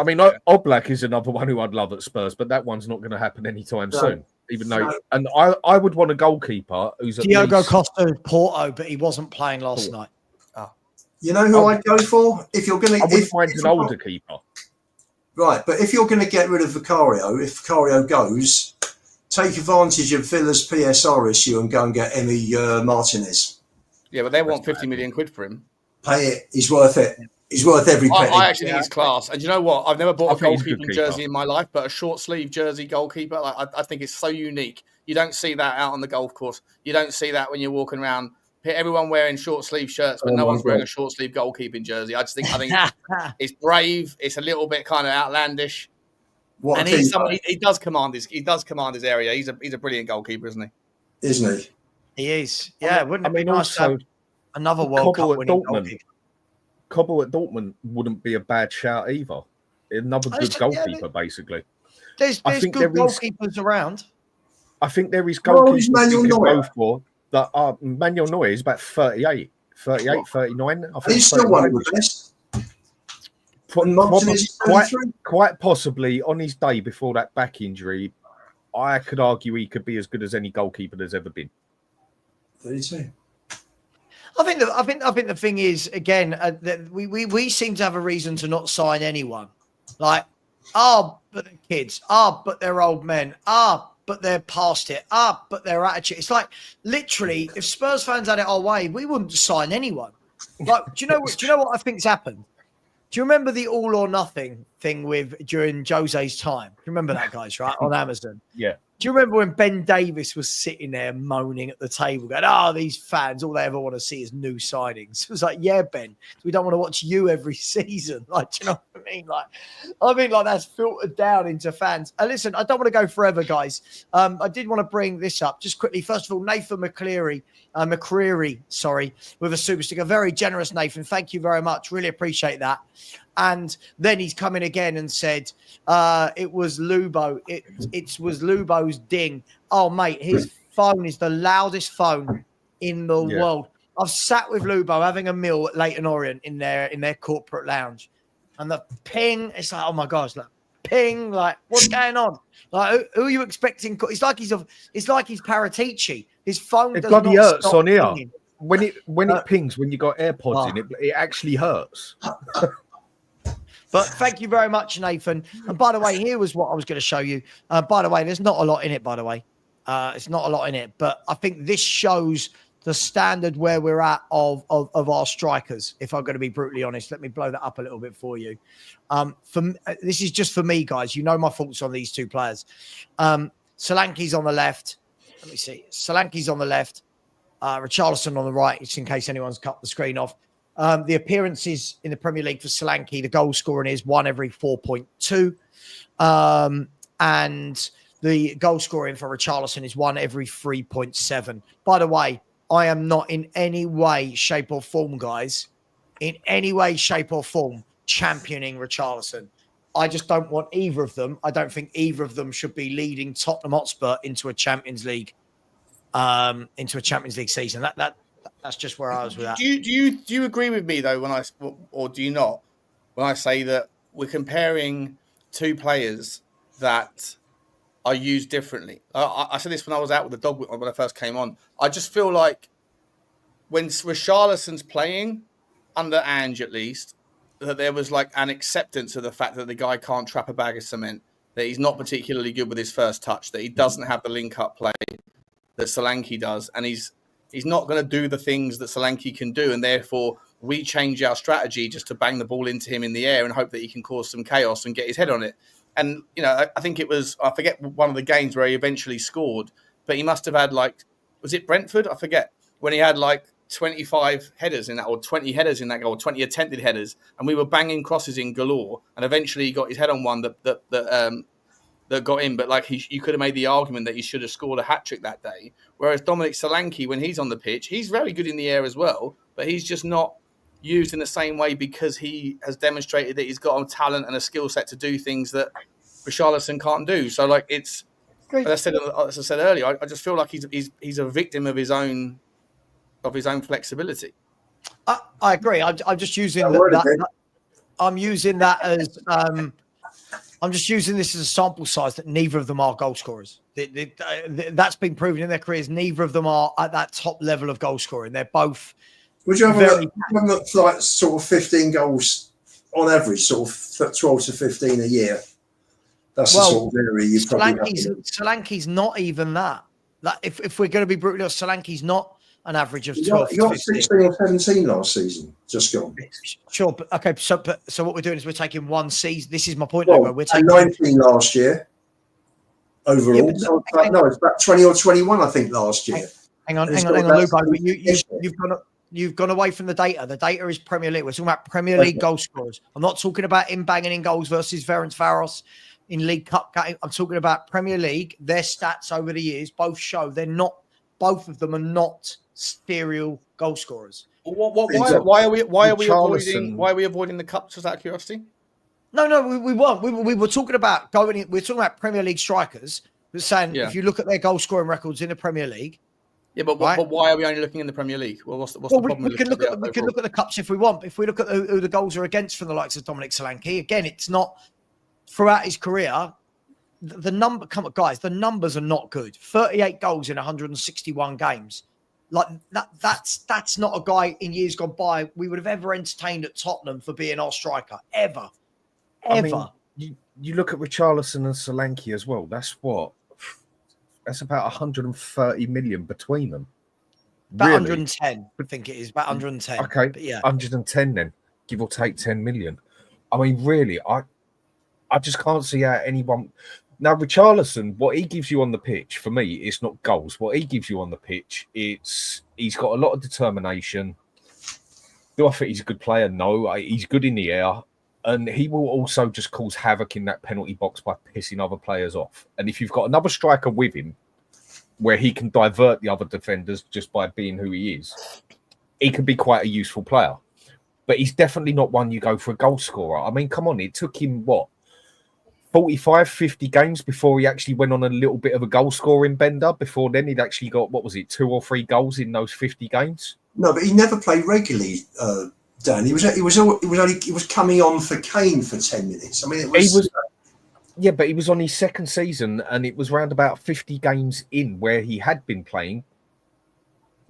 mean, Oblak is another one who I'd love at Spurs, but that one's not going to happen anytime soon. Even though, and I would want a goalkeeper who's at Diogo least... Costa is Porto, but he wasn't playing last night. You know who I'd go for? If you're going to... I would find an older keeper. Right, but if you're going to get rid of Vicario, if Vicario goes, take advantage of Villa's PSR issue and go and get Emi Martinez. Yeah, but they want 50 million quid for him. Pay it. He's worth it. He's worth every penny. I actually think he's class. And you know what? I've never bought a goalkeeping jersey in my life, but a short sleeve jersey goalkeeper, I think it's so unique. You don't see that out on the golf course. You don't see that when you're walking around. Everyone wearing short sleeve shirts, but no one's wearing a short sleeve goalkeeping jersey. I think it's brave. It's a little bit kind of outlandish. And he does command his area. He's a brilliant goalkeeper, isn't he? Isn't he? He is. Yeah. Wouldn't it be nice to have another World Cup winning goalkeeper? Cobble at Dortmund wouldn't be a bad shout either. Another good goalkeeper, basically. There's good goalkeepers around. I think there is goalkeepers you can go for. That Manuel Neuer is about 38, 39. I think he's still one of the best. Quite possibly on his day before that back injury, I could argue he could be as good as any goalkeeper there's ever been. 32. I think the thing is, again, that we seem to have a reason to not sign anyone. Like, but they're kids. But they're old men. But they're past it. But their attitude. It's like literally, if Spurs fans had it our way, we wouldn't sign anyone. Like, do you know what I think's happened? Do you remember the all or nothing thing during Jose's time? Do you remember that, guys? Right on Amazon. Yeah. Do you remember when Ben Davis was sitting there moaning at the table, going, "Oh, these fans, all they ever want to see is new signings"? It was like, "Yeah, Ben, we don't want to watch you every season." Like, do you know what I mean? Like that's filtered down into fans. Listen, I don't want to go forever, guys. I did want to bring this up just quickly. First of all, Nathan McCreary, with a super sticker. Very generous, Nathan. Thank you very much. Really appreciate that. And then he's come in again and said, it was Lubo. It was Lubo's ding. Oh, mate, his phone is the loudest phone in the world. I've sat with Lubo having a meal at Leighton Orient in their corporate lounge. And the ping, it's like, oh my gosh, like ping, like what's going on? Like who are you expecting? It's like he's Paratici. His phone it does bloody not hurts stop on here. pinging. When it pings when you got AirPods in it actually hurts. But thank you very much, Nathan. And by the way, here was what I was going to show you. By the way, there's not a lot in it, by the way. It's not a lot in it. But I think this shows the standard where we're at of our strikers, if I'm going to be brutally honest. Let me blow that up a little bit for you. This is just for me, guys. You know my thoughts on these two players. Solanke's on the left. Let me see. Solanke's on the left. Richarlison on the right, just in case anyone's cut the screen off. The appearances in the Premier League for Solanke, the goal scoring is 1 every 4.2. And the goal scoring for Richarlison is 1 every 3.7. By the way, I am not in any way, shape or form, guys, in any way, shape or form, championing Richarlison. I just don't want either of them. I don't think either of them should be leading Tottenham Hotspur into a Champions League season. That's just where I was with that. Do you agree with me though or do you not when I say that we're comparing two players that are used differently? I said this when I was out with the dog when I first came on. I just feel like when Richarlison's playing under Ange, at least, that there was like an acceptance of the fact that the guy can't trap a bag of cement, that he's not particularly good with his first touch, that he doesn't have the link-up play that Solanke does, and he's not going to do the things that Solanke can do, and therefore we change our strategy just to bang the ball into him in the air and hope that he can cause some chaos and get his head on it. And, you know, I think it was, I forget one of the games where he eventually scored, but he must have had like, was it Brentford? I forget, when he had like 25 headers in that, or 20 headers in that goal, 20 attempted headers, and we were banging crosses in galore, and eventually he got his head on one that got in, but like you could have made the argument that he should have scored a hat-trick that day. Whereas Dominic Solanke, when he's on the pitch, he's very good in the air as well, but he's just not used in the same way because he has demonstrated that he's got a talent and a skill set to do things that Richarlison can't do. So like it's, as I said earlier, I just feel like he's a victim of his own flexibility. I agree. I'm just using I'm using that as I'm just using this as a sample size that neither of them are goal scorers. That's been proven in their careers. Neither of them are at that top level of goal scoring. They're both. Would you have a look like sort of 15 goals on average, sort of 12 to 15 a year? That's the sort of area you probably Solanke's not even that. Like if we're going to be brutal, Solanke's not an average of 12 you got 16 or 17 last season, just gone. Sure, but okay. So what we're doing is we're taking one season. This is my point. We're taking 19 last year overall. Yeah, no, it's about 20 or 21, I think, last year. Hang on, Lubo. You've gone away from the data. The data is Premier League. We're talking about Premier League goal scorers. I'm not talking about him banging in goals versus Ferencvaros in League Cup. I'm talking about Premier League. Their stats over the years both show both of them are not serial goal scorers. Why are we avoiding the cup? Just out of curiosity. No, we weren't. We were talking about going in. We're talking about Premier League strikers. We're saying if you look at their goal scoring records in the Premier League. Yeah, but why are we only looking in the Premier League? Well, what's the problem? We can look at the cups if we want. If we look at who the goals are against from the likes of Dominic Solanke, again, it's not throughout his career. The number, come on, guys, the numbers are not good. 38 goals in 161 games. Like that's not a guy in years gone by we would have ever entertained at Tottenham for being our striker ever. I mean, you look at Richarlison and Solanke as well. That's about 130 million between them. About 110, I think it is. About 110. Okay, but yeah, 110 then, give or take 10 million. I mean, really, I just can't see how anyone. Now, Richarlison, what he gives you on the pitch, for me, it's not goals. What he gives you on the pitch, he's got a lot of determination. Do I think he's a good player? No. He's good in the air. And he will also just cause havoc in that penalty box by pissing other players off. And if you've got another striker with him, where he can divert the other defenders just by being who he is, he can be quite a useful player. But he's definitely not one you go for a goal scorer. I mean, come on, it took him, 45, 50 games before he actually went on a little bit of a goal scoring bender. Before then, he'd actually got, 2 or 3 goals in those 50 games? No, but he never played regularly, Dan. He was coming on for Kane for 10 minutes. I mean, yeah, but he was on his second season, and it was round about 50 games in where he had been playing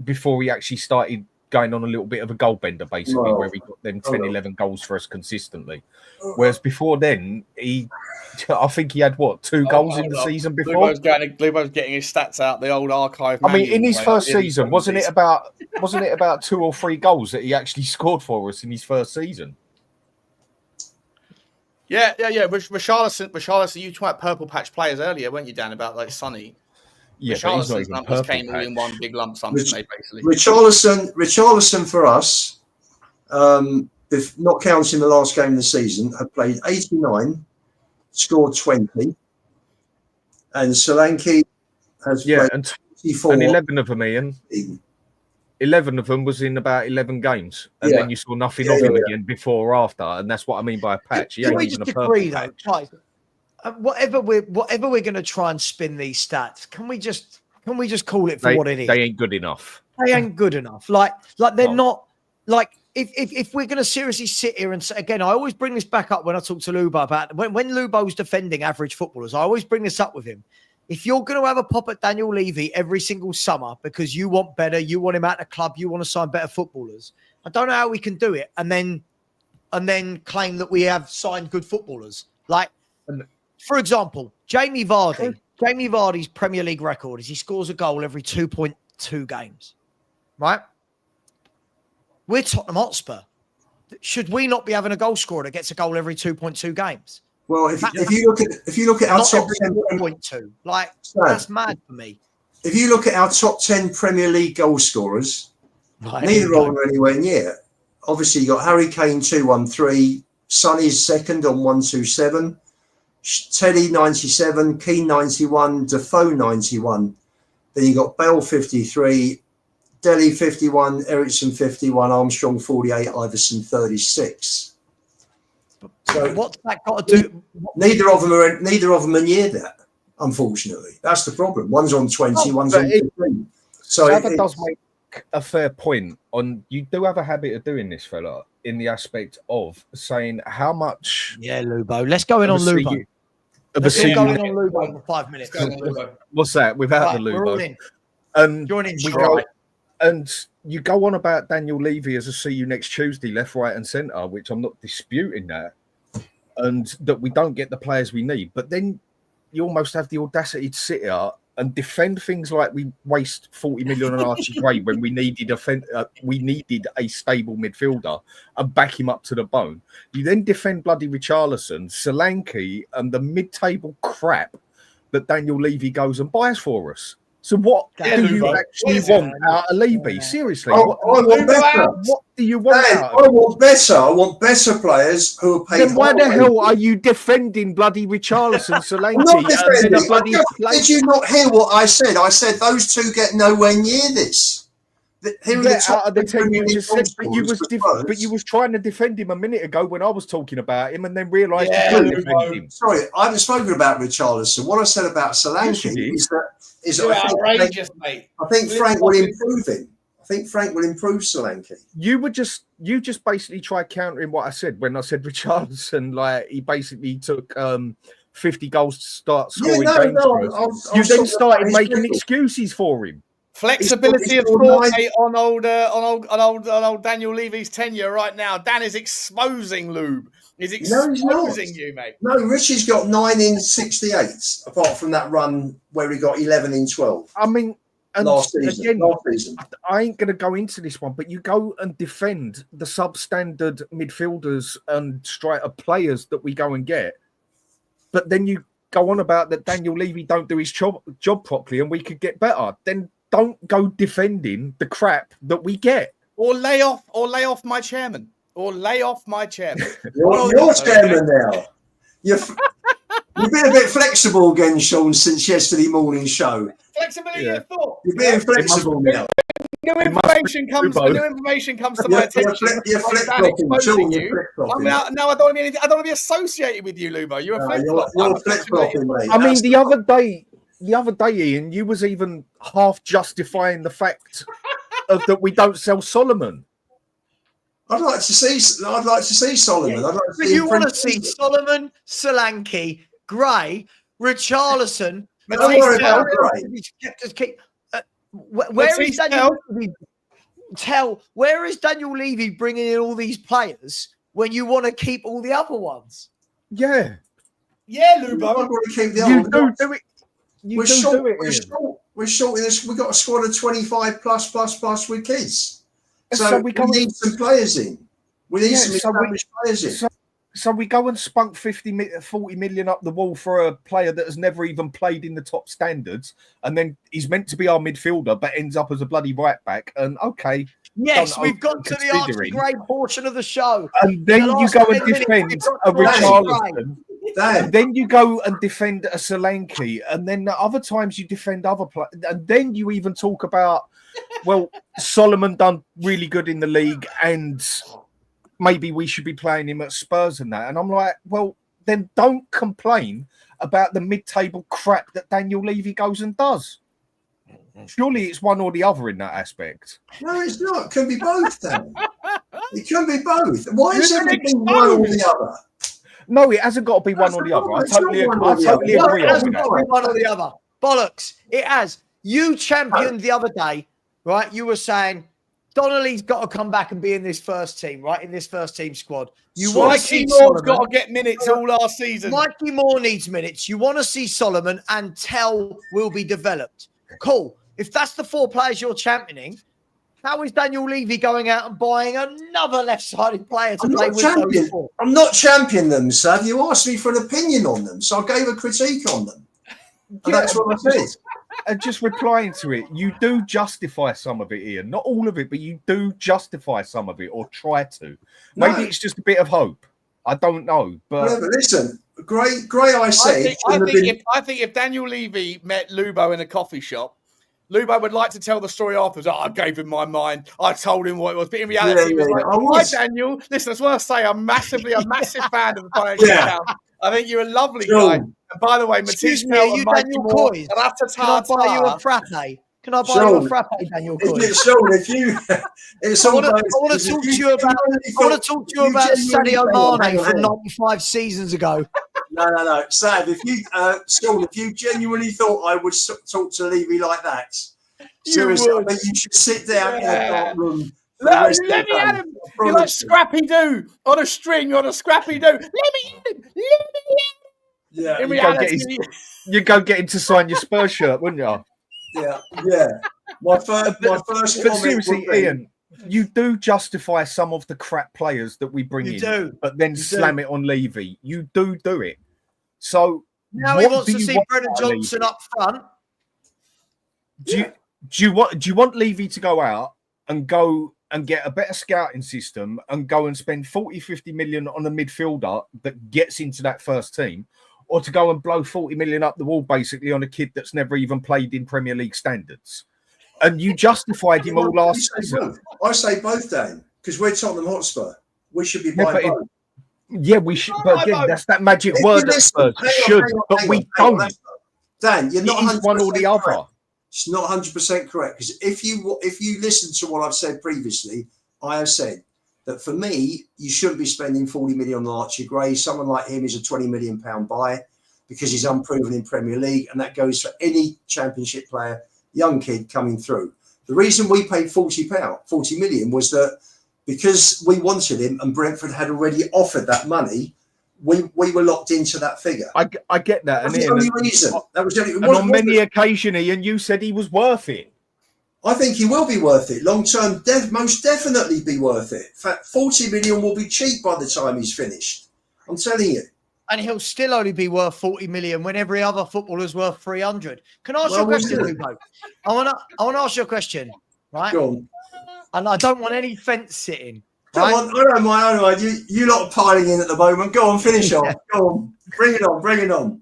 before he actually started going on a little bit of a goal bender, basically, where he got them 10, 11 goals for us consistently. Whereas before then, I think he had 2 goals in the season before. Lubo's getting his stats out, the old archive. I mean, in his first season, wasn't it about 2 or 3 goals that he actually scored for us in his first season? Yeah. Richarlison, you talked about purple patch players earlier, weren't you, Dan? About like Sonny. Yeah, but he's not Richarlison's even numbers purple came all in one big lump sum, basically. Richarlison for us, if not counting the last game of the season, had played 89, scored 20, and Solanke has played 24. And 11 of them, Ian. 11 of them was in about 11 games, and then you saw nothing of him again before or after, and that's what I mean by a patch. Can we just agree, though, guys? Whatever we're going to try and spin these stats, can we just call it for what it is? They ain't good enough. They ain't good enough. Like they're not. Like if we're going to seriously sit here and say, again, I always bring this back up when I talk to Lubo about when Lubo's defending average footballers. I always bring this up with him. If you're going to have a pop at Daniel Levy every single summer because you want better, you want him out of the club, you want to sign better footballers, I don't know how we can do it and then claim that we have signed good footballers. Like. For example, Jamie Vardy's Premier League record is he scores a goal every 2.2 games, right? We're Tottenham Hotspur. Should we not be having a goal scorer that gets a goal every 2.2 games? Well, if you look at our top 10, 4.2, like that's mad for me. If you look at our top 10 Premier League goal scorers, neither of them are anywhere near. Obviously, you got Harry Kane 213, Sonny's second on 127. Teddy 97, Keane 91, Defoe 91. Then you got Bell 53, Dele 51, Ericsson 51, Armstrong 48, Iverson 36. So what's that got to do? Neither of them are near that. Unfortunately, that's the problem. One's on 20, one's on 15. So that does make a fair point. You do have a habit of doing this, fella, in the aspect of saying how much. Yeah, Lubo. Let's go in on Lubo. Let's go in on Lubo for 5 minutes. What's that? Without the Lubo. We're all in. Join in. And you go on about Daniel Levy as a see you next Tuesday, left, right, and centre, which I'm not disputing that, and that we don't get the players we need. But then you almost have the audacity to sit here and defend things like we waste 40 million on Archie Gray when we needed a stable midfielder and back him up to the bone. You then defend bloody Richarlison, Solanke, and the mid-table crap that Daniel Levy goes and buys for us. So what do you actually want out of Levy? Seriously, what do you want out of him? I want better players who are paid. Then why the hell are you defending bloody Richarlison, Solanke? Did you not hear what I said? I said those two get nowhere near this. Out of the 10 you just said, but you was trying to defend him a minute ago when I was talking about him, and then realised you couldn't defend him. Sorry, I haven't spoken about Richarlison. What I said about Solanke is outrageous, mate. I think Frank will improve him. I think Frank will improve Solanke. You just basically tried countering what I said when I said Richarlison, like he basically took 50 goals to start scoring games for us. You then started making excuses for him. Flexibility of thought on old Daniel Levy's tenure right now. Dan is exposing Lube. He's exposing you, mate. No, Richie's got 9 in 68, apart from that run where he got 11 in 12. I mean, and last season. I ain't going to go into this one, but you go and defend the substandard midfielders and striker players that we go and get. But then you go on about that Daniel Levy don't do his job properly and we could get better, then don't go defending the crap that we get. Or lay off my chairman. You're chairman now. You've been a bit flexible again, Sean, since yesterday morning's show. Flexibility of thought. You're being flexible now. New information comes to my attention. You're flip-flopping, Sean. You're flip-flopping. I don't want to be associated with you, Lubo. You're a flip-flop. You're flip-flopping, mate. I mean, the other day, Ian, you was even half justifying the fact that we don't sell Solomon. I'd like to see Solomon. Yeah. I'd like to But see you want to see Solomon, Solanke, Gray, Richarlison. Don't worry about Gray. Where is Daniel Levy? Where is Daniel Levy bringing in all these players when you want to keep all the other ones? Yeah, Lubo. I want to keep the you other do it. We're short in this. We've got a squad of 25 plus with kids. So we need some players in. We need some established players in. So we go and spunk 40 million up the wall for a player that has never even played in the top standards, and then he's meant to be our midfielder, but ends up as a bloody right back. And okay, yes, we've got to the Archie Gray portion of the show, and then you go and defend a Richarlison. And then you go and defend a Solanke, and then other times you defend other players, and then you even talk about, well, Solomon done really good in the league, and maybe we should be playing him at Spurs and that. And I'm like, well, then don't complain about the mid-table crap that Daniel Levy goes and does. Surely it's one or the other in that aspect. No, it's not. It can be both, Dan. It can be both. Why is everything one or the other? No, it hasn't got to be one or the other. I totally agree. It hasn't got to be one or the other. Bollocks. It has. You championed the other day, right? You were saying Donnelly's got to come back and be in this first team, right? In this first team squad. Mikey Moore's got to get minutes all last season. Mikey Moore needs minutes. You want to see Solomon, and Tell will be developed. Cool. If that's the four players you're championing, how is Daniel Levy going out and buying another left-sided player to play with those four? I'm not championing them, Sav. You asked me for an opinion on them, so I gave a critique on them. And that's what I said. And just replying to it, you do justify some of it, Ian. Not all of it, but you do justify some of it, or try to. Maybe it's just a bit of hope. I don't know. But listen, Gray, I said. I think if Daniel Levy met Lubo in a coffee shop, Lubo would like to tell the story afterwards. I gave him my mind. I told him what it was. But in reality, he was like, hi, Daniel. Listen, that's what I say. I'm a massive fan of the Financial Account. I think you're a lovely guy. And by the way, excuse me, are you Daniel Coys? Can I buy you a frappe? Can I buy you a frappe, Daniel Coys? Sean, if you, I want to talk to you about Sadio Mane from 95 seasons ago. No. Sav, Sean, if you genuinely thought I would talk to Levy like that, seriously, I think you should sit down in a dark room. Let me at him. You're like Scrappy Doo on a string. You're on a Scrappy Doo. Let me at him. Yeah. In reality, you'd go get him to sign your Spurs shirt, wouldn't you? Yeah. My first but seriously, Ian, you do justify some of the crap players that we bring in, but then slam it on Levy. You do it. So now he wants to see Brennan Johnson up front. Do you want Levy to go out and get a better scouting system and go and spend 40-50 million on a midfielder that gets into that first team, or to go and blow 40 million up the wall basically on a kid that's never even played in Premier League standards? And you justified him all last season. I say both, Dan, because we're Tottenham Hotspur. We should be buying both. Yeah, we should. But again, that's that magic word that Spurs should, but we don't. Dan, you're not one or the other. It's not 100% correct, because if you listen to what I've said previously, I have said that for me, you shouldn't be spending 40 million on Archie Gray. Someone like him is a 20 million pound buy because he's unproven in Premier League, and that goes for any Championship player, young kid coming through. The reason we paid 40 million was that because we wanted him and Brentford had already offered that money, we were locked into that figure. I get that. That was the only reason. That was the only. And on many occasions, Ian, you said he was worth it. I think he will be worth it. Long term, most definitely be worth it. In fact, 40 million will be cheap by the time he's finished. I'm telling you. and he'll still only be worth 40 million when every other footballer's worth 300. Can I ask you a Well, question, we'll see. Lupo? I want to ask you a question, right? Go on. And I don't want any fence sitting. Go Right? on. I don't mind. You lot are piling in at the moment. Go on, finish off. Go on. Bring it on. Bring it on.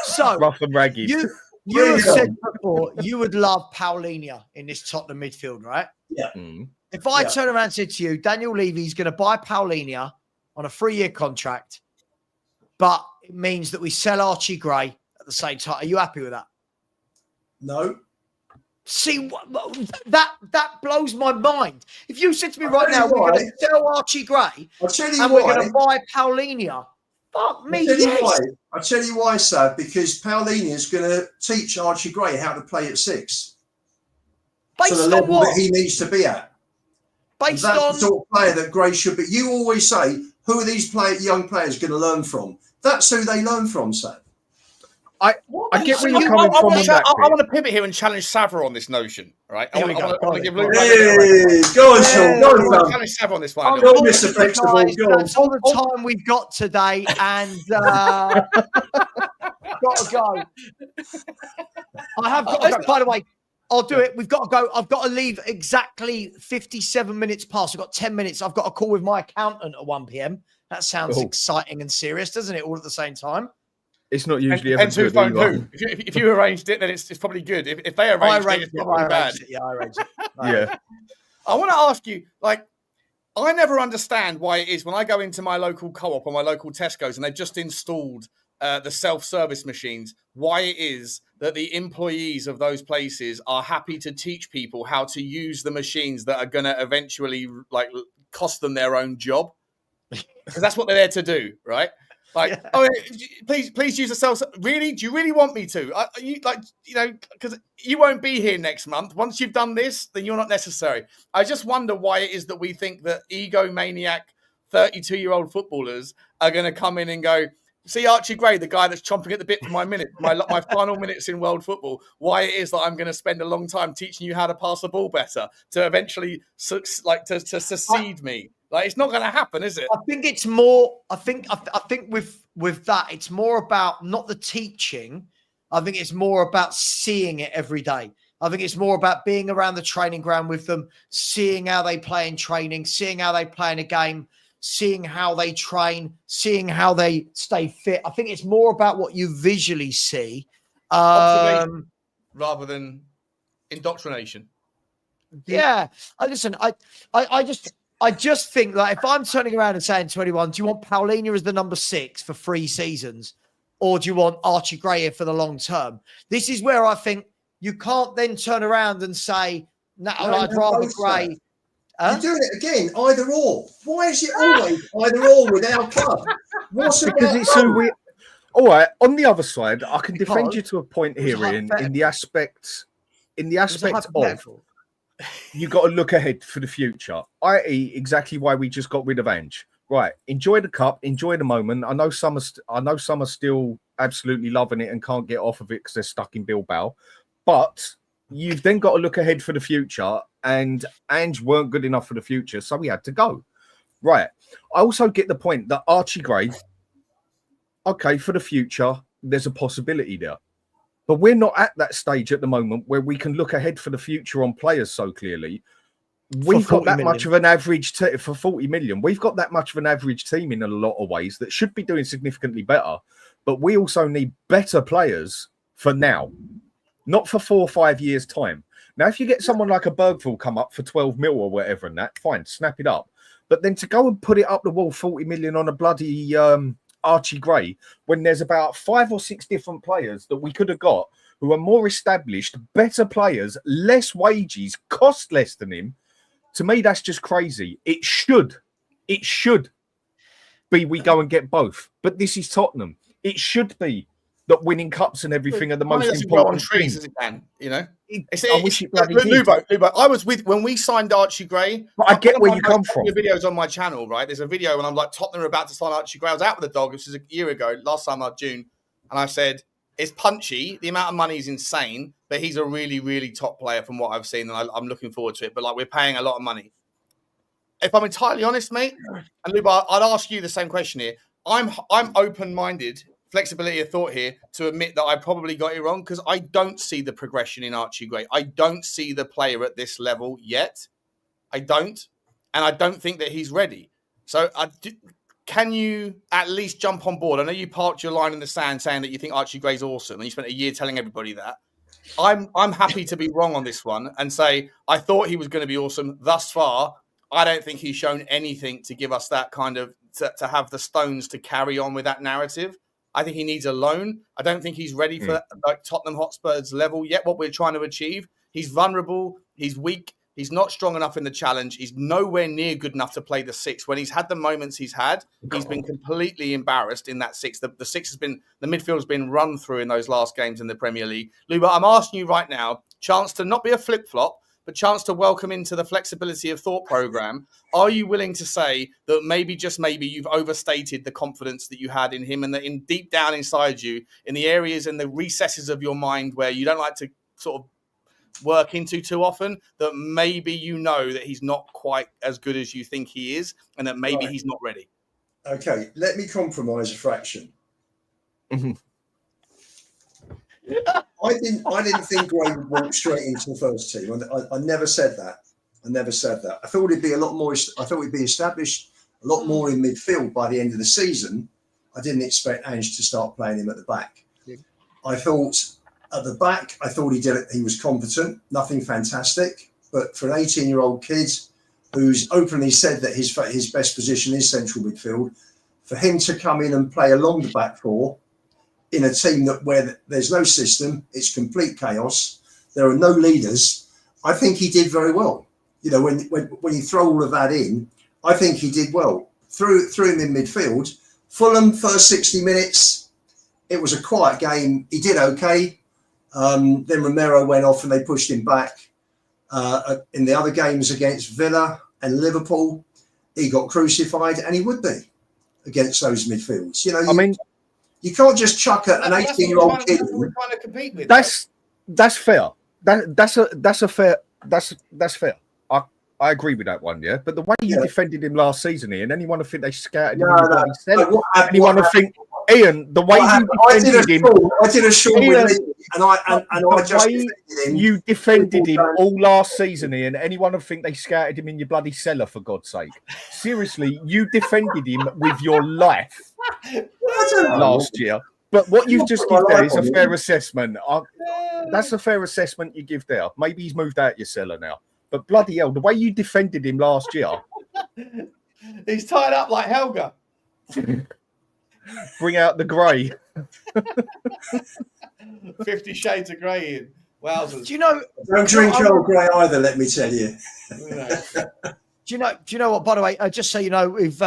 So Rough and ragged. you Bring have it said on. before you would love Paulinho in this Tottenham midfield, right? Yeah. Mm. If I Yeah. turn around and said to you, Daniel Levy's going to buy Paulinho on a 3-year contract, but it means that we sell Archie Gray at the same time, are you happy with that? No. See, that blows my mind. If you said to me I'll right tell now, you we're going why. to sell Archie Gray I'll tell you and we're why. going to buy Paulinho, fuck me, yes. I'll tell you why, Sav, because Paulinho is going to teach Archie Gray how to play at 6. Based to the on level what? that he needs to be at. Based That's on the sort of player that Gray should be. You always say, who are these young players going to learn from? That's who they learn from, Sav. I get where you're coming from on that I bit. want to pivot here and challenge Savva on this notion, right? I Here we want go. to give Go on Luke. Hey, go on, Sean. Go I on, want to Sam. challenge Savva on this one. Go on, Mr. Flexible. guys, Go on. that's all the time we've got today, and got to go. I have got to go. By the way, I'll do it. We've got to go. I've got to leave exactly 57 minutes past. I've got 10 minutes. I've got a call with my accountant at 1 p.m. That sounds exciting and serious, doesn't it? All at the same time. It's not usually ever Depends who good phoned either. who. If you arranged it, then it's probably good. If they arranged it, it's probably bad. Yeah, I arranged it. Yeah. I want to ask you, like, I never understand why it is when I go into my local co-op or my local Tesco's and they've just installed the self-service machines, why it is that the employees of those places are happy to teach people how to use the machines that are going to eventually like cost them their own job. Because that's what they're there to do, right? Like, Yeah. oh, please use the self. Really? Do you really want me to? Because you won't be here next month. Once you've done this, then you're not necessary. I just wonder why it is that we think that egomaniac 32-year-old footballers are going to come in and go, see Archie Gray, the guy that's chomping at the bit for my final minutes in world football, why it is that I'm going to spend a long time teaching you how to pass the ball better to eventually to succeed me. Like, it's not going to happen, is it? I think it's more. I think with that, it's more about not the teaching. I think it's more about seeing it every day. I think it's more about being around the training ground with them, seeing how they play in training, seeing how they play in a game, seeing how they train, seeing how they stay fit. I think it's more about what you visually see, Observation rather than indoctrination. Yeah, I just think that if I'm turning around and saying 21, do you want Paulinho as the number 6 for 3 seasons, or do you want Archie Gray here for the long term? This is where I think you can't then turn around and say, no, I'd rather Gray. You're doing it again, either or. Why is it always either or with our club? What's Because about it's so weird. All right. On the other side, I can defend you to a point it was here in the aspect of hypothetical. you got to look ahead for the future, i.e., exactly why we just got rid of Ange. Right, enjoy the cup, enjoy the moment. I know some are still absolutely loving it and can't get off of it because they're stuck in Bilbao. But you've then got to look ahead for the future, and Ange weren't good enough for the future, so we had to go. Right. I also get the point that Archie Gray, okay, for the future, there's a possibility there. But we're not at that stage at the moment where we can look ahead for the future on players so clearly. We've got that much of an average for 40 million. We've got that much of an average team in a lot of ways that should be doing significantly better. But we also need better players for now, not for 4 or 5 years' time. Now, if you get someone like a Bergvall come up for 12 mil or whatever and that, fine, snap it up. But then to go and put it up the wall 40 million on a bloody Archie Gray, when there's about 5 or 6 different players that we could have got who are more established, better players, less wages, cost less than him, to me, that's just crazy. It should be we go and get both. But this is Tottenham. It should be that winning cups and everything are the most important trees thing. as it can, you know. I wish it bloody did. Lubo, I was with when we signed Archie Gray. But I get where you come from. Videos on my channel, right? There's a video when I'm like Tottenham are about to sign Archie Gray. I was out with the dog. This was a year ago, last summer, June, and I said it's punchy. The amount of money is insane, but he's a really, really top player from what I've seen, and I'm looking forward to it. But like, we're paying a lot of money. If I'm entirely honest, mate, and Lubo, I'd ask you the same question here. I'm open-minded, flexibility of thought here to admit that I probably got it wrong because I don't see the progression in Archie Gray. I don't see the player at this level yet. I don't, and I don't think that he's ready. So can you at least jump on board? I know you parked your line in the sand saying that you think Archie Gray's awesome, and you spent a year telling everybody that. I'm happy to be wrong on this one and say I thought he was going to be awesome. Thus far, I don't think he's shown anything to give us that kind of to have the stones to carry on with that narrative. I think he needs a loan. I don't think he's ready for like Tottenham Hotspur's level yet. What we're trying to achieve, he's vulnerable. He's weak. He's not strong enough in the challenge. He's nowhere near good enough to play the six. When he's had the moments he's had, he's been completely embarrassed in that six. The six has been, the midfield has been run through in those last games in the Premier League. Luba, I'm asking you right now, chance to not be a flip-flop, but chance to welcome into the flexibility of thought program. Are you willing to say that maybe, just maybe, you've overstated the confidence that you had in him and that in deep down inside you, in the areas and the recesses of your mind where you don't like to sort of work into too often, that maybe you know that he's not quite as good as you think he is and that maybe he's not ready? Okay, let me compromise a fraction. I didn't think Gray would walk straight into the first team. I never said that. I thought he'd be a lot more. I thought he'd be established a lot more in midfield by the end of the season. I didn't expect Ange to start playing him at the back. Yeah. I thought at the back, I thought he did it. He was competent, nothing fantastic, but for an 18-year-old kid who's openly said that his best position is central midfield, for him to come in and play along the back four in a team where there's no system, it's complete chaos, there are no leaders, I think he did very well. You know, when you throw all of that in, I think he did well. Threw him in midfield. Fulham, first 60 minutes, it was a quiet game. He did okay. Then Romero went off and they pushed him back. In the other games against Villa and Liverpool, he got crucified, and he would be against those midfields. You know, you can't just chuck an 18-year-old kid. We're trying to compete with. That's fair. That's fair. I agree with that one, yeah. But the way you defended him last season, Ian, anyone would think they scouted him. Anyone would think, Ian, the way you defended him. I did a short with Lee, and I just defended him. You defended him all last season, Ian. Anyone would think they scouted him in your bloody cellar, for God's sake. Seriously, you defended him with your life last year. But what you've just given there is a fair assessment. That's a fair assessment you give there. Maybe he's moved out your cellar now. But bloody hell, the way you defended him last year. He's tied up like Helga. Bring out the grey. 50 Shades of Grey, Ian. Wowzers. Do you know? Don't drink Earl Grey either, let me tell you. Do you know what, by the way, just so you know, we've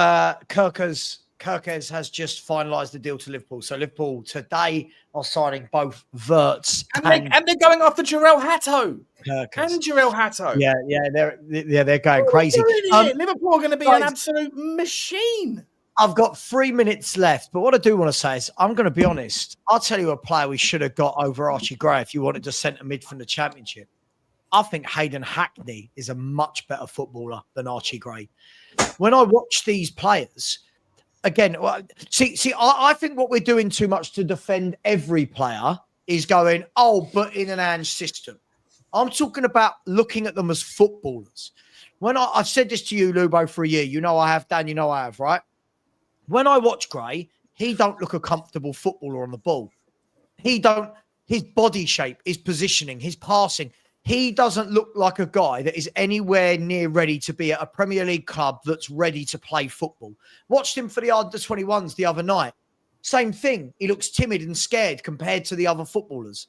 Kirkes has just finalised the deal to Liverpool. So Liverpool today are signing both Wirtz and they're going after Jarell Hatto. Kirkes. And Jarell Hatto. They're going crazy. Liverpool are going to be an absolute machine. I've got 3 minutes left, but what I do want to say is I'm going to be honest. I'll tell you a player we should have got over Archie Gray if you wanted to centre mid from the Championship. I think Hayden Hackney is a much better footballer than Archie Gray. When I watch these players, again, I think what we're doing too much to defend every player is going, but in an Ange system. I'm talking about looking at them as footballers. When I've said this to you, Lubo, for a year, you know I have, Dan, you know I have, right? When I watch Gray, he don't look a comfortable footballer on the ball. His body shape, his positioning, his passing, he doesn't look like a guy that is anywhere near ready to be at a Premier League club that's ready to play football. Watched him for the under-21s the other night. Same thing. He looks timid and scared compared to the other footballers.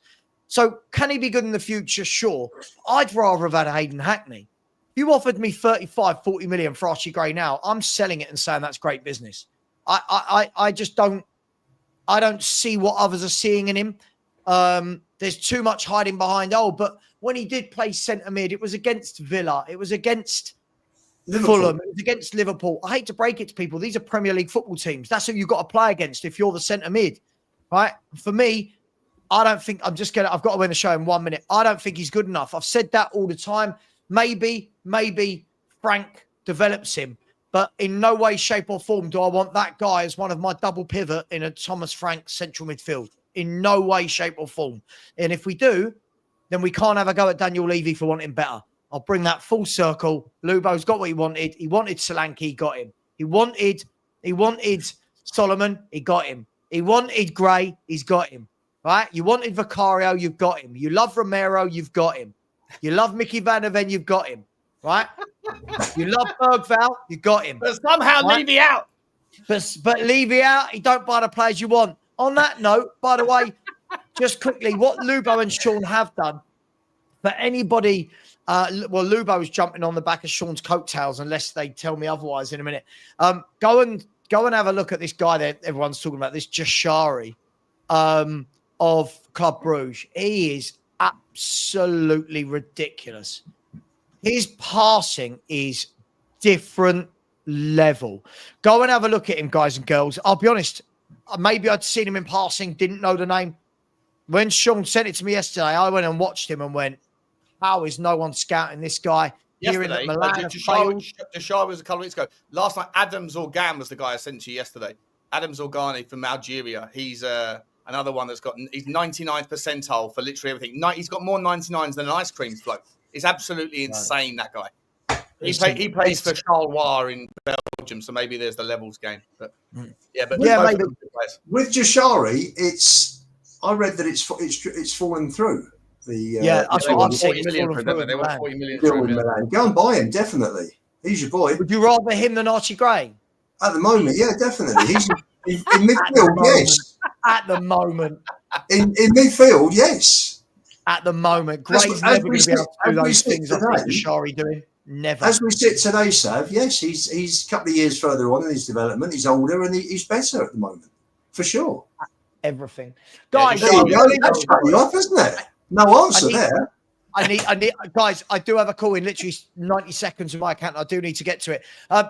So can he be good in the future? Sure. I'd rather have had Hayden Hackney. If you offered me 35, 40 million for Archie Gray now, I'm selling it and saying that's great business. I just don't see what others are seeing in him. There's too much hiding behind, but when he did play centre mid, it was against Villa. It was against Fulham. It was against Liverpool. I hate to break it to people. These are Premier League football teams. That's who you've got to play against if you're the centre mid, right? For me, I don't think I've got to win the show in 1 minute. I don't think he's good enough. I've said that all the time. Maybe Frank develops him. But in no way, shape, or form do I want that guy as one of my double pivot in a Thomas Frank central midfield. In no way, shape, or form. And if we do, then we can't have a go at Daniel Levy for wanting better. I'll bring that full circle. Lubo's got what he wanted. He wanted Solanke, he got him. He wanted Solomon, he got him. He wanted Gray, he's got him. Right? You wanted Vicario, you've got him. You love Romero, you've got him. You love Mickey Van der Ven, you've got him. Right? You love Bergvall, you got him. But somehow right? Levy out. But Levy out, he don't buy the players you want. On that note, by the way, just quickly, what Lubo and Sean have done for anybody, Lubo was jumping on the back of Sean's coattails, unless they tell me otherwise in a minute. Go and have a look at this guy that everyone's talking about, this Jashari of Club Brugge. He is absolutely ridiculous. His passing is different level. Go and have a look at him, guys and girls. I'll be honest, maybe I'd seen him in passing, didn't know the name. When Sean sent it to me yesterday, I went and watched him and went, how is no one scouting this guy? Yesterday, Jashari was a couple of weeks ago. Last night, Adam Zorgan was the guy I sent to you yesterday. Adam Zorgani from Algeria. He's another one he's 99th percentile for literally everything. He's got more 99s than an ice cream float. It's absolutely insane, that guy. He plays for Charleroi in Belgium, so maybe there's the levels game. But maybe with Jashari, I read that it's fallen through. That's what I've seen. They want 40 million. Go and buy him, definitely. He's your boy. Would you rather him than Archie Gray? At the moment, yeah, definitely. He's in midfield, yes. At the moment. In midfield, yes. At the moment. Gray's never going to be able to do those things I think Jashari doing. Never. As we sit today, Sav, yes, he's a couple of years further on in his development. He's older and he's better at the moment, for sure. Everything, guys. That's shut you off, isn't it? No answer there. I need, guys. I do have a call in literally 90 seconds of my account. I do need to get to it.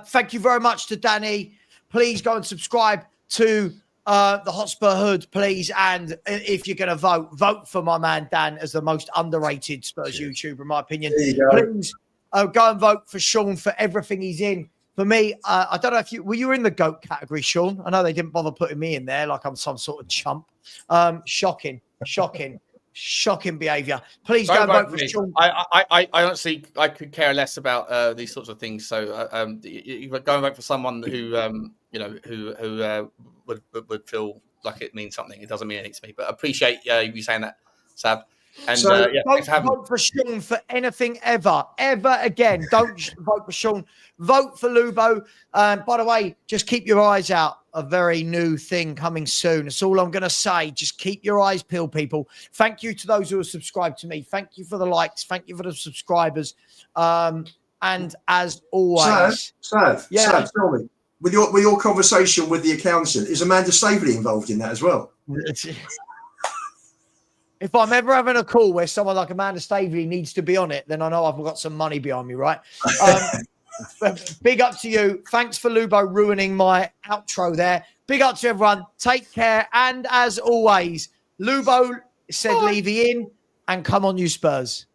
Thank you very much to Danny. Please go and subscribe to the Hotspur Hood, please. And if you're going to vote for my man Dan as the most underrated Spurs YouTuber, in my opinion. Please go and vote for Sean for everything he's in. For me, I don't know if you were in the GOAT category, Sean. I know they didn't bother putting me in there like I'm some sort of chump. Shocking behaviour. Please go and vote for Sean. I honestly, I could care less about these sorts of things. So go and vote for someone who would feel like it means something. It doesn't mean anything to me, but I appreciate you saying that, Sav. And don't vote for Sean for anything ever again. Don't vote for Sean. Vote for Lubo. By the way, just keep your eyes out. A very new thing coming soon. That's all I'm going to say. Just keep your eyes peeled, people. Thank you to those who have subscribed to me. Thank you for the likes. Thank you for the subscribers. And as always, Sav, tell me, with your conversation with the accountant, is Amanda Staveley involved in that as well? If I'm ever having a call where someone like Amanda Staveley needs to be on it, then I know I've got some money behind me, right? Big up to you. Thanks for Lubo ruining my outro there. Big up to everyone. Take care. And as always, Lubo said Levy in and come on, you Spurs.